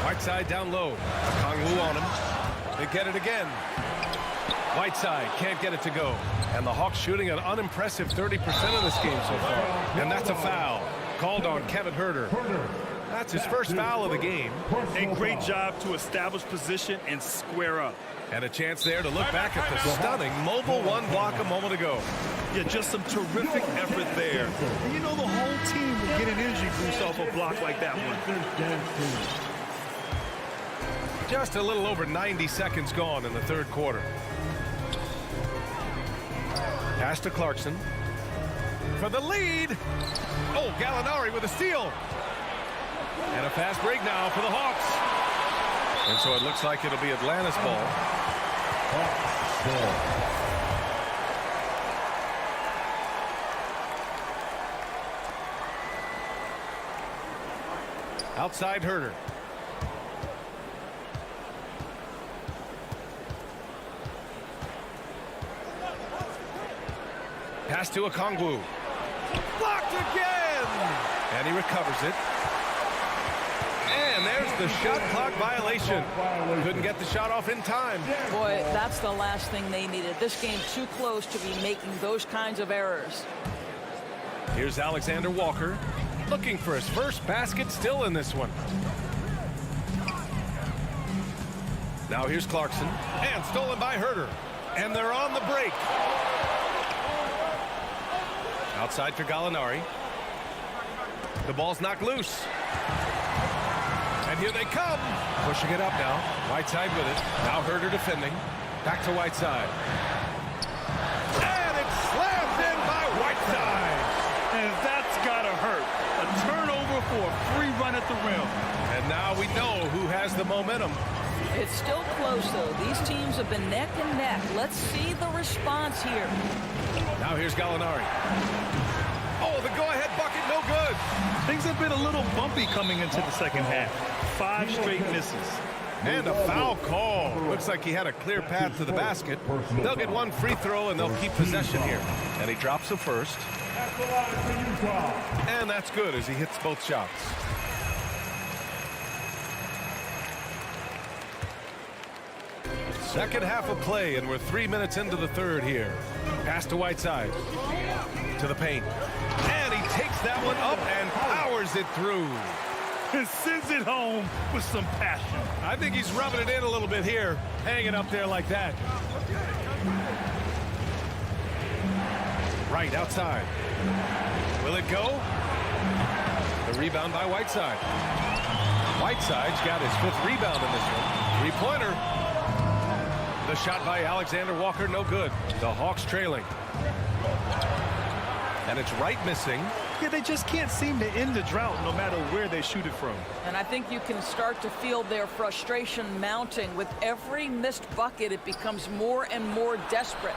Whiteside down low. Kongwu on him. They get it again. Whiteside can't get it to go. And the Hawks shooting an unimpressive 30% of this game so far. And that's a foul called on Kevin Huerter. That's his first foul of the game. A great job to establish position and square up. And a chance there to look back at the stunning mobile one block a moment ago. Yeah, just some terrific effort there. And you know the whole team will get an energy boost off a block like that one. Just a little over 90 seconds gone in the third quarter. Pass to Clarkson. For the lead. Oh, Gallinari with a steal. And a fast break now for the Hawks. And so it looks like it'll be Atlanta's ball. Outside Huerter. Pass to Okongwu. Blocked again! And he recovers it. And there's the shot clock violation. Couldn't get the shot off in time. Boy, that's the last thing they needed. This game too close to be making those kinds of errors. Here's Alexander Walker looking for his first basket, still in this one. Now here's Clarkson, and stolen by Herter. And they're on the break. Outside for Gallinari. The ball's knocked loose. And here they come. Pushing it up now. Whiteside with it. Now Herter defending. Back to Whiteside. And it's slammed in by Whiteside. And that's gotta hurt. A turnover for a free run at the rim. And now we know who has the momentum. It's still close, though. These teams have been neck and neck. Let's see the response here. Now here's Gallinari. Oh, the go-ahead bucket, no good. Things have been a little bumpy coming into the second half. 5 straight misses. And a foul call. Looks like he had a clear path to the basket. They'll get one free throw, and they'll keep possession here. And he drops the first. And that's good as he hits both shots. Second half of play, and we're 3 minutes into the third here. Pass to Whiteside. To the paint. And he takes that one up and powers it through. And sends it home with some passion. I think he's rubbing it in a little bit here, hanging up there like that. Right outside. Will it go? The rebound by Whiteside. Whiteside's got his 5th rebound in this one. Three-pointer. The shot by Alexander Walker, no good. The Hawks trailing. And it's Wright missing. Yeah, they just can't seem to end the drought no matter where they shoot it from. And I think you can start to feel their frustration mounting. With every missed bucket, it becomes more and more desperate.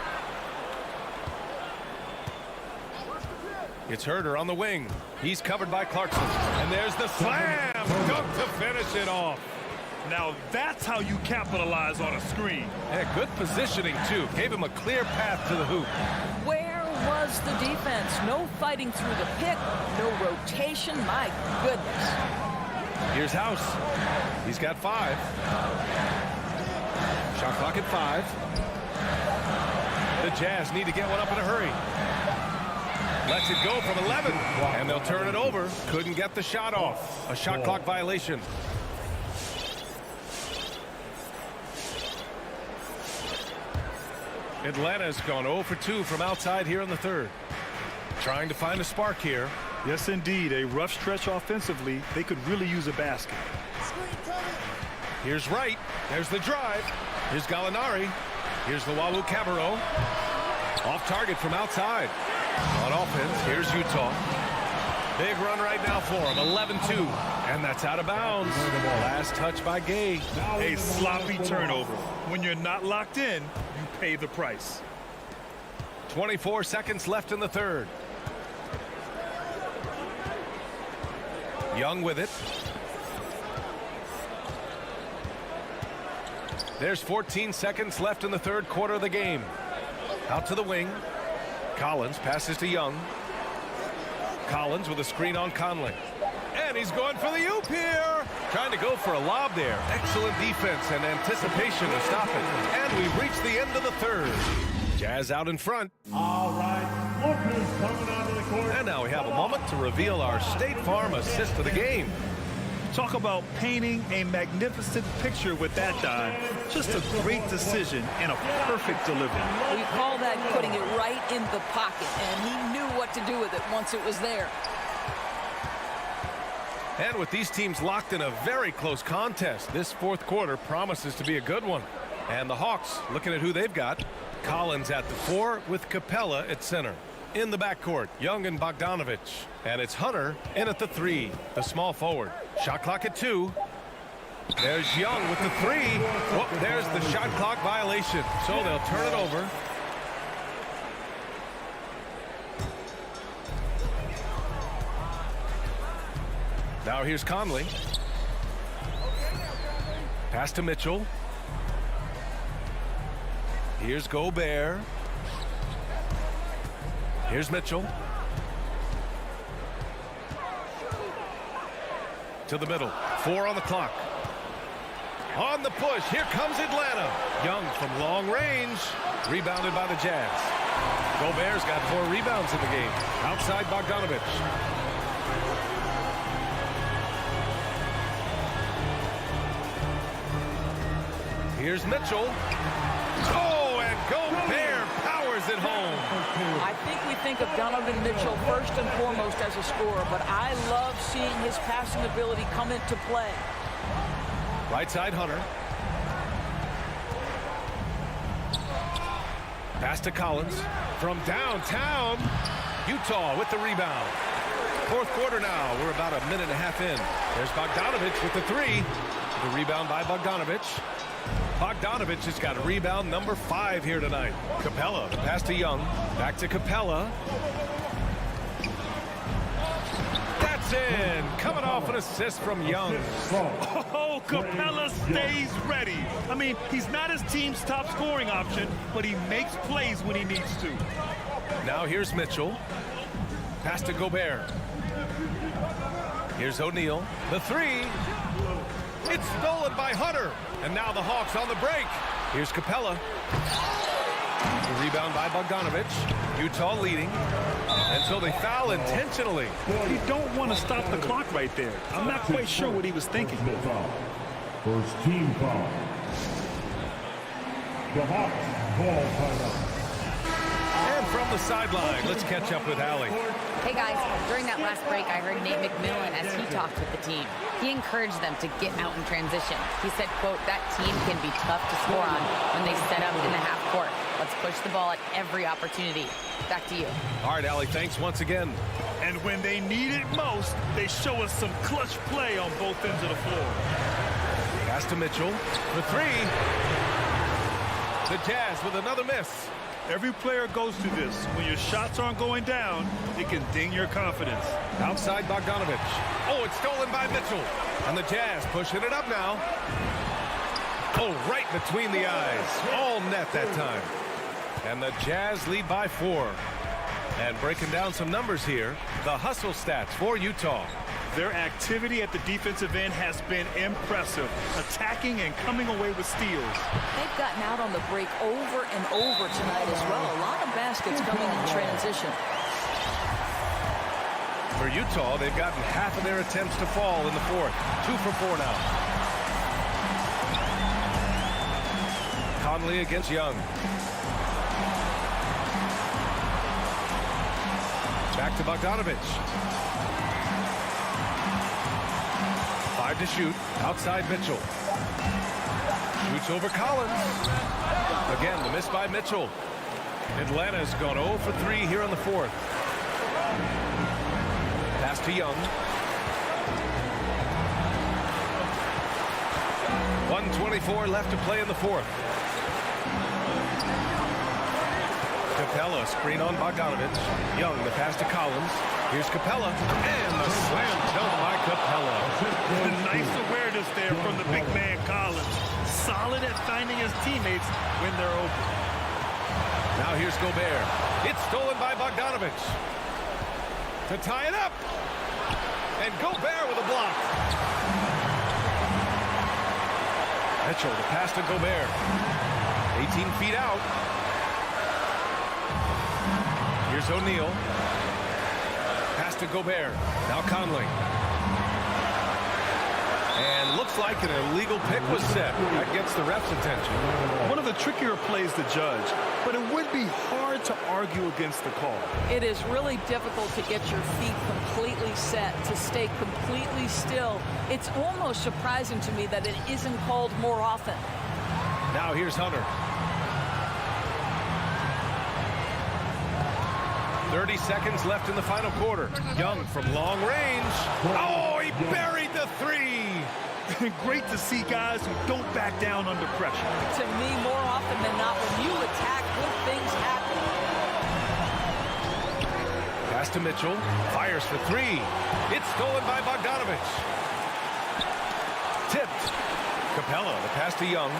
It's Herter on the wing. He's covered by Clarkson. And there's the slam dunk to finish it off. Now that's how you capitalize on a screen. Yeah, good positioning, too. Gave him a clear path to the hoop. Where was the defense? No fighting through the pick, no rotation. My goodness. Here's House. He's got 5. Shot clock at 5. The Jazz need to get one up in a hurry. Lets it go from 11. And they'll turn it over. Couldn't get the shot off. A shot clock violation. Atlanta's gone 0 for 2 from outside here in the third. Trying to find a spark here. Yes, indeed. A rough stretch offensively. They could really use a basket. Here's Wright. There's the drive. Here's Gallinari. Here's the Walu Cabarro. Off target from outside. On offense, here's Utah. Big run right now for him. 11-2. And that's out of bounds. Last touch by Gay. A sloppy turnover. When you're not locked in, you pay the price. 24 seconds left in the third. Young with it. There's 14 seconds left in the third quarter of the game. Out to the wing. Collins passes to Young. Collins with a screen on Conley. And he's going for the oop here. Trying to go for a lob there. Excellent defense and anticipation to stop it. And we've reached the end of the third. Jazz out in front. All right, look who's coming onto the court. And now we have a moment to reveal our State Farm assist of the game. Talk about painting a magnificent picture with that dive. Just a great decision and a perfect delivery. We call that putting it right in the pocket, and he knew what to do with it once it was there. And with these teams locked in a very close contest, this fourth quarter promises to be a good one. And the Hawks, looking at who they've got, Collins at the 4 with Capella at center. In the backcourt, Young and Bogdanovic. And it's Hunter in at the 3, the small forward. Shot clock at 2. There's Young with the 3. Oh, there's the shot clock violation. So they'll turn it over. Now here's Conley. Pass to Mitchell. Here's Gobert. Here's Mitchell. to the middle. 4 on the clock. On the push, here comes Atlanta. Young from long range, rebounded by the Jazz. Gobert's got 4 rebounds in the game. Outside Bogdanovic. Here's Mitchell. Oh, and Gobert powers it home. I think we think of Donovan Mitchell first and foremost as a scorer, but I love seeing his passing ability come into play. Right side, Hunter. Pass to Collins from downtown. Utah with the rebound. 4th quarter now. We're about a minute and a half in. There's Bogdanovic with the 3. The rebound by Bogdanovic. Bogdanovic has got rebound number 5 here tonight. Capella, the pass to Young. Back to Capella. That's in. Coming off an assist from Young. Oh, Capella stays ready. I mean, he's not his team's top scoring option, but he makes plays when he needs to. Now here's Mitchell. Pass to Gobert. Here's O'Neal. The 3. It's stolen by Hunter. And now the Hawks on the break. Here's Capella. The rebound by Bogdanovic. Utah leading until they foul intentionally. You don't want to stop the clock right there. I'm not quite sure what he was thinking. First team foul. The Hawks ball timeout. And from the sideline, let's catch up with Allie. Hey guys, during that last break, I heard Nate McMillan as he talked with the team. He encouraged them to get out in transition. He said, quote, that team can be tough to score on when they set up in the half court. Let's push the ball at every opportunity. Back to you. All right, Allie, thanks once again. And when they need it most, they show us some clutch play on both ends of the floor. Pass to Mitchell. The 3. The Jazz with another miss. Every player goes through this. When your shots aren't going down, it can ding your confidence. Outside Bogdanovic. Oh, it's stolen by Mitchell. And the Jazz pushing it up now. Oh, right between the eyes. All net that time. And the Jazz lead by 4. And breaking down some numbers here, the hustle stats for Utah. Their activity at the defensive end has been impressive, attacking and coming away with steals. They've gotten out on the break over and over tonight as well. A lot of baskets coming in transition. For Utah, they've gotten half of their attempts to fall in the 4th. 2 for 4 now. Conley against Young. Back to Bogdanovic. 5 to shoot. Outside Mitchell. Shoots over Collins. Again, the miss by Mitchell. Atlanta's gone 0 for 3 here on the 4th. Pass to Young. 1:24 left to play in the 4th. Capella, screen on Bogdanovic. Young, the pass to Collins. Here's Capella, and the slam dunk by Capella. Nice awareness there from the big man Collins. Solid at finding his teammates when they're open. Now here's Gobert. It's stolen by Bogdanovic. To tie it up. And Gobert with a block. Mitchell, the pass to Gobert. 18 feet out. Here's O'Neal. Pass to Gobert. Now Conley. And looks like an illegal pick was set. That gets the ref's attention. One of the trickier plays to judge, but it would be hard to argue against the call. It is really difficult to get your feet completely set, to stay completely still. It's almost surprising to me that it isn't called more often. Now here's Hunter. 30 seconds left in the final quarter. Young from long range. Oh, he buried the 3. Great to see guys who don't back down under pressure. To me, more often than not, when you attack, good things happen. Pass to Mitchell. Fires for 3. It's stolen by Bogdanovic. Tipped. Capella, the pass to Young.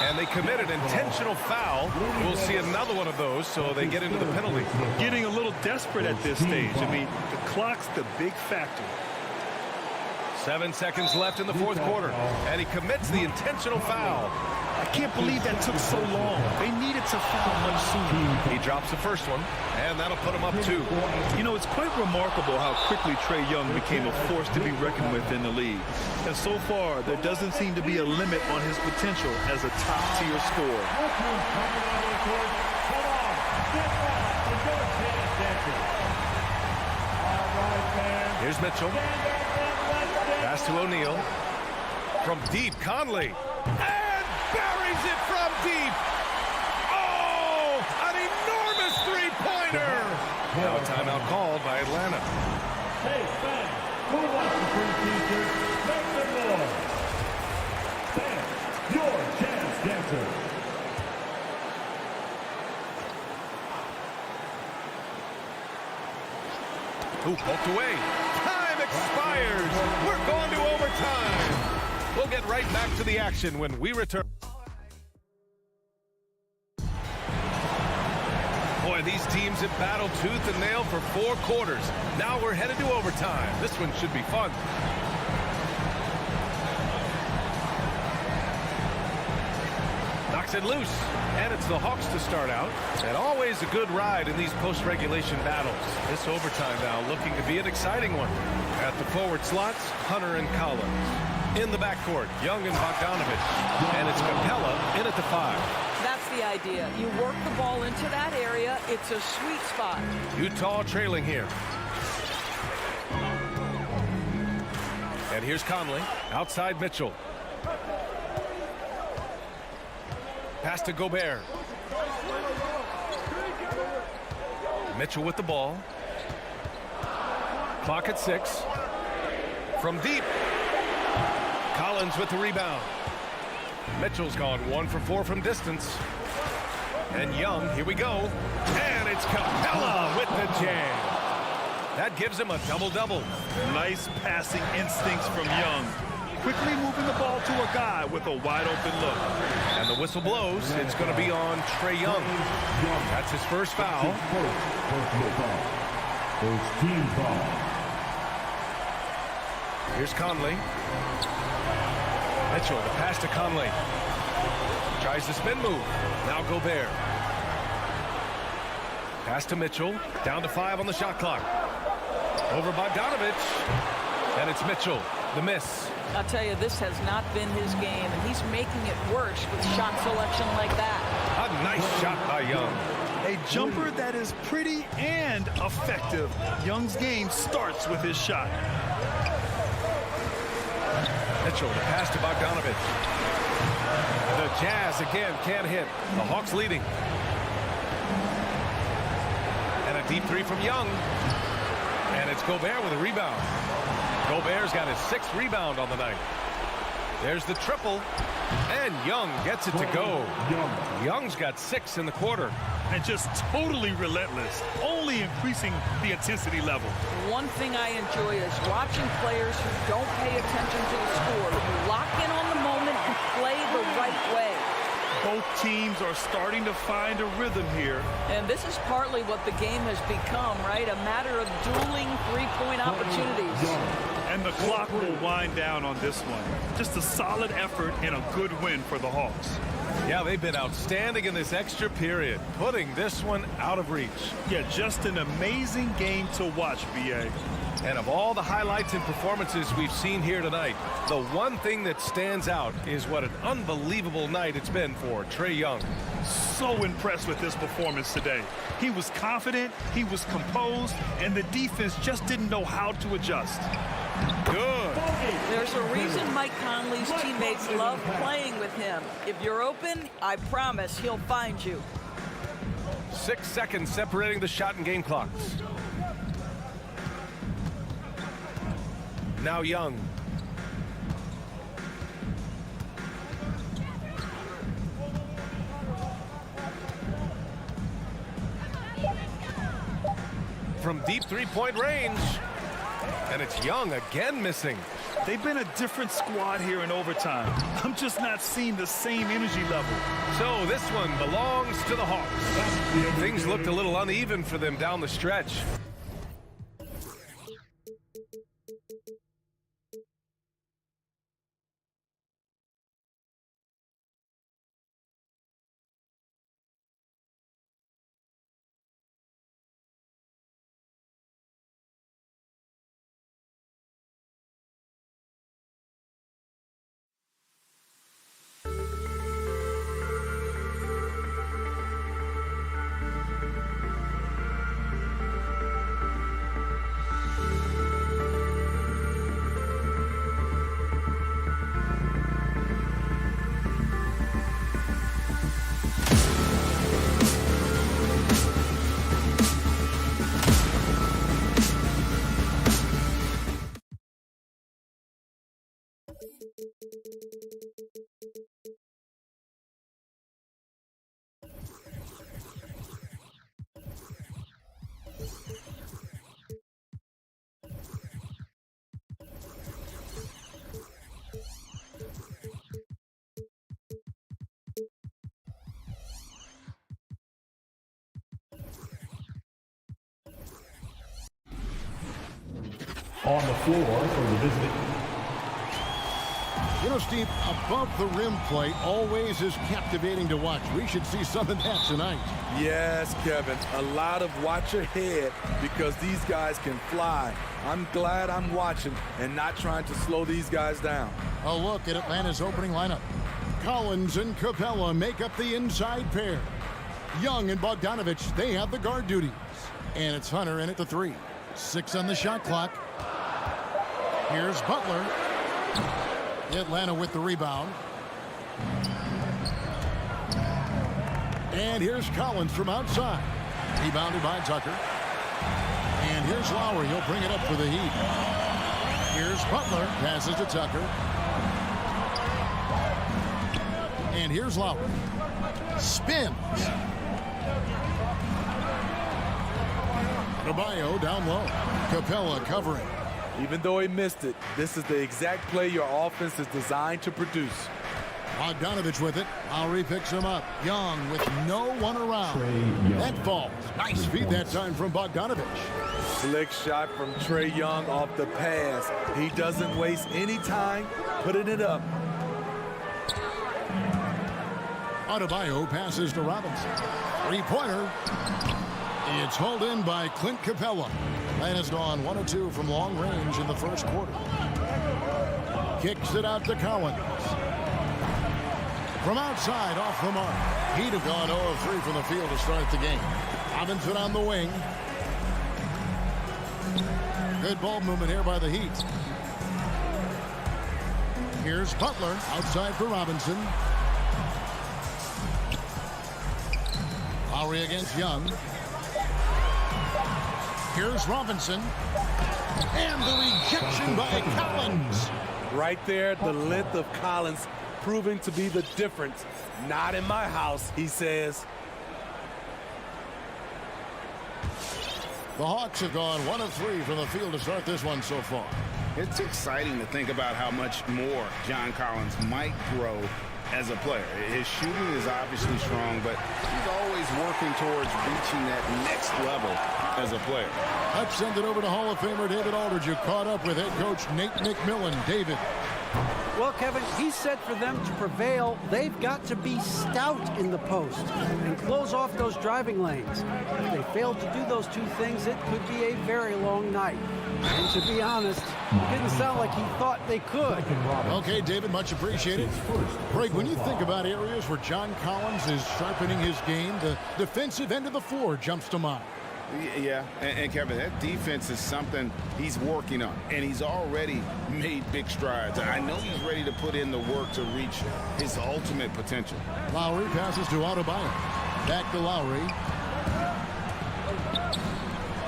And they commit an intentional foul. We'll see another one of those, so they get into the penalty. Getting a little desperate at this stage. I mean, the clock's the big factor. 7 seconds left in the fourth quarter, and he commits the intentional foul. I can't believe that took so long. They needed to foul much sooner. He drops the first one, and that'll put him up 2. You know, it's quite remarkable how quickly Trae Young became a force to be reckoned with in the league. And so far, there doesn't seem to be a limit on his potential as a top-tier scorer. Here's Mitchell. Pass to O'Neal. From deep, Conley. And buries it from deep. Oh, an enormous three-pointer. Now a timeout called by Atlanta. Hey, fans, who wants the free t-shirt? Make some noise. Fans, your chance dancer. Ooh, poked away. Time expires. We're going to overtime. We'll get right back to the action when we return. Boy, these teams have battled tooth and nail for 4 quarters. Now we're headed to overtime. This one should be fun. Knocks it loose. And it's the Hawks to start out. And always a good ride in these post-regulation battles. This overtime now looking to be an exciting one. At the forward slots, Hunter and Collins. In the backcourt, Young and Bogdanovic. And it's Capella in at the 5. That's the idea. You work the ball into that area. It's a sweet spot. Utah trailing here. And here's Conley. Outside Mitchell. Pass to Gobert. Mitchell with the ball. Clock at 6. From deep. Collins with the rebound. Mitchell's gone 1 for 4 from distance. And Young, here we go. And it's Capella with the jam. That gives him a double-double. Nice passing instincts from Young. Quickly moving the ball to a guy with a wide-open look. And the whistle blows. It's going to be on Trae Young. That's his first foul. First team foul. Here's Conley. Mitchell, the pass to Conley. Tries the spin move. Now Gobert. Pass to Mitchell. Down to 5 on the shot clock. Over Bogdanovic. And it's Mitchell. The miss. I'll tell you, this has not been his game, and he's making it worse with shot selection like that. A nice shot by Young. A jumper that is pretty and effective. Young's game starts with his shot. Mitchell, the pass to Bogdanovic. The Jazz again can't hit. The Hawks leading. And a deep 3 from Young. And it's Gobert with a rebound. Gobert's got his 6th rebound on the night. There's the triple. And Young gets it to go. Young's got 6 in the quarter. And just totally relentless, only increasing the intensity level. One thing I enjoy is watching players who don't pay attention to the score. You lock in on the moment and play the right way. Both teams are starting to find a rhythm here. And this is partly what the game has become, right? A matter of dueling three-point opportunities. And the clock will wind down on this one. Just a solid effort and a good win for the Hawks. Yeah, they've been outstanding in this extra period, putting this one out of reach. Yeah, just an amazing game to watch, B.A. And of all the highlights and performances we've seen here tonight, the one thing that stands out is what an unbelievable night it's been for Trae Young. So impressed with this performance today. He was confident, he was composed, and the defense just didn't know how to adjust. Good. There's a reason Mike Conley's teammates love playing with him. If you're open, I promise he'll find you. 6 seconds separating the shot and game clocks. Now Young. From deep 3-point range. And it's Young again missing. They've been a different squad here in overtime. I'm just not seeing the same energy level. So this one belongs to the Hawks. Things looked a little uneven for them down the stretch. On the floor for the visiting. You know, Steve, above the rim play always is captivating to watch. We should see some of that tonight. Yes, Kevin. A lot of watch your head because these guys can fly. I'm glad I'm watching and not trying to slow these guys down. A look at Atlanta's opening lineup. Collins and Capella make up the inside pair. Young and Bogdanovic, they have the guard duties. And it's Hunter in at the 3. 6 on the shot clock. Here's Butler. Atlanta with the rebound. And here's Collins from outside. Rebounded by Tucker. And here's Lowry. He'll bring it up for the Heat. Here's Butler. Passes to Tucker. And here's Lowry. Spins. Adebayo down low. Capella covering. Even though he missed it, this is the exact play your offense is designed to produce. Bogdanovic with it. Lowry picks him up. Young with no one around. That falls. Nice feed that time from Bogdanovic. Slick shot from Trae Young off the pass. He doesn't waste any time putting it up. Adebayo passes to Robinson. Three-pointer. It's hauled in by Clint Capella. And has gone 1 of 2 from long range in the first quarter. Kicks it out to Collins. From outside, off the mark. He'd have gone 0 of 3 from the field to start the game. Robinson on the wing. Good ball movement here by the Heat. Here's Butler outside for Robinson. Lowry against Young. Here's Robinson. And the rejection by Collins. Right there, the length of Collins proving to be the difference. Not in my house, he says. The Hawks have gone 1 of 3 from the field to start this one so far. It's exciting to think about how much more John Collins might grow as a player. His shooting is obviously strong, but he's always working towards reaching that next level as a player. Let's send it over to Hall of Famer David Aldridge, who caught up with head coach Nate McMillan. David. Well, Kevin, he said for them to prevail, they've got to be stout in the post and close off those driving lanes. If they fail to do those two things, it could be a very long night. And to be honest, it didn't sound like he thought they could. Okay, David, much appreciated. Greg, when you think about areas where John Collins is sharpening his game, the defensive end of the floor jumps to mind. Yeah, and Kevin, that defense is something he's working on, and he's already made big strides. I know he's ready to put in the work to reach his ultimate potential. Lowry passes to Adebayo. Back to Lowry.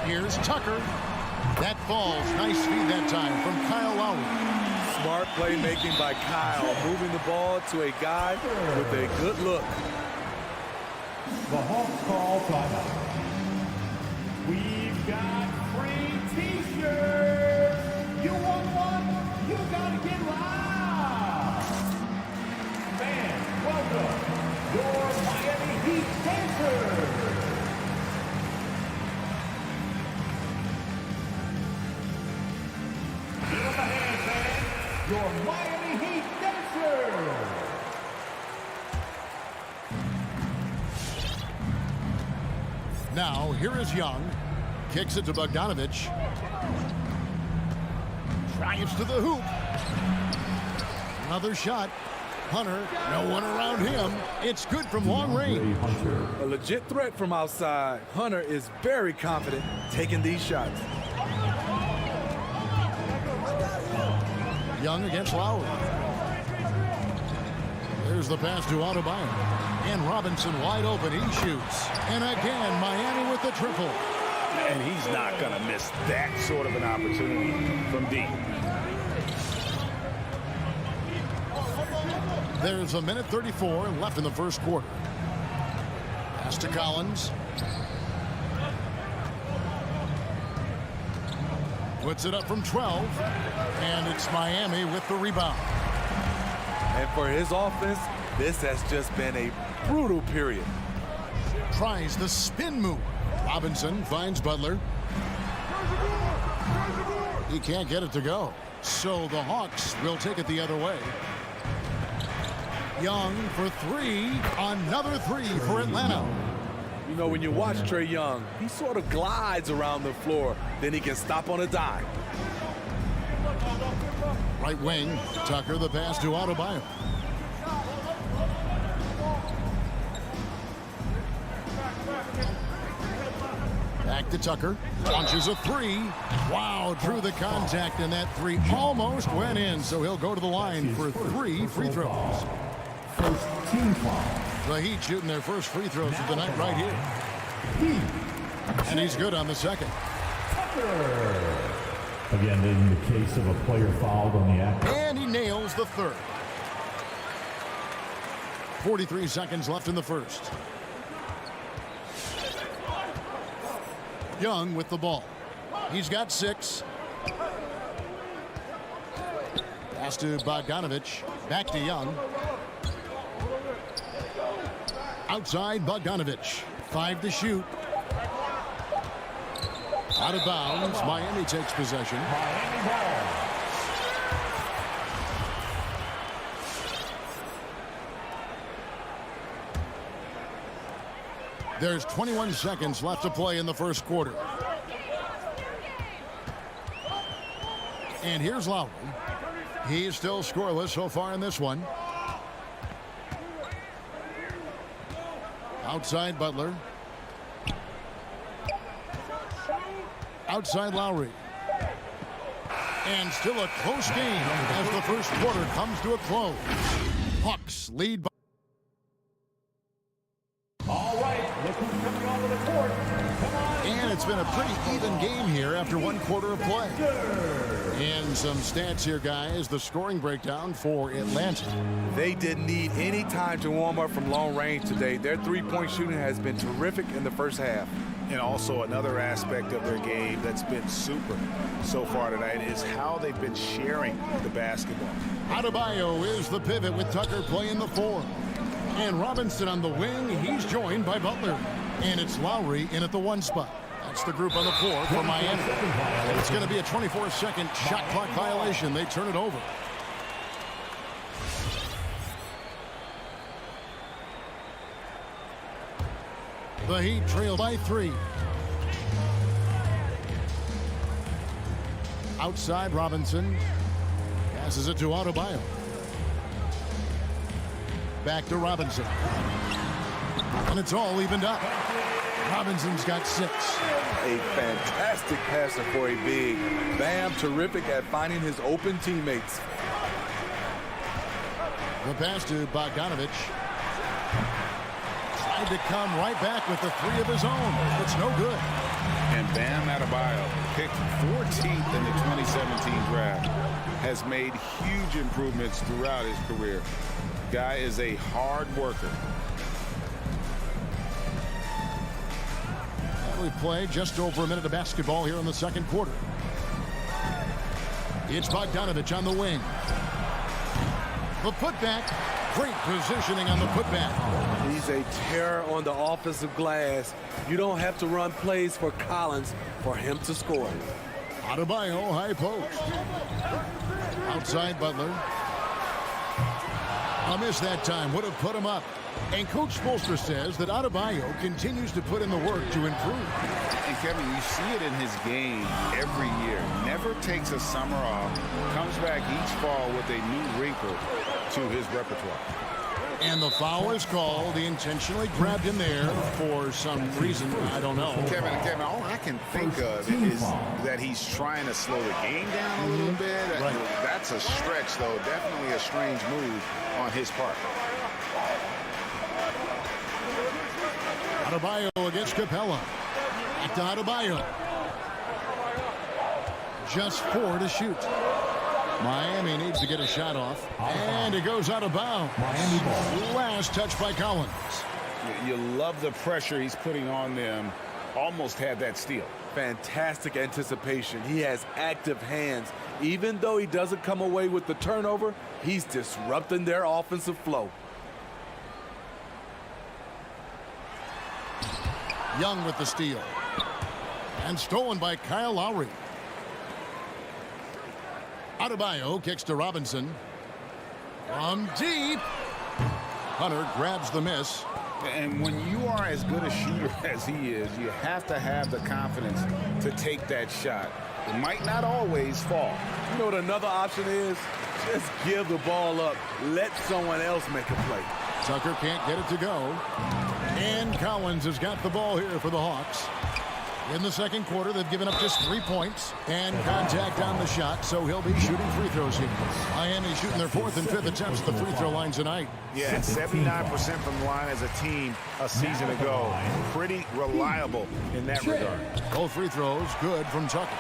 Here's Tucker. That falls. Nice feed that time from Kyle Lowry. Smart playmaking by Kyle, moving the ball to a guy with a good look. The Hawks call timeout. We've got free t-shirts. You want one? You got your Miami Heat dancers. Now, here is Young. Kicks it to Bogdanovic. Drives to the hoop. Another shot. Hunter, no one around him. It's good from long range. A legit threat from outside. Hunter is very confident taking these shots. Young against Lowry. There's the pass to Adebayo. And Robinson wide open. He shoots. And again, Miami with the triple. And he's not going to miss that sort of an opportunity from deep. There's a minute 34 left in the first quarter. Pass to Collins. Puts it up from 12. And it's Miami with the rebound. And for his offense, this has just been a brutal period. Tries the spin move. Robinson finds Butler. He can't get it to go. So the Hawks will take it the other way. Young for three. Another three for Atlanta. You know, when you watch Trae Young, he sort of glides around the floor. Then he can stop on a dime. Right wing. Tucker the pass to Adebayo. Back to Tucker. Launches a three. Wow, through the contact, and that three almost went in. So he'll go to the line for 3 free throws. First team foul. The Heat shooting their first free throws of the night right here. And he's good on the second. Again, in the case of a player fouled on the act. And he nails the third. 43 seconds left in the first. Young with the ball. He's got 6. Pass to Bogdanovic. Back to Young. Outside Bogdanovic. 5 to shoot. Out of bounds. Miami takes possession. Miami ball. There's 21 seconds left to play in the first quarter. And here's Lowry. He's still scoreless so far in this one. Outside Butler. Outside Lowry. And still a close game as the first quarter comes to a close. Hawks lead by. All right, look who's coming onto the court. Come on. And it's been a pretty even game here after one quarter of play. And some stats here, guys. The scoring breakdown for Atlanta. They didn't need any time to warm up from long range today. Their three-point shooting has been terrific in the first half. And also another aspect of their game that's been super so far tonight is how they've been sharing the basketball. Adebayo is the pivot with Tucker playing the 4. And Robinson on the wing. He's joined by Butler. And it's Lowry in at the 1 spot. That's the group on the floor for Miami. It's going to be a 24-second shot clock violation. They turn it over. The Heat trail by 3. Outside Robinson. Passes it to Adebayo. Back to Robinson. And it's all evened up. Robinson's got 6. A fantastic passer for a big. Bam, terrific at finding his open teammates. The pass to Bogdanovic. Tried to come right back with the 3 of his own. It's no good. And Bam Adebayo, picked 14th in the 2017 draft, has made huge improvements throughout his career. Guy is a hard worker. We play just over a minute of basketball here in the second quarter. It's Bogdanovic on the wing. The putback. Great positioning on the putback. He's a terror on the offensive glass. You don't have to run plays for Collins for him to score. Adebayo, high post. Outside Butler. A miss that time would have put him up. And Coach Spoelstra says that Adebayo continues to put in the work to improve. And Kevin, you see it in his game every year. Never takes a summer off. Comes back each fall with a new wrinkle to his repertoire. And the foul is called. He intentionally grabbed him there for some reason. I don't know. Kevin, all I can think of is that he's trying to slow the game down a little bit. Right. That's a stretch, though. Definitely a strange move on his part. Adebayo against Capella. Back to Adebayo. Just 4 to shoot. Miami needs to get a shot off. And it goes out of bounds. Last touch by Collins. You love the pressure he's putting on them. Almost had that steal. Fantastic anticipation. He has active hands. Even though he doesn't come away with the turnover, he's disrupting their offensive flow. Young with the steal. And stolen by Kyle Lowry. Adebayo kicks to Robinson. From deep. Hunter grabs the miss. And when you are as good a shooter as he is, you have to have the confidence to take that shot. It might not always fall. You know what another option is? Just give the ball up. Let someone else make a play. Tucker can't get it to go. And Collins has got the ball here for the Hawks. In the second quarter, they've given up just 3 points and contact on the shot, so he'll be shooting free throws here. Miami shooting their 4th and 5th attempts at the free throw line tonight. Yeah, 79% from the line as a team a season ago. Pretty reliable in that regard. Both free throws good from Tucker.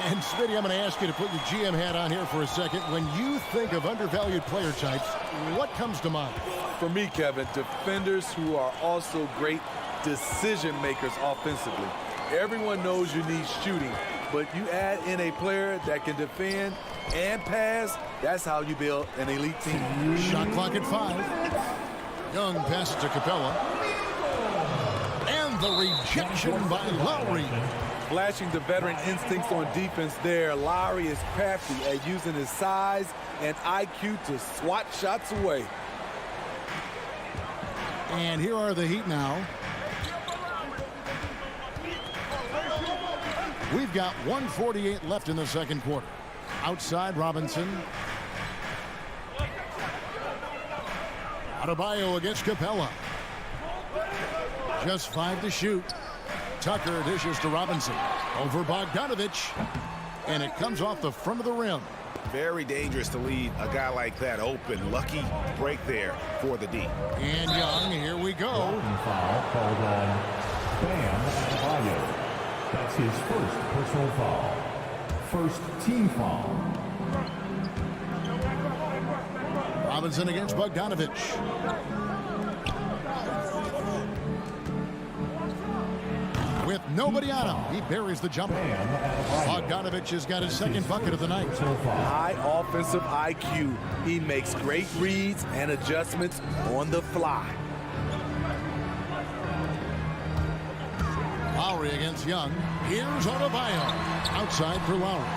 And Smitty, I'm going to ask you to put your GM hat on here for a second. When you think of undervalued player types, what comes to mind? For me, Kevin, defenders who are also great decision makers offensively. Everyone knows you need shooting, but you add in a player that can defend and pass, that's how you build an elite team. Shot clock at 5. Young passes to Capella. And the rejection by Lowry. Flashing the veteran instincts on defense there. Lowry is crafty at using his size and IQ to swat shots away. And here are the Heat now. We've got 1:48 left in the second quarter. Outside Robinson. Adebayo against Capella. Just 5 to shoot. Tucker dishes to Robinson. Over Bogdanovic. And it comes off the front of the rim. Very dangerous to leave a guy like that open. Lucky break there for the D. And Young, here we go. Foul called on Bam Adebayo. That's his first personal foul. First team foul. Robinson against Bogdanovic. With nobody on him, he buries the jumper. Bogdanovic has got his second bucket of the night. High offensive IQ. He makes great reads and adjustments on the fly. Lowry against Young. Here's Adebayo. Outside for Lowry.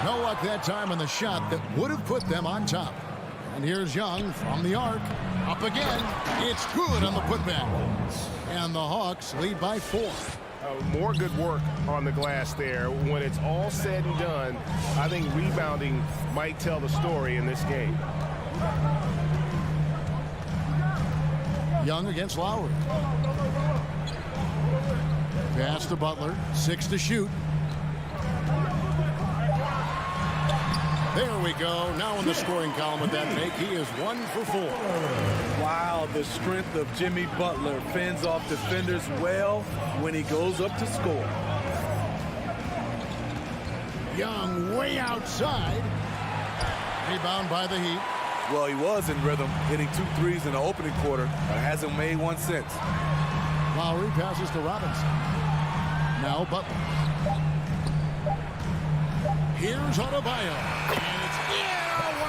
No luck that time on the shot that would have put them on top. And here's Young from the arc. Up again. It's good on the putback. And the Hawks lead by 4. More good work on the glass there. When it's all said and done, I think rebounding might tell the story in this game. Young against Lowry. Pass to Butler. 6 to shoot. There we go. Now in the scoring column with that make, he is 1 for 4. Wow, the strength of Jimmy Butler fends off defenders well when he goes up to score. Young way outside. Rebound by the Heat. Well, he was in rhythm, hitting 2 threes in the opening quarter, but hasn't made one since. Lowry passes to Robinson. Now Butler. Here's Adebayo. And it's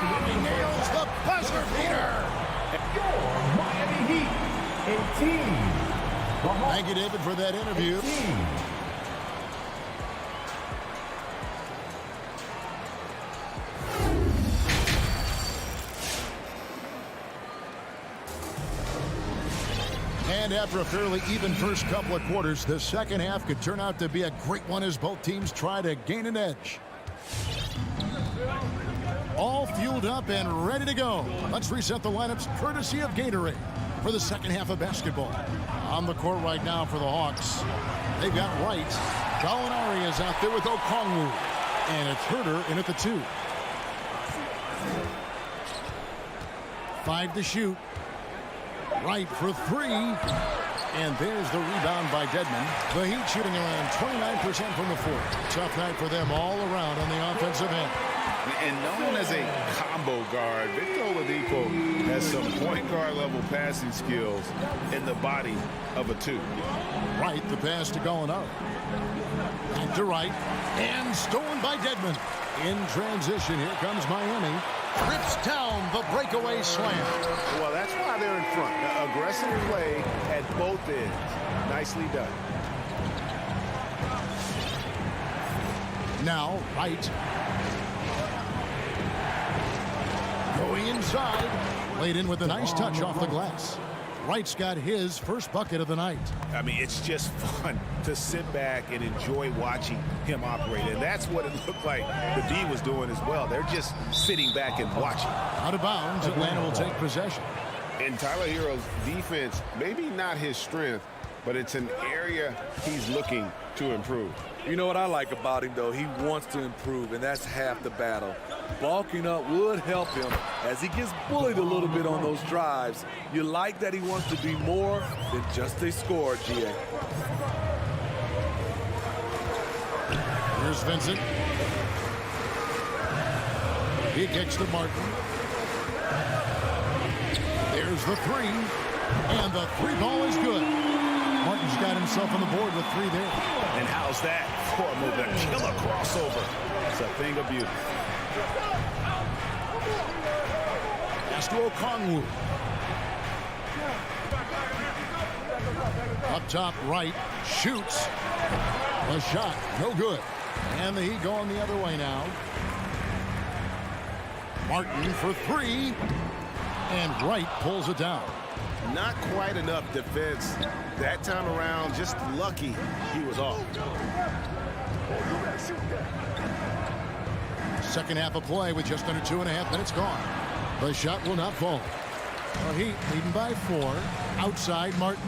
Lowry nails the buzzer beater. Your Miami Heat, 18. Thank you, David, for that interview. 18. And after a fairly even first couple of quarters, the second half could turn out to be a great one as both teams try to gain an edge. All fueled up and ready to go. Let's reset the lineups courtesy of Gatorade for the second half of basketball. On the court right now for the Hawks. They've got Wright. Gallinari is out there with Okongwu. And it's Herter in at the 2. 5 to shoot. Wright for 3. And there's the rebound by Dedmon. The Heat shooting around 29% from the floor. Tough night for them all around on the offensive end. And known as a combo guard, Victor Oladipo has some point guard level passing skills in the body of a 2. Wright, the pass to Gallinari. Back to Wright. And stolen by Dedmon. In transition, here comes Miami. Rips down the breakaway slam. Well, that's why they're in front. Aggressive play at both ends. Nicely done. Now, Wright. Going inside. Laid in with a nice touch off the glass. Wright's got his first bucket of the night. I mean, it's just fun to sit back and enjoy watching him operate. And that's what it looked like the D was doing as well. They're just sitting back and watching. Out of bounds, Atlanta will take possession. And Tyler Hero's defense, maybe not his strength, but it's an area he's looking to improve. You know what I like about him, though? He wants to improve, and that's half the battle. Bulking up would help him as he gets bullied a little bit on those drives. You like that he wants to be more than just a scorer, GA. Here's Vincent. He kicks to Martin. There's the 3. And the 3 ball is good. Martin's got himself on the board with 3 there. And how's that for a move? A killer crossover. It's a thing of beauty. Pass to Okongwu. Up top right. Shoots. A shot. No good. And the Heat going the other way now. Martin for 3. And Wright pulls it down. Not quite enough defense that time around. Just lucky he was off. Second half of play with just under 2.5 minutes gone. The shot will not fall. The Heat leading by 4. Outside Martin.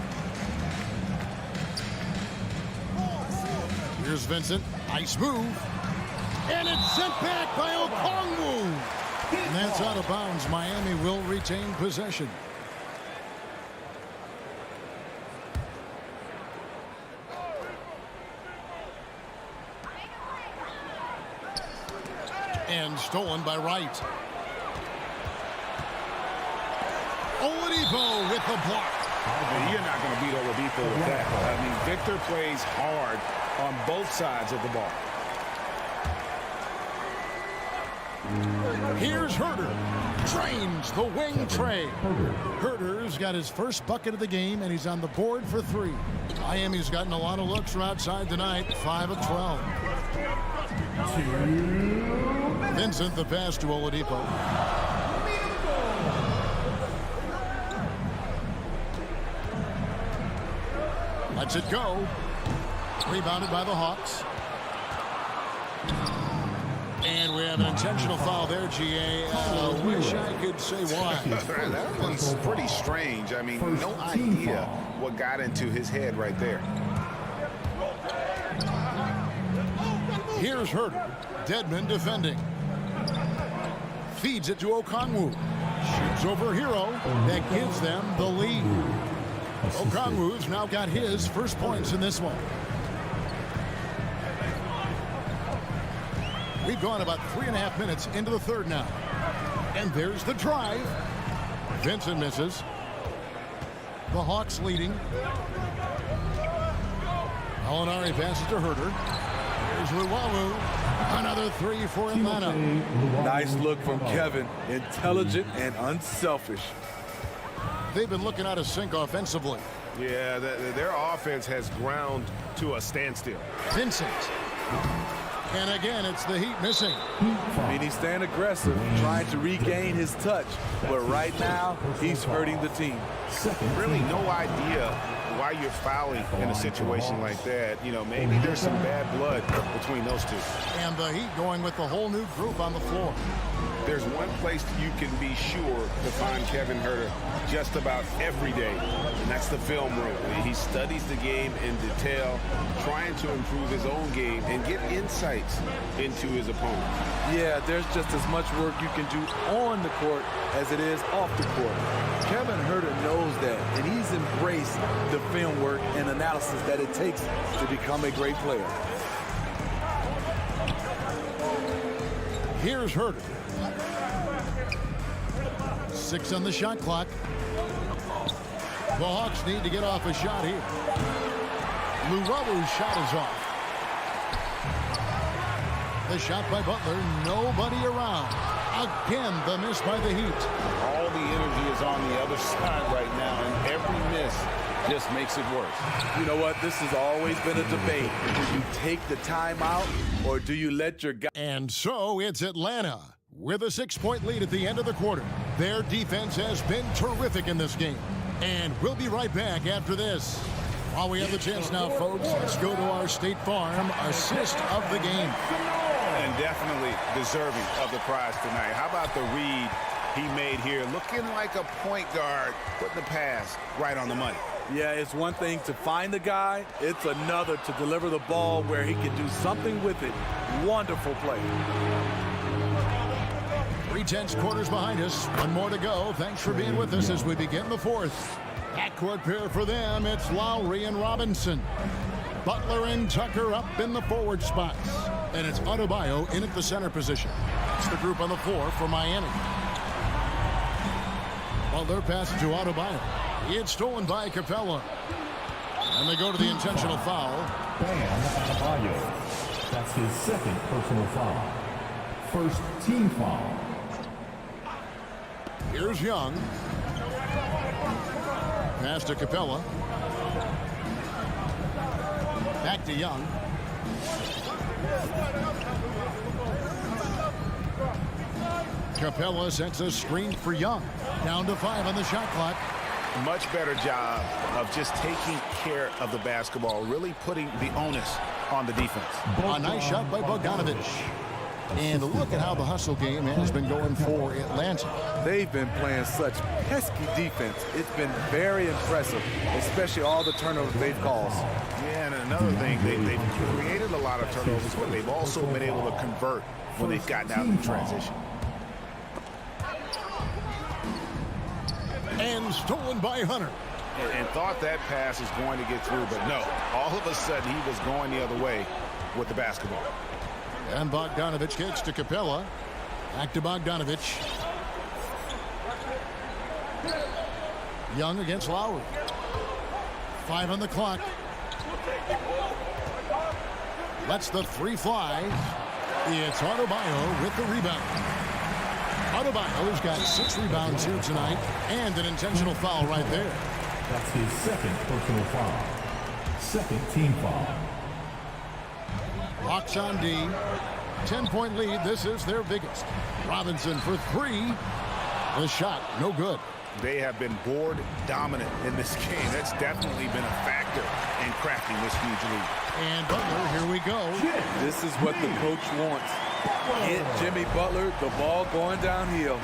Here's Vincent. Nice move. And it's sent back by Okongwu. And that's out of bounds. Miami will retain possession. And stolen by Wright. Oladipo with the block. You're not going to beat Oladipo with that. I mean, Victor plays hard on both sides of the ball. Here's Herter. Drains the wing trade. Herter's got his first bucket of the game, and he's on the board for 3. Miami's gotten a lot of looks from outside tonight. 5 of 12. Vincent, the pass to Oladipo. Lets it go. Rebounded by the Hawks. And we have an intentional foul there, GA. Wish I could say why. That one's pretty strange. I mean, no idea what got into his head right there. Here's Herter. Dedmon defending. Feeds it to Okongwu. Shoots over Hero. That gives them the lead. Okongwu's now got his first points in this one. We've gone about 3.5 minutes into the third now. And there's the drive. Vincent misses. The Hawks leading. Gallinari passes to Herter. Here's Luwawu. Another 3 for Atlanta. Nice look from Kevin. Intelligent and unselfish. They've been looking out of sync offensively. Yeah, their offense has ground to a standstill. Vincent. And again, it's the Heat missing. I mean, he's staying aggressive, trying to regain his touch. But right now, he's hurting the team. Really no idea why you're fouling in a situation like that. You know, maybe there's some bad blood between those two. And the Heat going with the whole new group on the floor. There's one place you can be sure to find Kevin Huerter just about every day, and that's the film room. He studies the game in detail, trying to improve his own game and get insights into his opponent. Yeah, there's just as much work you can do on the court as it is off the court. Kevin Huerter knows that, and he's embraced the film work and analysis that it takes to become a great player. Here's Huerter. 6 on the shot clock. The Hawks need to get off a shot here. Luwalu's shot is off. The shot by Butler, nobody around. Again, the miss by the Heat. All the energy is on the other side right now, and every miss just makes it worse. You know what? This has always been a debate. Do you take the timeout or do you let your guy? And so it's Atlanta with a 6-point lead at the end of the quarter. Their defense has been terrific in this game. And we'll be right back after this. While we have the chance now, folks, let's go to our State Farm assist of the game. And definitely deserving of the prize tonight. How about the read he made here? Looking like a point guard, putting the pass right on the money. Yeah, it's one thing to find the guy. It's another to deliver the ball where he can do something with it. Wonderful play. 3/10 quarters behind us. One more to go. Thanks for being with us as we begin the fourth. Backcourt pair for them. It's Lowry and Robinson. Butler and Tucker up in the forward spots. And it's Adebayo in at the center position. It's the group on the floor for Miami. Butler passes to Adebayo. It's stolen by Capella. And they go to the intentional foul. Bam Adebayo. That's his second personal foul. First team foul. Here's Young. Pass to Capella. Back to Young. Capella sets a screen for Young. Down to 5 on the shot clock. Much better job of just taking care of the basketball, really putting the onus on the defense. A nice shot by Bogdanovic. And look at how the hustle game has been going for Atlanta. They've been playing such pesky defense. It's been very impressive, especially all the turnovers they've caused. Yeah, and another thing, they've created a lot of turnovers, but they've also been able to convert when they've gotten out in transition. And stolen by Hunter. And thought that pass is going to get through, but no. All of a sudden, he was going the other way with the basketball. And Bogdanovic gets to Capella. Back to Bogdanovic. Young against Lowry. 5 on the clock. Lets the 3 fly. It's Adebayo with the rebound. Adebayo's got 6 rebounds here tonight and an intentional foul right there. That's his second personal foul. Second team foul. Hawks on D. 10-point lead. This is their biggest. Robinson for 3. The shot, no good. They have been board dominant in this game. That's definitely been a factor in crafting this huge lead. And Butler, here we go. This is what the coach wants. Hit Jimmy Butler, the ball going downhill.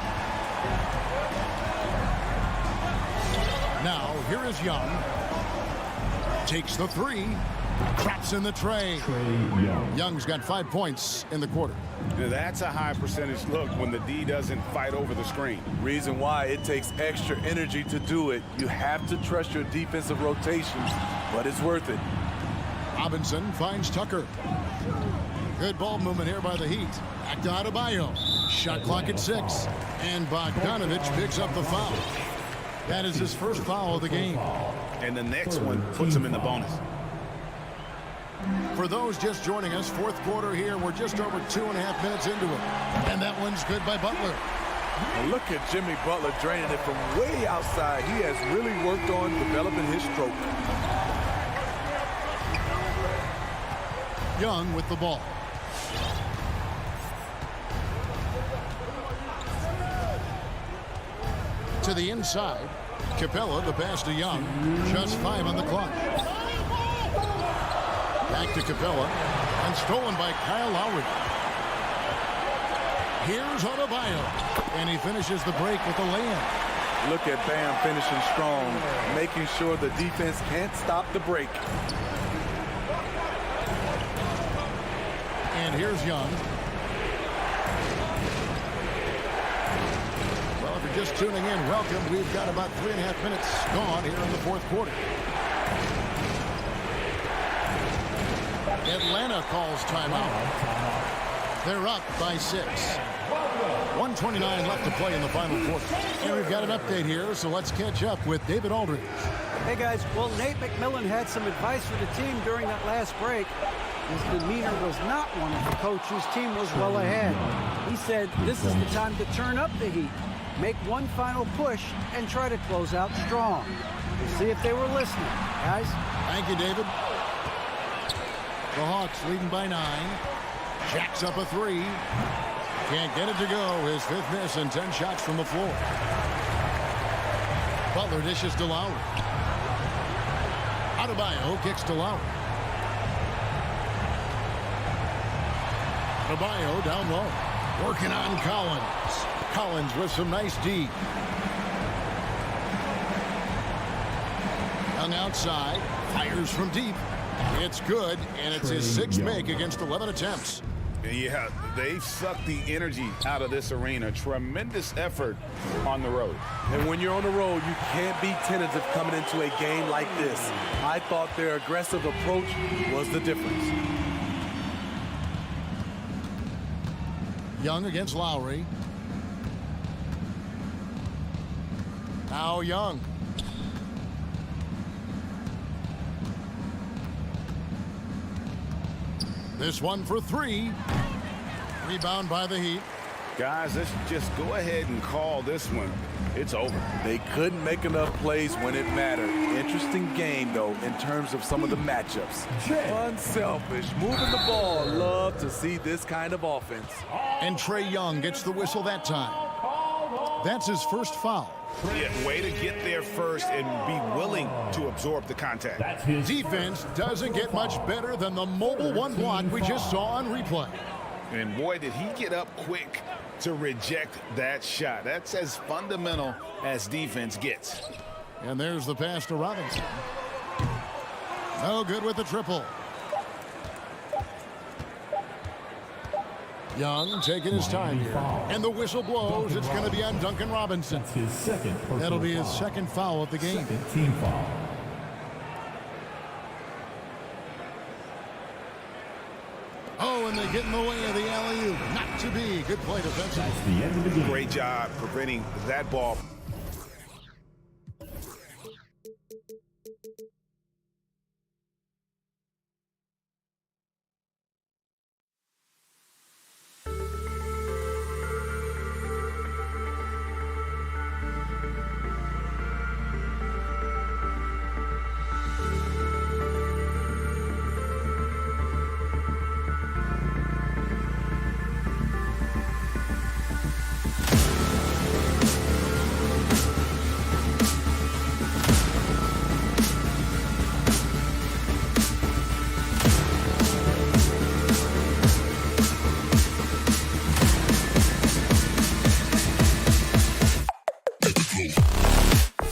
Now, here is Young. Takes the 3. Traps in the tray. Young's got 5 points in the quarter. That's a high percentage look when the D doesn't fight over the screen. Reason why it takes extra energy to do it. You have to trust your defensive rotations, but it's worth it. Robinson finds Tucker. Good ball movement here by the Heat. Back to Adebayo. Shot clock at 6. And Bogdanovic picks up the foul. That is his first foul of the game. And the next one puts him in the bonus. For those just joining us, fourth quarter here. We're just over 2.5 minutes into it. And that one's good by Butler. And look at Jimmy Butler draining it from way outside. He has really worked on developing his stroke. Young with the ball. To the inside. Capella, the pass to Young. Just 5 on the clock. Back to Capella. And stolen by Kyle Lowry. Here's Adebayo. And he finishes the break with the lay-in. Look at Bam finishing strong, making sure the defense can't stop the break. And here's Young. Well, if you're just tuning in, welcome. We've got about 3.5 minutes gone here in the fourth quarter. Atlanta calls timeout. They're up by 6. 1:29 left to play in the final quarter. And we've got an update here, so let's catch up with David Aldridge. Hey, guys. Well, Nate McMillan had some advice for the team during that last break. His demeanor was not one of the coach whose team was well ahead. He said, this is the time to turn up the heat, make one final push, and try to close out strong. We'll see if they were listening, guys. Thank you, David. The Hawks leading by 9. Jacks up a 3. Can't get it to go. His 5th miss and 10 shots from the floor. Butler dishes to Lowry. Adebayo kicks to Lowry. Adebayo down low. Working on Collins. Collins with some nice D. Young outside. Fires from deep. It's good, and it's his 6th make against 11 attempts. Yeah, they've sucked the energy out of this arena. Tremendous effort on the road. And when you're on the road, you can't be tentative coming into a game like this. I thought their aggressive approach was the difference. Young against Lowry. Now Young. This one for 3. Rebound by the Heat. Guys, let's just go ahead and call this one. It's over. They couldn't make enough plays when it mattered. Interesting game, though, in terms of some of the matchups. Unselfish, moving the ball. Love to see this kind of offense. And Trae Young gets the whistle that time. That's his first foul. Yeah, way to get there first and be willing to absorb the contact. Defense doesn't get much better than the mobile one block we just saw on replay. And boy, did he get up quick to reject that shot. That's as fundamental as defense gets. And there's the pass to Robinson. No good with the triple. Young taking his time here. And the whistle blows. It's going to be on Duncan Robinson. That'll be his 2nd foul of the game. Second team foul. Oh, and they get in the way of the alley-oop. Not to be. Good play defensively. That's the end of the game. Great job preventing that ball